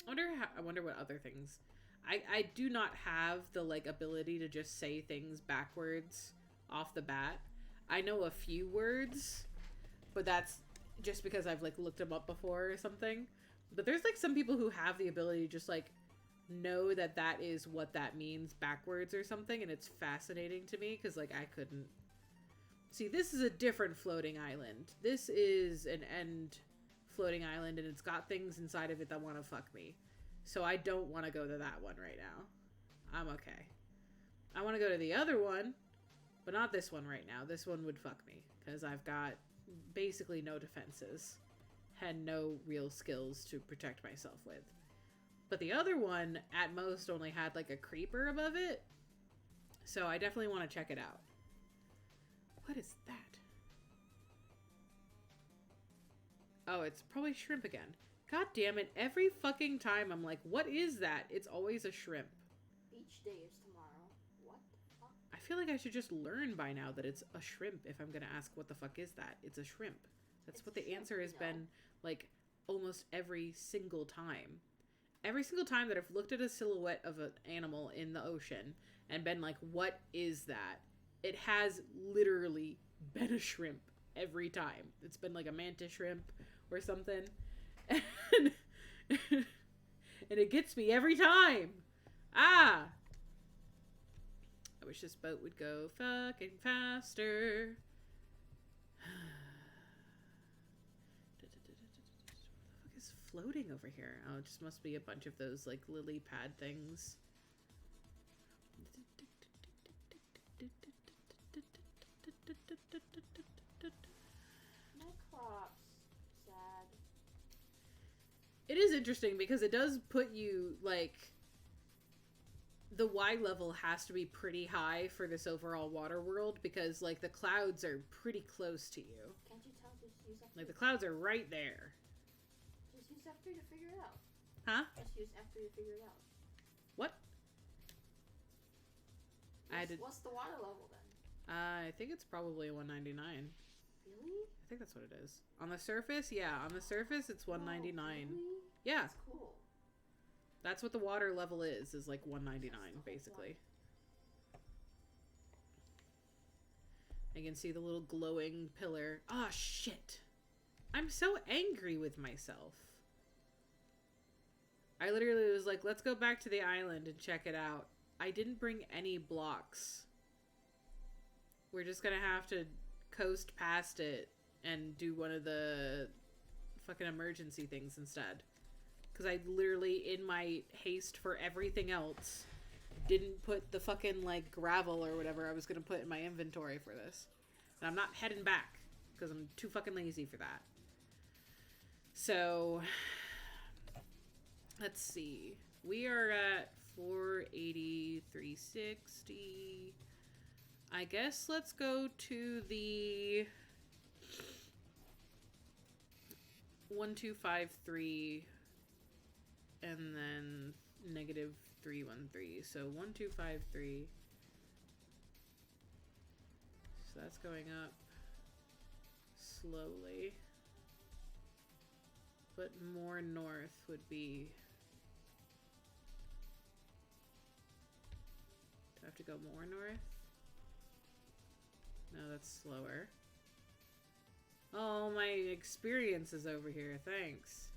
Namiko. I wonder what other things. I do not have the like ability to just say things backwards off the bat. I know a few words, but that's just because I've like looked them up before or something. But there's like some people who have the ability to just like know that that is what that means backwards or something, and it's fascinating to me because like I couldn't. See, this is a different floating island. This is an end floating island, and it's got things inside of it that want to fuck me. So I don't want to go to that one right now. I'm okay. I want to go to the other one, but not this one right now. This one would fuck me because I've got basically no defenses and no real skills to protect myself with. But the other one at most only had like a creeper above it. So I definitely want to check it out. What is that? Oh, it's probably shrimp again. God damn it. Every fucking time I'm like, what is that? It's always a shrimp. Beach day is tomorrow. What the fuck? I feel like I should just learn by now that it's a shrimp if I'm going to ask what the fuck is that. It's a shrimp. That's what the answer has been like almost every single time. Every single time that I've looked at a silhouette of an animal in the ocean and been like, what is that? It has literally been a shrimp every time. It's been like a mantis shrimp or something. And it gets me every time. Ah! I wish this boat would go fucking faster. What the fuck is floating over here? Oh, it just must be a bunch of those like lily pad things. My crops. Sad. It is interesting because it does put you, like, the Y level has to be pretty high for this overall water world because, like, the clouds are pretty close to you. Can't you tell? Just use F3. Like, the clouds are right there. Just use F3 to figure it out. Huh? Just use F3 to figure it out. What? What's the water level then? I think it's probably 199. Really? I think that's what it is. On the surface, yeah. On the surface, it's 199. Oh, really? Yeah. That's cool. That's what the water level is like 199, basically. I can see the little glowing pillar. Ah, shit. I'm so angry with myself. I literally was like, let's go back to the island and check it out. I didn't bring any blocks. We're just gonna have to coast past it and do one of the fucking emergency things instead. Because I literally, in my haste for everything else, didn't put the fucking, like, gravel or whatever I was gonna put in my inventory for this. And I'm not heading back, because I'm too fucking lazy for that. So, let's see. We are at 480, 360. I guess let's go to the 1253 and then negative 313. So 1253. So that's going up slowly. but more north would be... Do I have to go more north? No, that's slower. Oh, my experience is over here. Thanks.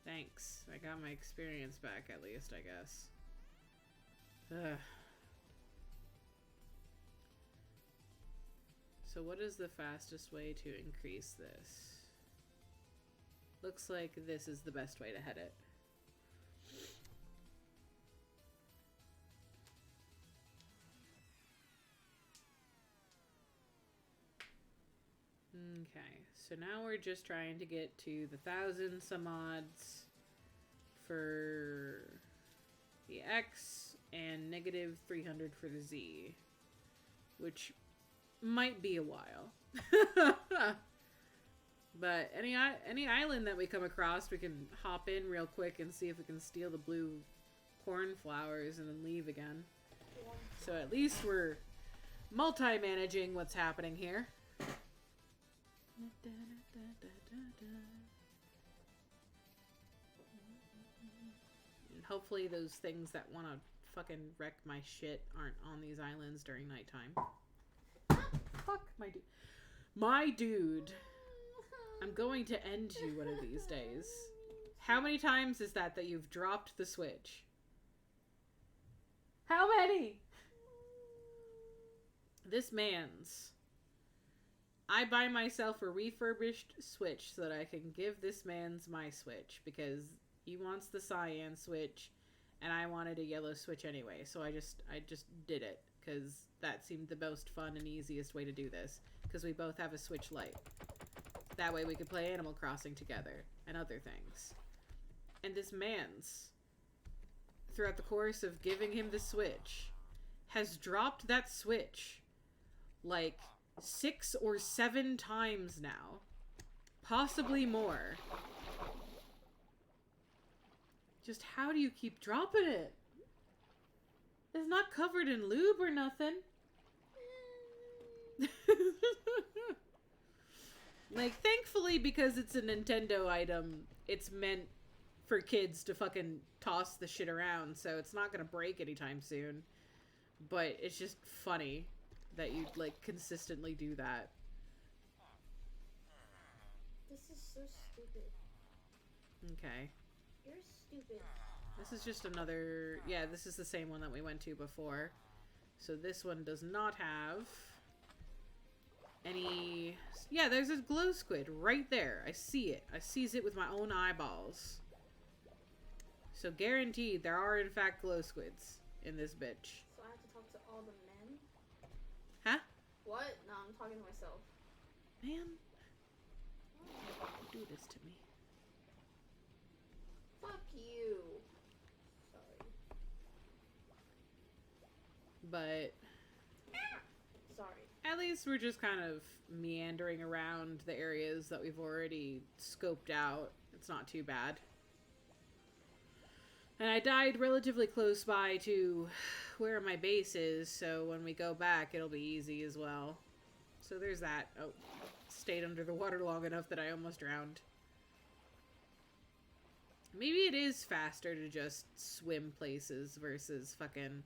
Thanks. I got my experience back at least, I guess. Ugh. So what is the fastest way to increase this? Looks like this is the best way to head it. Okay, so now we're just trying to get to the 1,000 some odds for the X and negative 300 for the Z, which might be a while. But any island that we come across, we can hop in real quick and see if we can steal the blue cornflowers and then leave again. So at least we're multi-managing what's happening here. And hopefully those things that want to fucking wreck my shit aren't on these islands during nighttime. Fuck my dude. My dude. I'm going to end you one of these days. How many times is that you've dropped the switch? How many? This man's. I buy myself a refurbished Switch so that I can give this man's my Switch because he wants the cyan Switch and I wanted a yellow Switch anyway. So I just did it because that seemed the most fun and easiest way to do this because we both have a Switch Lite. That way we could play Animal Crossing together and other things. And this man's, throughout the course of giving him the Switch, has dropped that Switch like 6 or 7 times now. Possibly more. Just how do you keep dropping it? It's not covered in lube or nothing. Like, thankfully, because it's a Nintendo item, it's meant for kids to fucking toss the shit around, so it's not gonna break anytime soon. But it's just funny that you like consistently do that. This is so stupid. Okay. You're stupid. This is just another... Yeah, this is the same one that we went to before. So this one does not have any... Yeah, there's a glow squid right there. I see it. I sees it with my own eyeballs. So guaranteed there are in fact glow squids in this bitch. So I have to talk to all the men? Huh? What? No, I'm talking to myself. Man. Do this to me. Fuck you. Sorry. But... Sorry. At least we're just kind of meandering around the areas that we've already scoped out. It's not too bad. And I died relatively close by to where my base is, so when we go back, it'll be easy as well. So there's that. Oh, stayed under the water long enough that I almost drowned. Maybe it is faster to just swim places versus fucking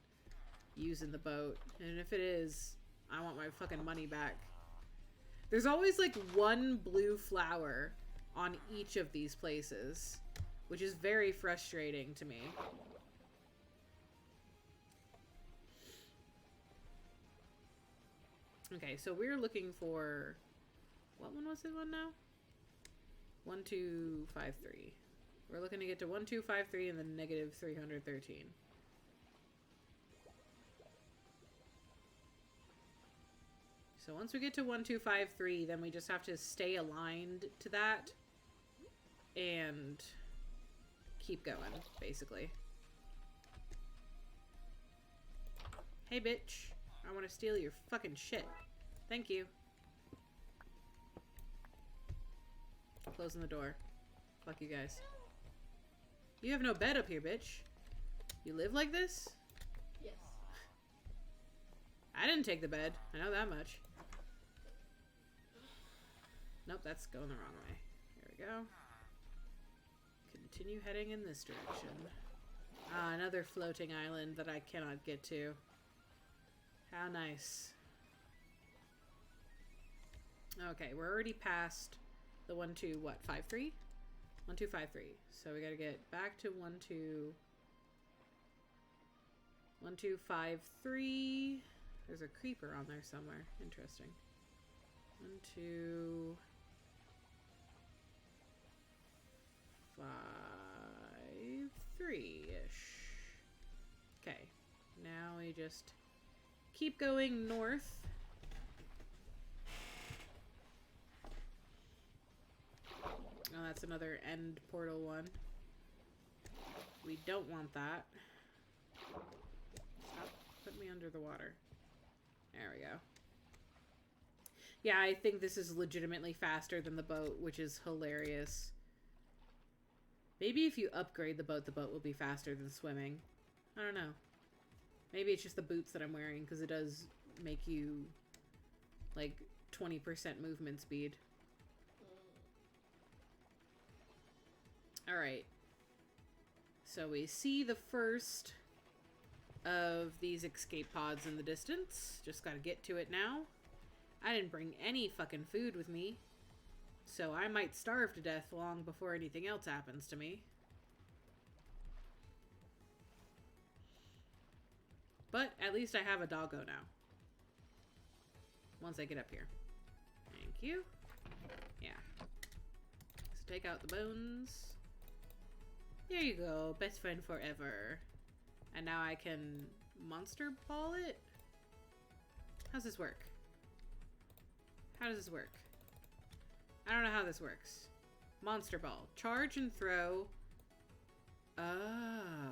using the boat. And if it is, I want my fucking money back. There's always like one blue flower on each of these places, which is very frustrating to me. Okay, so we're looking for... What one was it one now? 1253. We're looking to get to 1253 and then negative 313. So once we get to 1253, then we just have to stay aligned to that and keep going, basically. Hey, bitch. I want to steal your fucking shit. Thank you. Closing the door. Fuck you guys. You have no bed up here, bitch. You live like this? Yes. I didn't take the bed. I know that much. Nope, that's going the wrong way. There we go. Continue heading in this direction. Ah, another floating island that I cannot get to. How nice. Okay, we're already past the 1, 2, what, 5, 3? 1, 2, 5, 3. So we gotta get back to 1, 2... 1, 2, 5, 3. There's a creeper on there somewhere. Interesting. 1, 2... 5, 3-ish. Okay. Now we just keep going north. Oh, that's another end portal one. We don't want that. Stop. Put me under the water. There we go. Yeah, I think this is legitimately faster than the boat, which is hilarious. Maybe if you upgrade the boat will be faster than swimming. I don't know. Maybe it's just the boots that I'm wearing, because it does make you, like, 20% movement speed. Alright. So we see the first of these escape pods in the distance. Just gotta get to it now. I didn't bring any fucking food with me. So I might starve to death long before anything else happens to me. But at least I have a doggo now. Once I get up here. Thank you. Yeah. So take out the bones. There you go. Best friend forever. And now I can monster ball it? How's this work? How does this work? I don't know how this works. Monster ball. Charge and throw. Ah.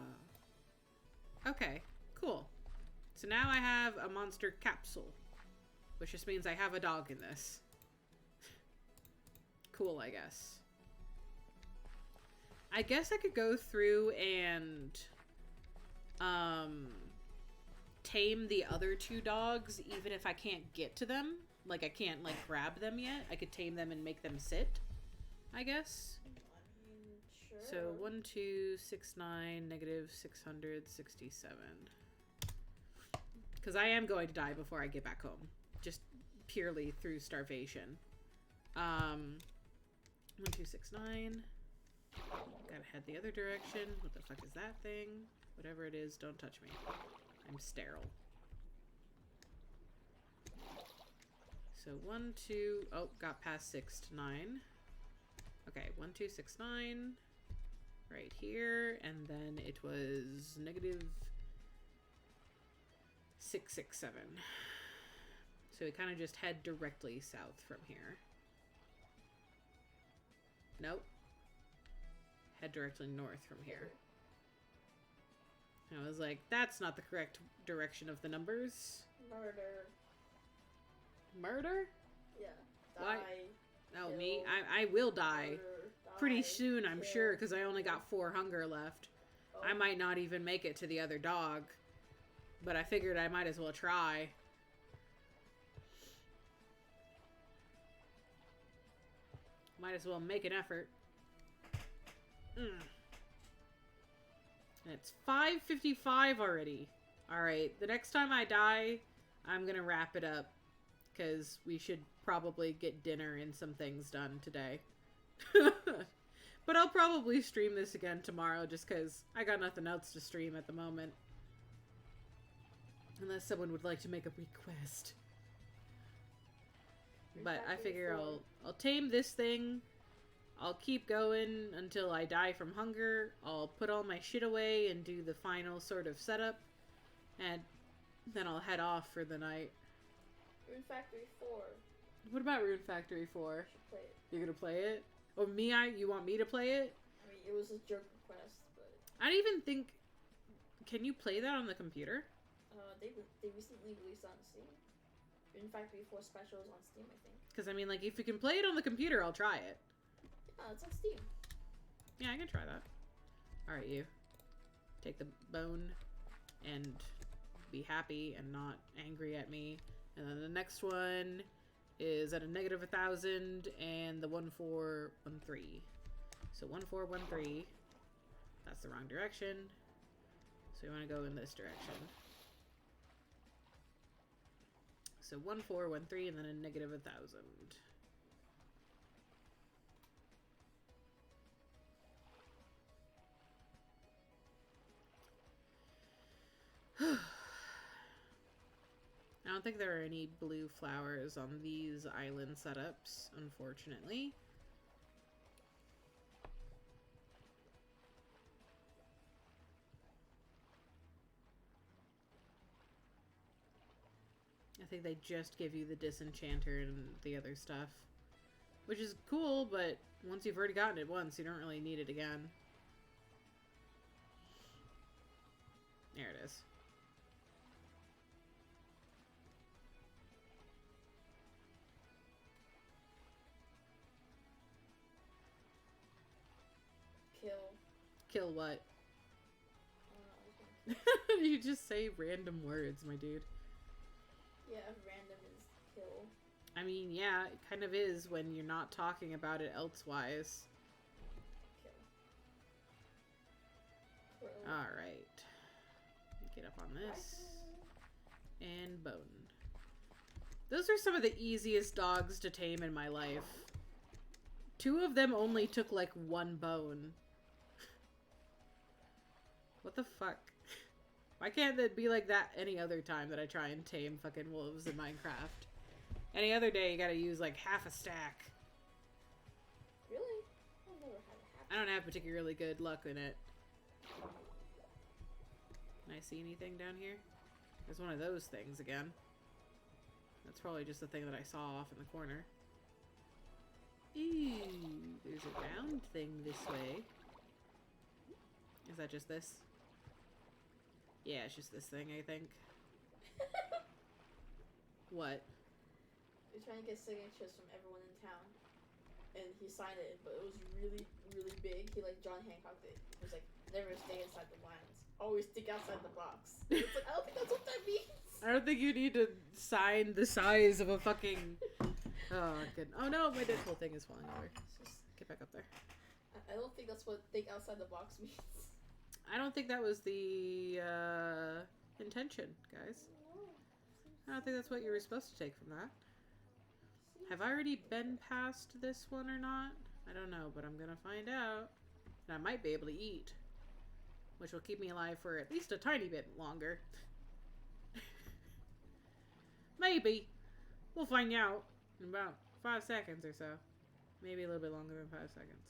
Okay. Cool. So now I have a monster capsule. Which just means I have a dog in this. Cool, I guess. I guess I could go through and tame the other 2 dogs even if I can't get to them. Like, I can't, like, grab them yet. I could tame them and make them sit, I guess. I mean, sure. So, 1, 2, 6, 9, negative 667. Because I am going to die before I get back home. Just purely through starvation. 1, 2, 6, 9. Gotta head the other direction. What the fuck is that thing? Whatever it is, don't touch me. I'm sterile. So 1, 2, oh, got past 6 to 9. Okay, 1, 2, 6, 9. Right here, and then it was negative 6, 6, 7. So we kind of just head directly south from here. Nope. Head directly north from here. I was like, that's not the correct direction of the numbers. Murder. Murder? Yeah. Die. Why? Oh, kill, me? I will die. murder, Pretty die, soon, I'm kill, sure, because I only kill. got 4 hunger left. Oh. I might not even make it to the other dog. But I figured I might as well try. Might as well make an effort. It's 5:55 already. Alright, the next time I die, I'm gonna wrap it up. Because we should probably get dinner and some things done today. But I'll probably stream this again tomorrow just because I got nothing else to stream at the moment. Unless someone would like to make a request. But I figure I'll tame this thing. I'll keep going until I die from hunger. I'll put all my shit away and do the final sort of setup. And then I'll head off for the night. Rune Factory 4. What about Rune Factory 4? Should play it. You're gonna play it? Or you want me to play it? I mean, it was a jerk request, but... I don't even think... Can you play that on the computer? They recently released on Steam. Rune Factory 4 Special is on Steam, I think. Because, I mean, like, if you can play it on the computer, I'll try it. Yeah, it's on Steam. Yeah, I can try that. Alright, you. Take the bone and be happy and not angry at me. And then the next one is at a negative 1,000, and the 1413. So 1413. That's the wrong direction. So we want to go in this direction. So 1413 and then a negative 1,000. I don't think there are any blue flowers on these island setups, unfortunately. I think they just give you the disenchanter and the other stuff. Which is cool, but once you've already gotten it once, you don't really need it again. There it is. Kill what? You just say random words, my dude. Yeah, random is kill. I mean, yeah, it kind of is when you're not talking about it elsewise. Kill. Alright. Get up on this. And bone. Those are some of the easiest dogs to tame in my life. 2 of them only took like 1 bone. What the fuck? Why can't it be like that any other time that I try and tame fucking wolves in Minecraft? Any other day you gotta use like half a stack. Really? I've never had a half. I don't have particularly good luck in it. Can I see anything down here? There's one of those things again. That's probably just the thing that I saw off in the corner. Ooh, there's a round thing this way. Is that just this? Yeah, it's just this thing, I think. What? We're trying to get signatures from everyone in town. And he signed it, but it was really, really big. He like John Hancocked it. He was like, never stay inside the lines. Always stick outside the box. It's like, I don't think that's what that means. I don't think you need to sign the size of a fucking... Oh, good. Oh no, my whole thing is falling over. Just get back up there. I don't think that's what think outside the box means. I don't think that was the intention, guys. I don't think that's what you were supposed to take from that. Have I already been past this one or not? I don't know, but I'm gonna find out. And I might be able to eat, which will keep me alive for at least a tiny bit longer. Maybe. We'll find out in about 5 seconds or so. Maybe a little bit longer than 5 seconds.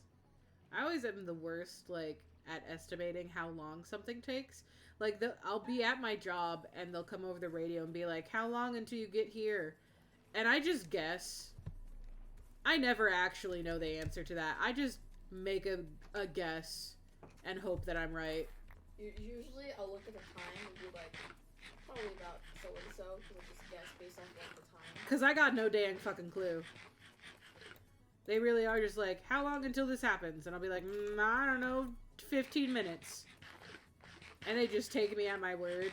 I always am the worst, like, at estimating how long something takes. Like, I'll be at my job, and they'll come over the radio and be like, how long until you get here? And I just guess. I never actually know the answer to that. I just make a guess and hope that I'm right. Usually, I'll look at the time and be like, probably about so-and-so, because I'll just guess based on the time. Because I got no dang fucking clue. They really are just like, how long until this happens? And I'll be like, I don't know, 15 minutes. And they just take me at my word.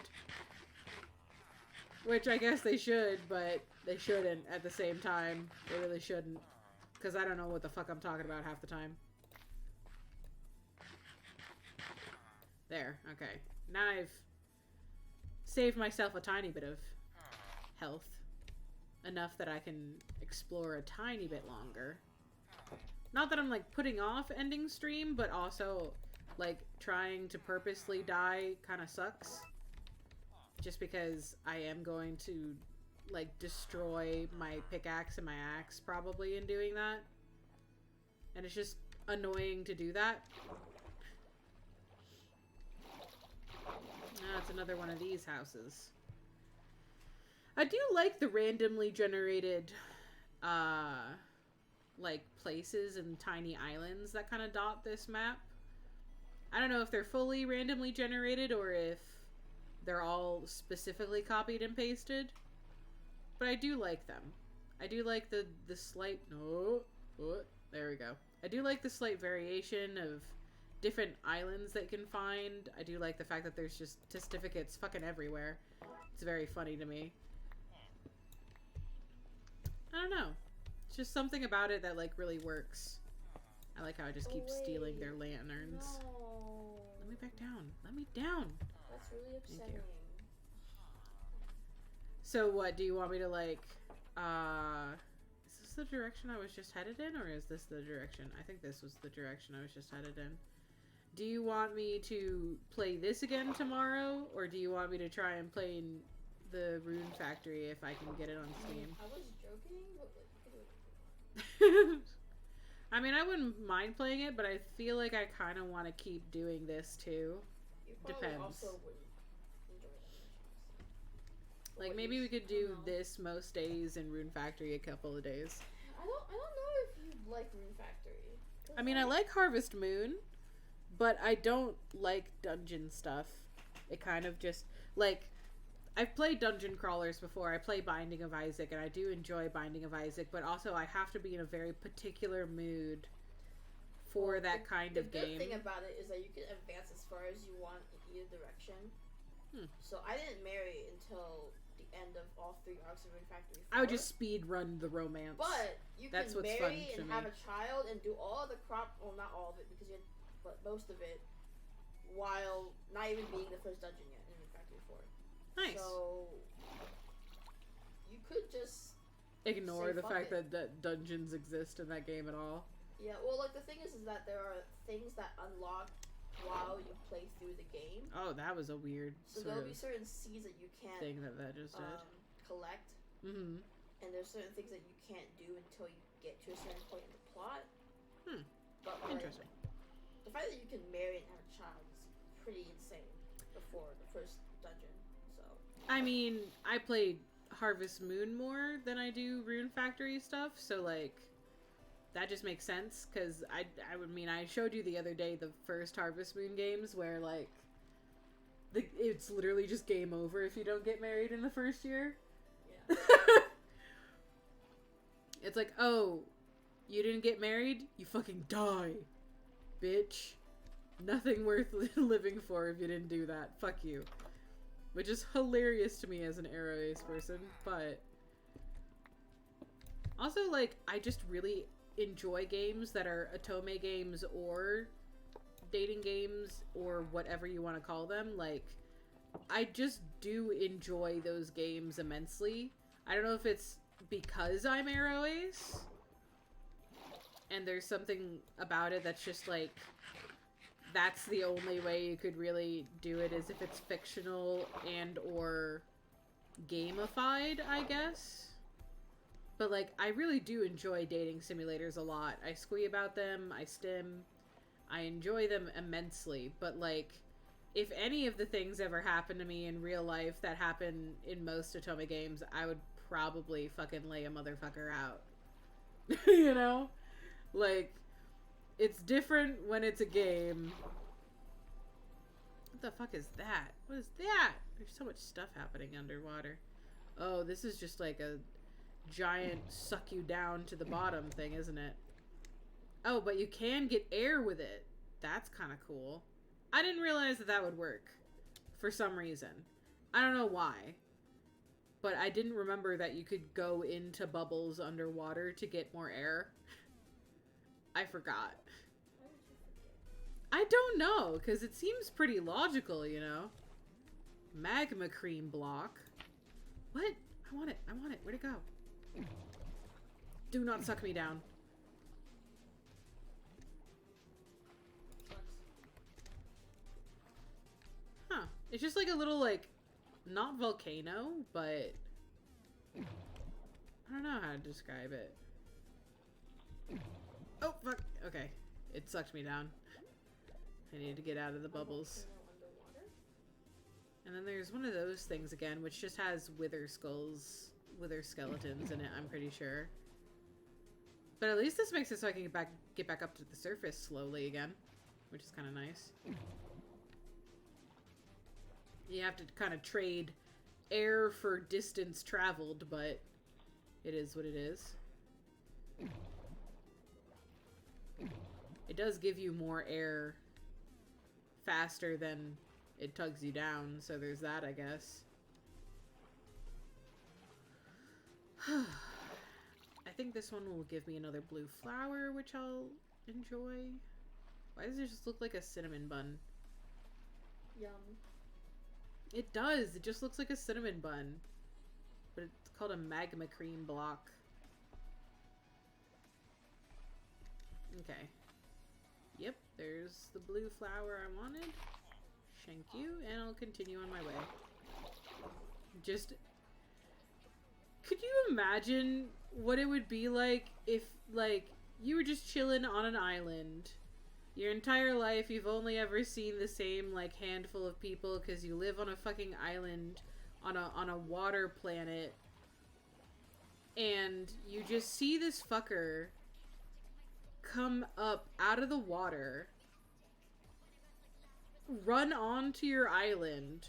Which I guess they should, but they shouldn't at the same time. They really shouldn't. Because I don't know what the fuck I'm talking about half the time. There, okay. Now I've saved myself a tiny bit of health. Enough that I can explore a tiny bit longer. Not that I'm, like, putting off ending stream, but also, like, trying to purposely die kind of sucks. Just because I am going to, like, destroy my pickaxe and my axe, probably, in doing that. And it's just annoying to do that. Ah, it's another one of these houses. I do like the randomly generated, like, places and tiny islands that kind of dot this map. I don't know if they're fully randomly generated or if they're all specifically copied and pasted. But I do like them. I do like the slight... Oh, there we go. I do like the slight variation of different islands that you can find. I do like the fact that there's just certificates fucking everywhere. It's very funny to me. I don't know. It's just something about it that, like, really works. I like how I just keep stealing their lanterns. No. Let me back down. Let me down. That's really upsetting. Thank you. So what, do you want me to, like, is this the direction I was just headed in, or is this the direction? I think this was the direction I was just headed in. Do you want me to play this again tomorrow, or do you want me to try and play in the Rune Factory if I can get it on Steam? I was joking, but like, you could do it. I mean, I wouldn't mind playing it, but I feel like I kind of want to keep doing this too. You probably Depends. also wouldn't enjoy that much. Like, maybe we could do this most days and Rune Factory a couple of days. I don't know if you like Rune Factory. I mean, I like Harvest Moon, but I don't like dungeon stuff. It kind of just, like, I've played dungeon crawlers before. I play Binding of Isaac, and I do enjoy Binding of Isaac, but also I have to be in a very particular mood for that kind of game. The good thing about it is that you can advance as far as you want in either direction. So I didn't marry until the end of all 3 arcs of Rune Factory 4. I would just speed run the romance. But you That's can what's marry fun to and me. have a child and do all the crop, well, not all of it, because but most of it, while not even being the first dungeon yet in Rune Factory 4. Nice. So you could just ignore say the fuck fact it. that dungeons exist in that game at all. Yeah, well, like, the thing is that there are things that unlock while you play through the game. Oh, that was a weird So sort there'll of be certain seeds that you can't thing that just did. collect, Mm-hmm. and there's certain things that you can't do until you get to a certain point in the plot. But like, Interesting. the fact that you can marry and have a child is pretty insane before the first dungeon. So I mean, I played Harvest Moon more than I do Rune Factory stuff, so, like, that just makes sense, because I mean, I showed you the other day the first Harvest Moon games where, like, it's literally just game over if you don't get married in the first year. yeah. It's like, oh, you didn't get married? You fucking die, bitch. Nothing worth living for if you didn't do that. Fuck you. Which is hilarious to me as an Arrow Ace person, but also, like, I just really enjoy games that are Otome games or dating games or whatever you want to call them. Like, I just do enjoy those games immensely. I don't know if it's because I'm Arrow Ace and there's something about it that's just like, that's the only way you could really do it, is if it's fictional and or gamified, I guess. But, like, I really do enjoy dating simulators a lot. I squee about them, I stim, I enjoy them immensely. But, like, if any of the things ever happen to me in real life that happen in most Otome games, I would probably fucking lay a motherfucker out. You know? Like, it's different when it's a game. What the fuck is that? What is that? There's so much stuff happening underwater. Oh, this is just like a giant suck you down to the bottom thing, isn't it? Oh, but you can get air with it. That's kind of cool. I didn't realize that that would work for some reason. I don't know why. But I didn't remember that you could go into bubbles underwater to get more air. I forgot. Why would you forget? I don't know, because it seems pretty logical, you know? Magma cream block. What? I want it. I want it. Where'd it go? Do not suck me down. Sucks. Huh. It's just like a little, like, not volcano, but I don't know how to describe it. Oh, fuck. Okay. It sucked me down. I need to get out of the bubbles. Underwater? And then there's one of those things again, which just has wither skeletons in it, I'm pretty sure. But at least this makes it so I can get back up to the surface slowly again, which is kind of nice. You have to kind of trade air for distance traveled, but it is what it is. It does give you more air faster than it tugs you down, so there's that, I guess. think this one will give me another blue flower, which I'll enjoy. Why does it just look like a cinnamon bun? Yum. It does. It just looks like a cinnamon bun. But it's called a magma cream block. Okay. Yep, there's the blue flower I wanted. Thank you, and I'll continue on my way. Just... Could you imagine what it would be like if, like, you were just chilling on an island? Your entire life, you've only ever seen the same, like, handful of people because you live on a fucking island on a water planet. And you just see this fucker come up out of the water, run onto your island,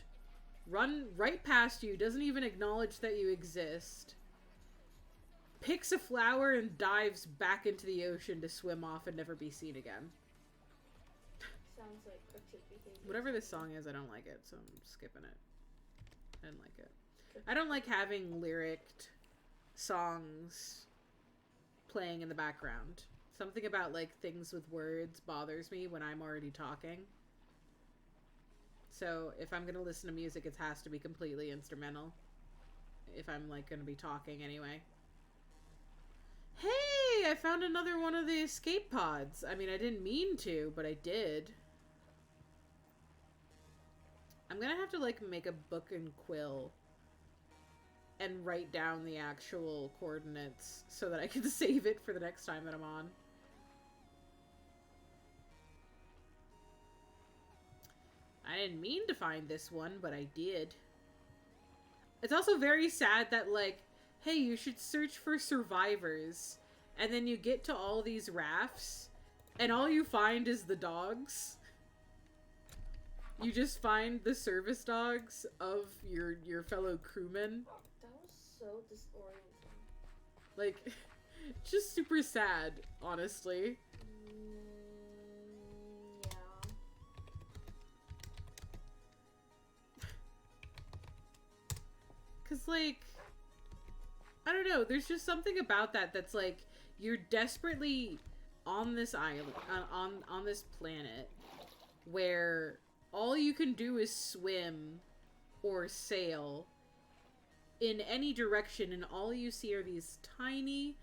run right past you, doesn't even acknowledge that you exist, picks a flower and dives back into the ocean to swim off and never be seen again. Sounds like cryptic behavior. Whatever this song is, I don't like it, so I'm skipping it. I didn't like it. I don't like having lyricked songs playing in the background. Something about, like, things with words bothers me when I'm already talking. So, if I'm gonna listen to music, it has to be completely instrumental. If I'm, like, gonna be talking anyway. Hey! I found another one of the escape pods. I mean, I didn't mean to, but I did. I'm gonna have to, like, make a book and quill and write down the actual coordinates so that I can save it for the next time that I'm on. I didn't mean to find this one, but I did. It's also very sad that, like, hey, you should search for survivors. And then you get to all these rafts, and all you find is the dogs. You just find the service dogs of your fellow crewmen. That was so disorienting. Like, just super sad, honestly. Yeah. Cause, like, I don't know, there's just something about that that's like, you're desperately on this island, on this planet, where all you can do is swim or sail in any direction, and all you see are these tiny,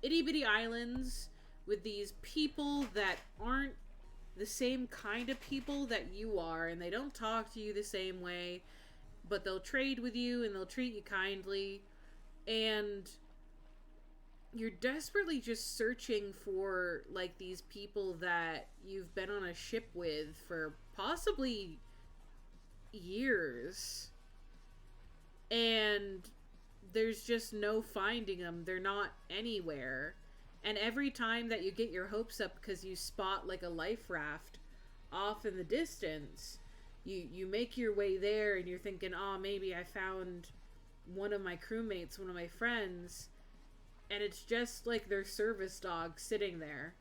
itty-bitty islands with these people that aren't the same kind of people that you are, and they don't talk to you the same way, but they'll trade with you and they'll treat you kindly, and you're desperately just searching for, like, these people that you've been on a ship with for possibly years, and there's just no finding them. They're not anywhere. And every time that you get your hopes up because you spot, like, a life raft off in the distance, you make your way there and you're thinking, oh, maybe I found one of my crewmates, one of my friends, and it's just like their service dog sitting there.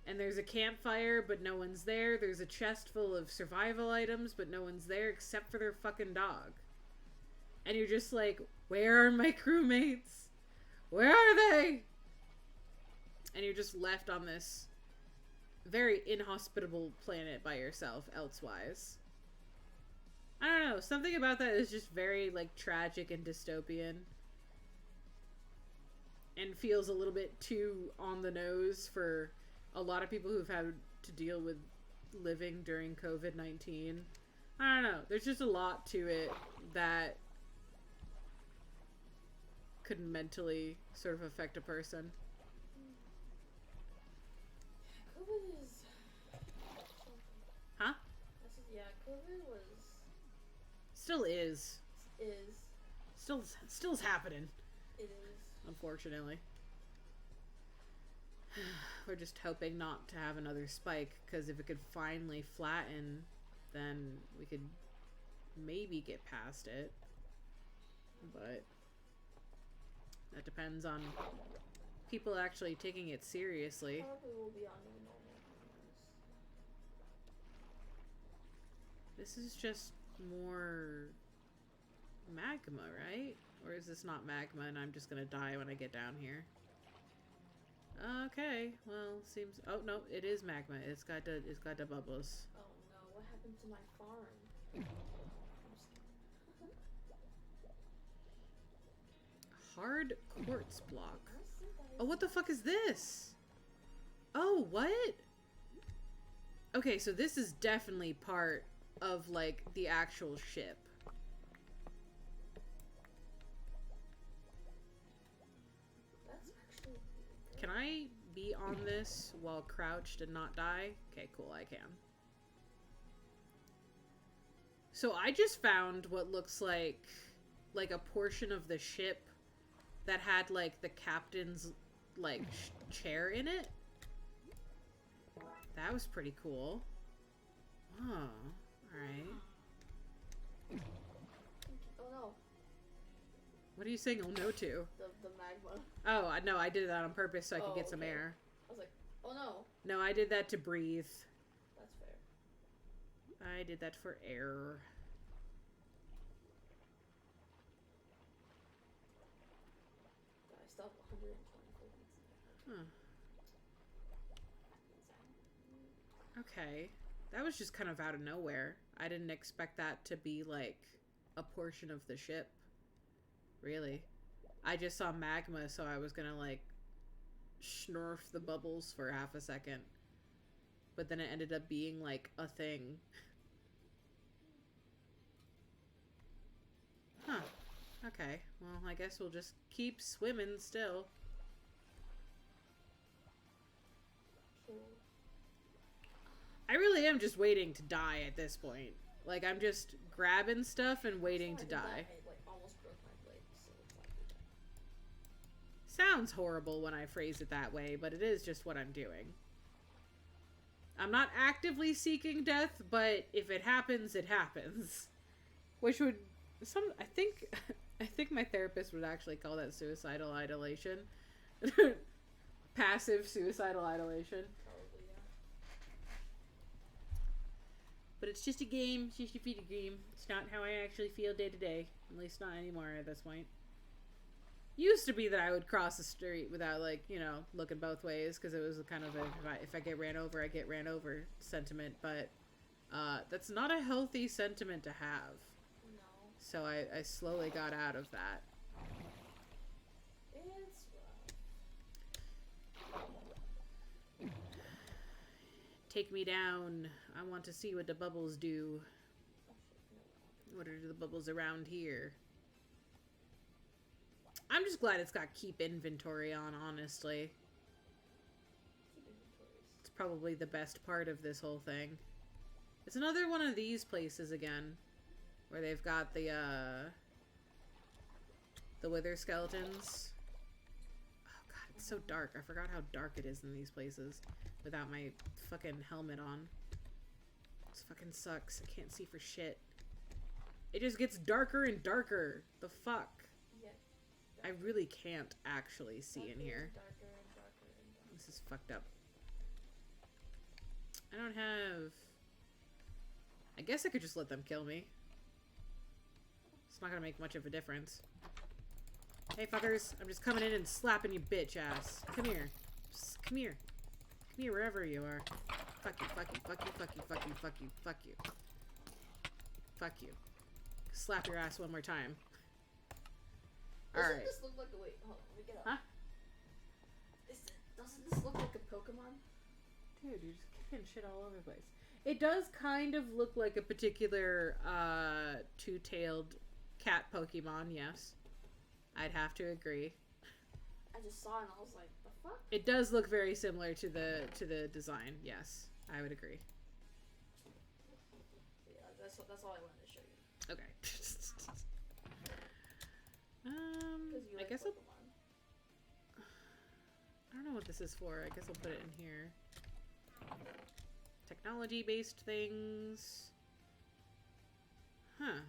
And there's a campfire, but no one's there. There's a chest full of survival items, but no one's there except for their fucking dog. And you're just like, where are my crewmates? Where are they? And you're just left on this very inhospitable planet by yourself, elsewise. I don't know, something about that is just very, like, tragic and dystopian. And feels a little bit too on the nose for a lot of people who've had to deal with living during COVID-19. I don't know, there's just a lot to it that could mentally sort of affect a person. COVID is... Huh? I said, yeah, COVID was... Still is. Is. Still's happening. It is. Unfortunately. We're just hoping not to have another spike, because if it could finally flatten, then we could maybe get past it. But that depends on people actually taking it seriously. Probably will be on the normal times. This is just more magma, right? Or is this not magma and I'm just gonna die when I get down here? Okay, well, seems... Oh, no, it is magma. It's got the bubbles. Oh no, what happened to my farm? Hard quartz block. Oh, what the fuck is this? Oh, what? Okay, so this is definitely part of, like, the actual ship. That's actually good. Can I be on this while crouched and not die? Okay, cool, I can. So I just found what looks like a portion of the ship that had, like, the captain's, like, chair in it. That was pretty cool. Oh, alright. Oh no. What are you saying oh no to? The magma. Oh, no, I did that on purpose so I could get some okay. air. I was like, oh no. No, I did that to breathe. That's fair. I did that for air. I still have 124 beats. Huh. Okay. That was just kind of out of nowhere. I didn't expect that to be, like, a portion of the ship. Really. I just saw magma, so I was gonna, like, snurf the bubbles for half a second. But then it ended up being, like, a thing. Huh. Okay. Well, I guess we'll just keep swimming still. I really am just waiting to die at this point. Like, I'm just grabbing stuff and waiting to die. I like almost broke my leg, so it's like... Sounds horrible when I phrase it that way, but it is just what I'm doing. I'm not actively seeking death, but if it happens, it happens. Which would... I think my therapist would actually call that suicidal idolation. Passive suicidal idolation. Probably, yeah. But it's just a game. It's just a video game. It's not how I actually feel day to day. At least not anymore at this point. Used to be that I would cross the street without, like, you know, looking both ways. Because it was kind of a, if I get ran over, I get ran over sentiment. But that's not a healthy sentiment to have. No. So I slowly got out of that. It's rough. Take me down. I want to see what the bubbles do. What are the bubbles around here? I'm just glad it's got keep inventory on, honestly. It's probably the best part of this whole thing. It's another one of these places again. Where they've got the wither skeletons. Oh god, it's so dark. I forgot how dark it is in these places without my fucking helmet on. This fucking sucks. I can't see for shit. It just gets darker and darker. The fuck? Yeah. I really can't actually see in here. Darker and darker and darker. This is fucked up. I don't have... I guess I could just let them kill me. It's not gonna make much of a difference. Hey fuckers, I'm just coming in and slapping you bitch ass. Come here. Just come here. Come here wherever you are. Fuck you, fuck you, fuck you, fuck you, fuck you, fuck you, fuck you. Fuck you. Slap your ass one more time. Doesn't Alright. this look like a... Wait, hold on, let me get up. Huh? Doesn't this look like a Pokemon? Dude, you're just kicking shit all over the place. It does kind of look like a particular, two-tailed cat Pokemon, yes. I'd have to agree. I just saw it and I was like, the fuck? It does look very similar to the design, yes. I would agree. Yeah, that's all I wanted to show you. Okay. 'Cause you I like guess Pokemon. I don't know what this is for. I guess I'll put it in here. Technology-based things. Huh.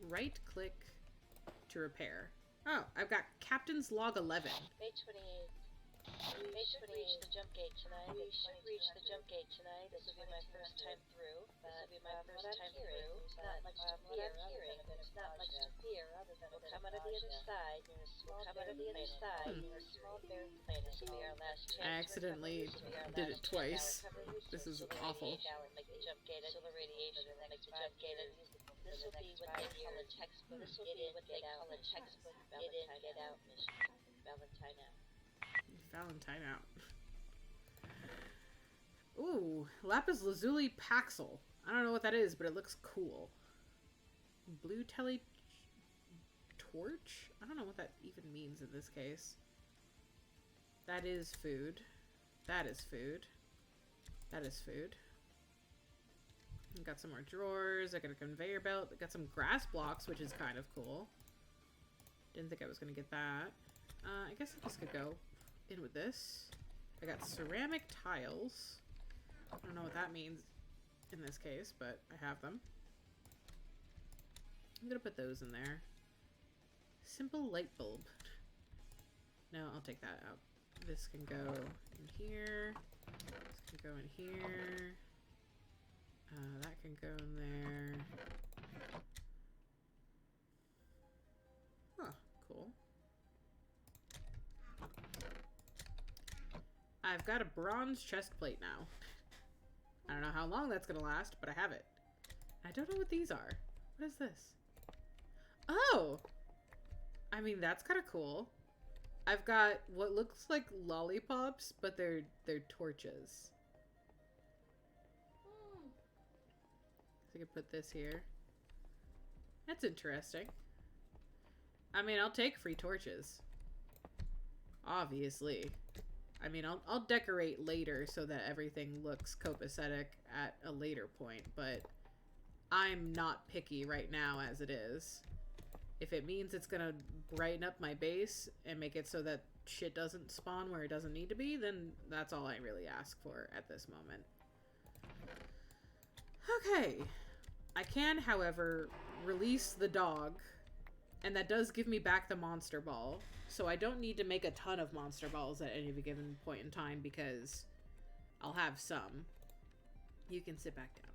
Right-click to repair. Oh, I've got Captain's Log 11. May 28th. May 28th. the jump gate tonight. We should reach the jump gate tonight. This will be my first time through. This will be my first time through. There's not much to fear other than there's not much to fear other than we'll come out of the other side. We'll come out of the other side near a small bare planet. This will be our last chance. I accidentally did it twice. This is awful. Make the jump gate solar radiation. Make the jump gate. This will be what they call a textbook. This will be what they call a textbook. Get in, get out mission. Valentine out. Valentine out. Ooh, lapis lazuli paxil. I don't know what that is, but it looks cool. Blue tele torch? I don't know what that even means in this case. That is food. That is food. That is food. I've got some more drawers. I got a conveyor belt. I got some grass blocks, which is kind of cool. Didn't think I was going to get that. I guess this could go in with this. I got ceramic tiles. I don't know what that means in this case, but I have them. I'm going to put those in there. Simple light bulb. No, I'll take that out. This can go in here. This can go in here. That can go in there. Huh, cool. I've got a bronze chest plate now. I don't know how long that's gonna last, but I have it. I don't know what these are. What is this? Oh! I mean, that's kind of cool. I've got what looks like lollipops, but they're torches. So I could put this here. That's interesting. I mean, I'll take free torches. Obviously. I mean, I'll decorate later so that everything looks copacetic at a later point, but I'm not picky right now as it is. If it means it's gonna brighten up my base and make it so that shit doesn't spawn where it doesn't need to be, then that's all I really ask for at this moment. Okay. I can, however, release the dog, and that does give me back the monster ball. So I don't need to make a ton of monster balls at any given point in time because I'll have some. You can sit back down.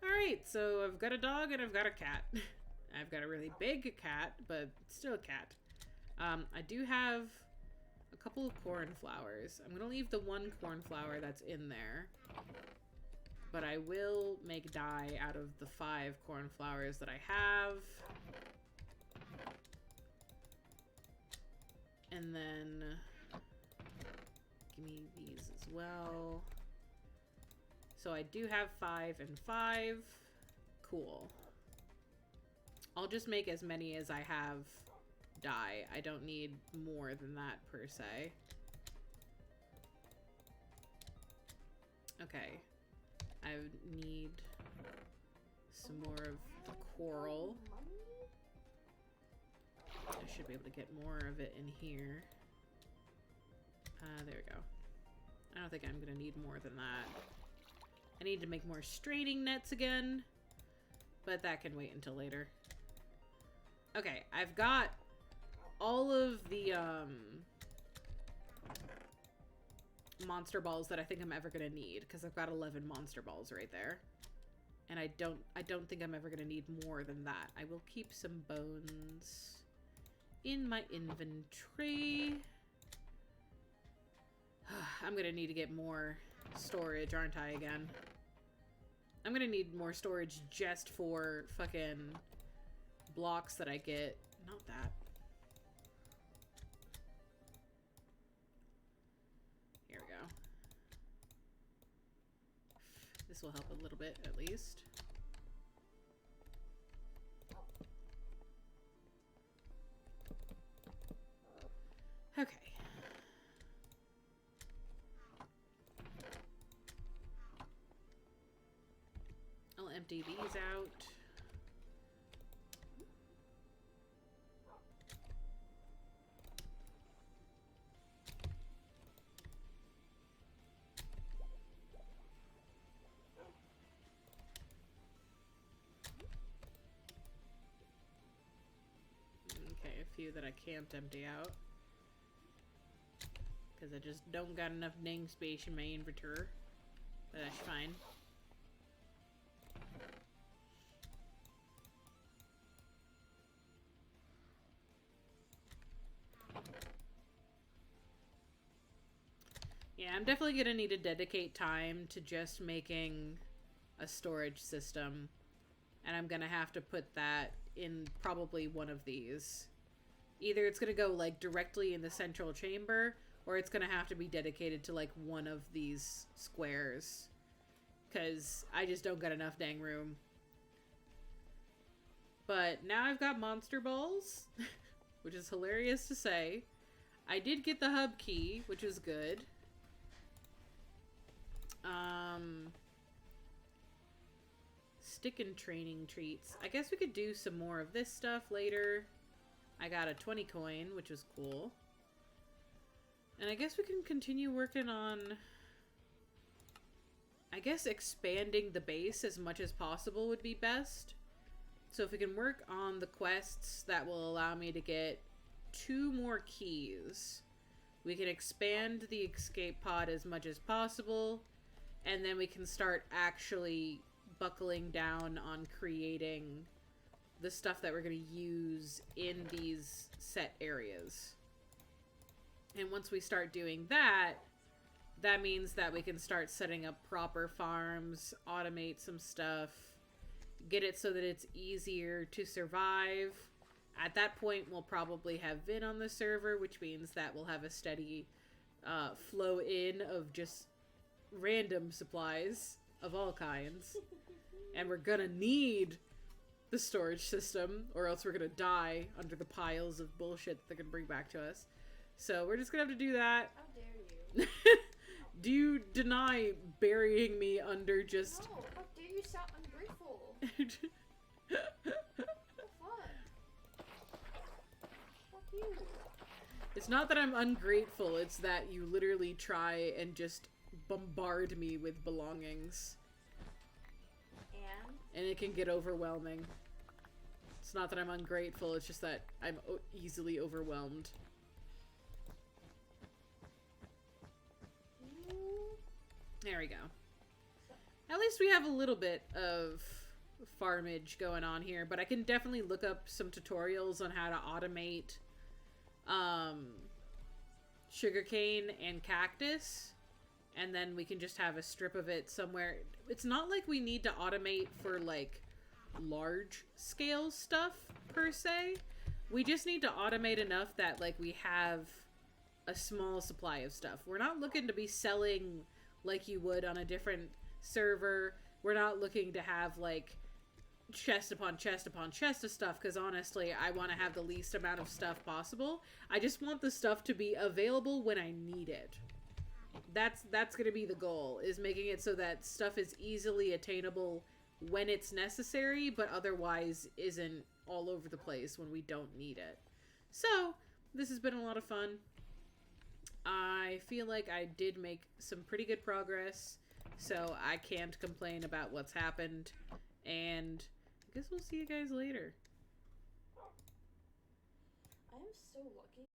Alright, so I've got a dog and I've got a cat. I've got a really big cat, but still a cat. I do have a couple of cornflowers. I'm going to leave the one cornflower that's in there. But I will make dye out of the 5 cornflowers that I have. And then give me these as well. So I do have 5 and 5. Cool. I'll just make as many as I have dye. I don't need more than that per se. Okay. I need some more of the coral. I should be able to get more of it in here. There we go. I don't think I'm gonna need more than that. I need to make more straining nets again, but that can wait until later. Okay, I've got all of the monster balls that I think I'm ever gonna need, because I've got 11 monster balls right there. And I don't think I'm ever gonna need more than that. I will keep some bones in my inventory. I'm gonna need to get more storage, aren't I, again? I'm gonna need more storage just for fucking blocks that I get. Not that. Here we go. This will help a little bit, at least. Okay. I'll empty these out. Okay, a few that I can't empty out. Because I just don't got enough dang space in my inventory. But that's fine. Yeah, I'm definitely gonna need to dedicate time to just making a storage system. And I'm gonna have to put that in probably one of these. Either it's gonna go like directly in the central chamber, or it's gonna have to be dedicated to like one of these squares. Because I just don't got enough dang room. But now I've got monster balls, which is hilarious to say. I did get the hub key, which was good. Stick and training treats. I guess we could do some more of this stuff later. I got a 20 coin, which was cool. And I guess we can continue working on, I guess expanding the base as much as possible would be best. So if we can work on the quests that will allow me to get 2 more keys, we can expand the escape pod as much as possible, and then we can start actually buckling down on creating the stuff that we're going to use in these set areas. And once we start doing that, that means that we can start setting up proper farms, automate some stuff, get it so that it's easier to survive. At that point, we'll probably have Vin on the server, which means that we'll have a steady flow in of just random supplies of all kinds. And we're gonna need the storage system, or else we're gonna die under the piles of bullshit that they're gonna bring back to us. So we're just gonna have to do that. How dare you? Do you deny burying me under just... No, how dare you sound ungrateful? Fuck you. It's not that I'm ungrateful, it's that you literally try and just bombard me with belongings. And it can get overwhelming. It's not that I'm ungrateful, it's just that I'm easily overwhelmed. There we go. At least we have a little bit of farmage going on here, but I can definitely look up some tutorials on how to automate sugarcane and cactus, and then we can just have a strip of it somewhere. It's not like we need to automate for like large scale stuff per se. We just need to automate enough that like we have a small supply of stuff. We're not looking to be selling like you would on a different server. We're not looking to have like chest upon chest upon chest of stuff, because honestly I want to have the least amount of stuff possible. I just want the stuff to be available when I need it. That's gonna be the goal, is making it so that stuff is easily attainable when it's necessary, but otherwise isn't all over the place when we don't need it. So this has been a lot of fun. I feel like I did make some pretty good progress, so I can't complain about what's happened, and I guess we'll see you guys later. I am so lucky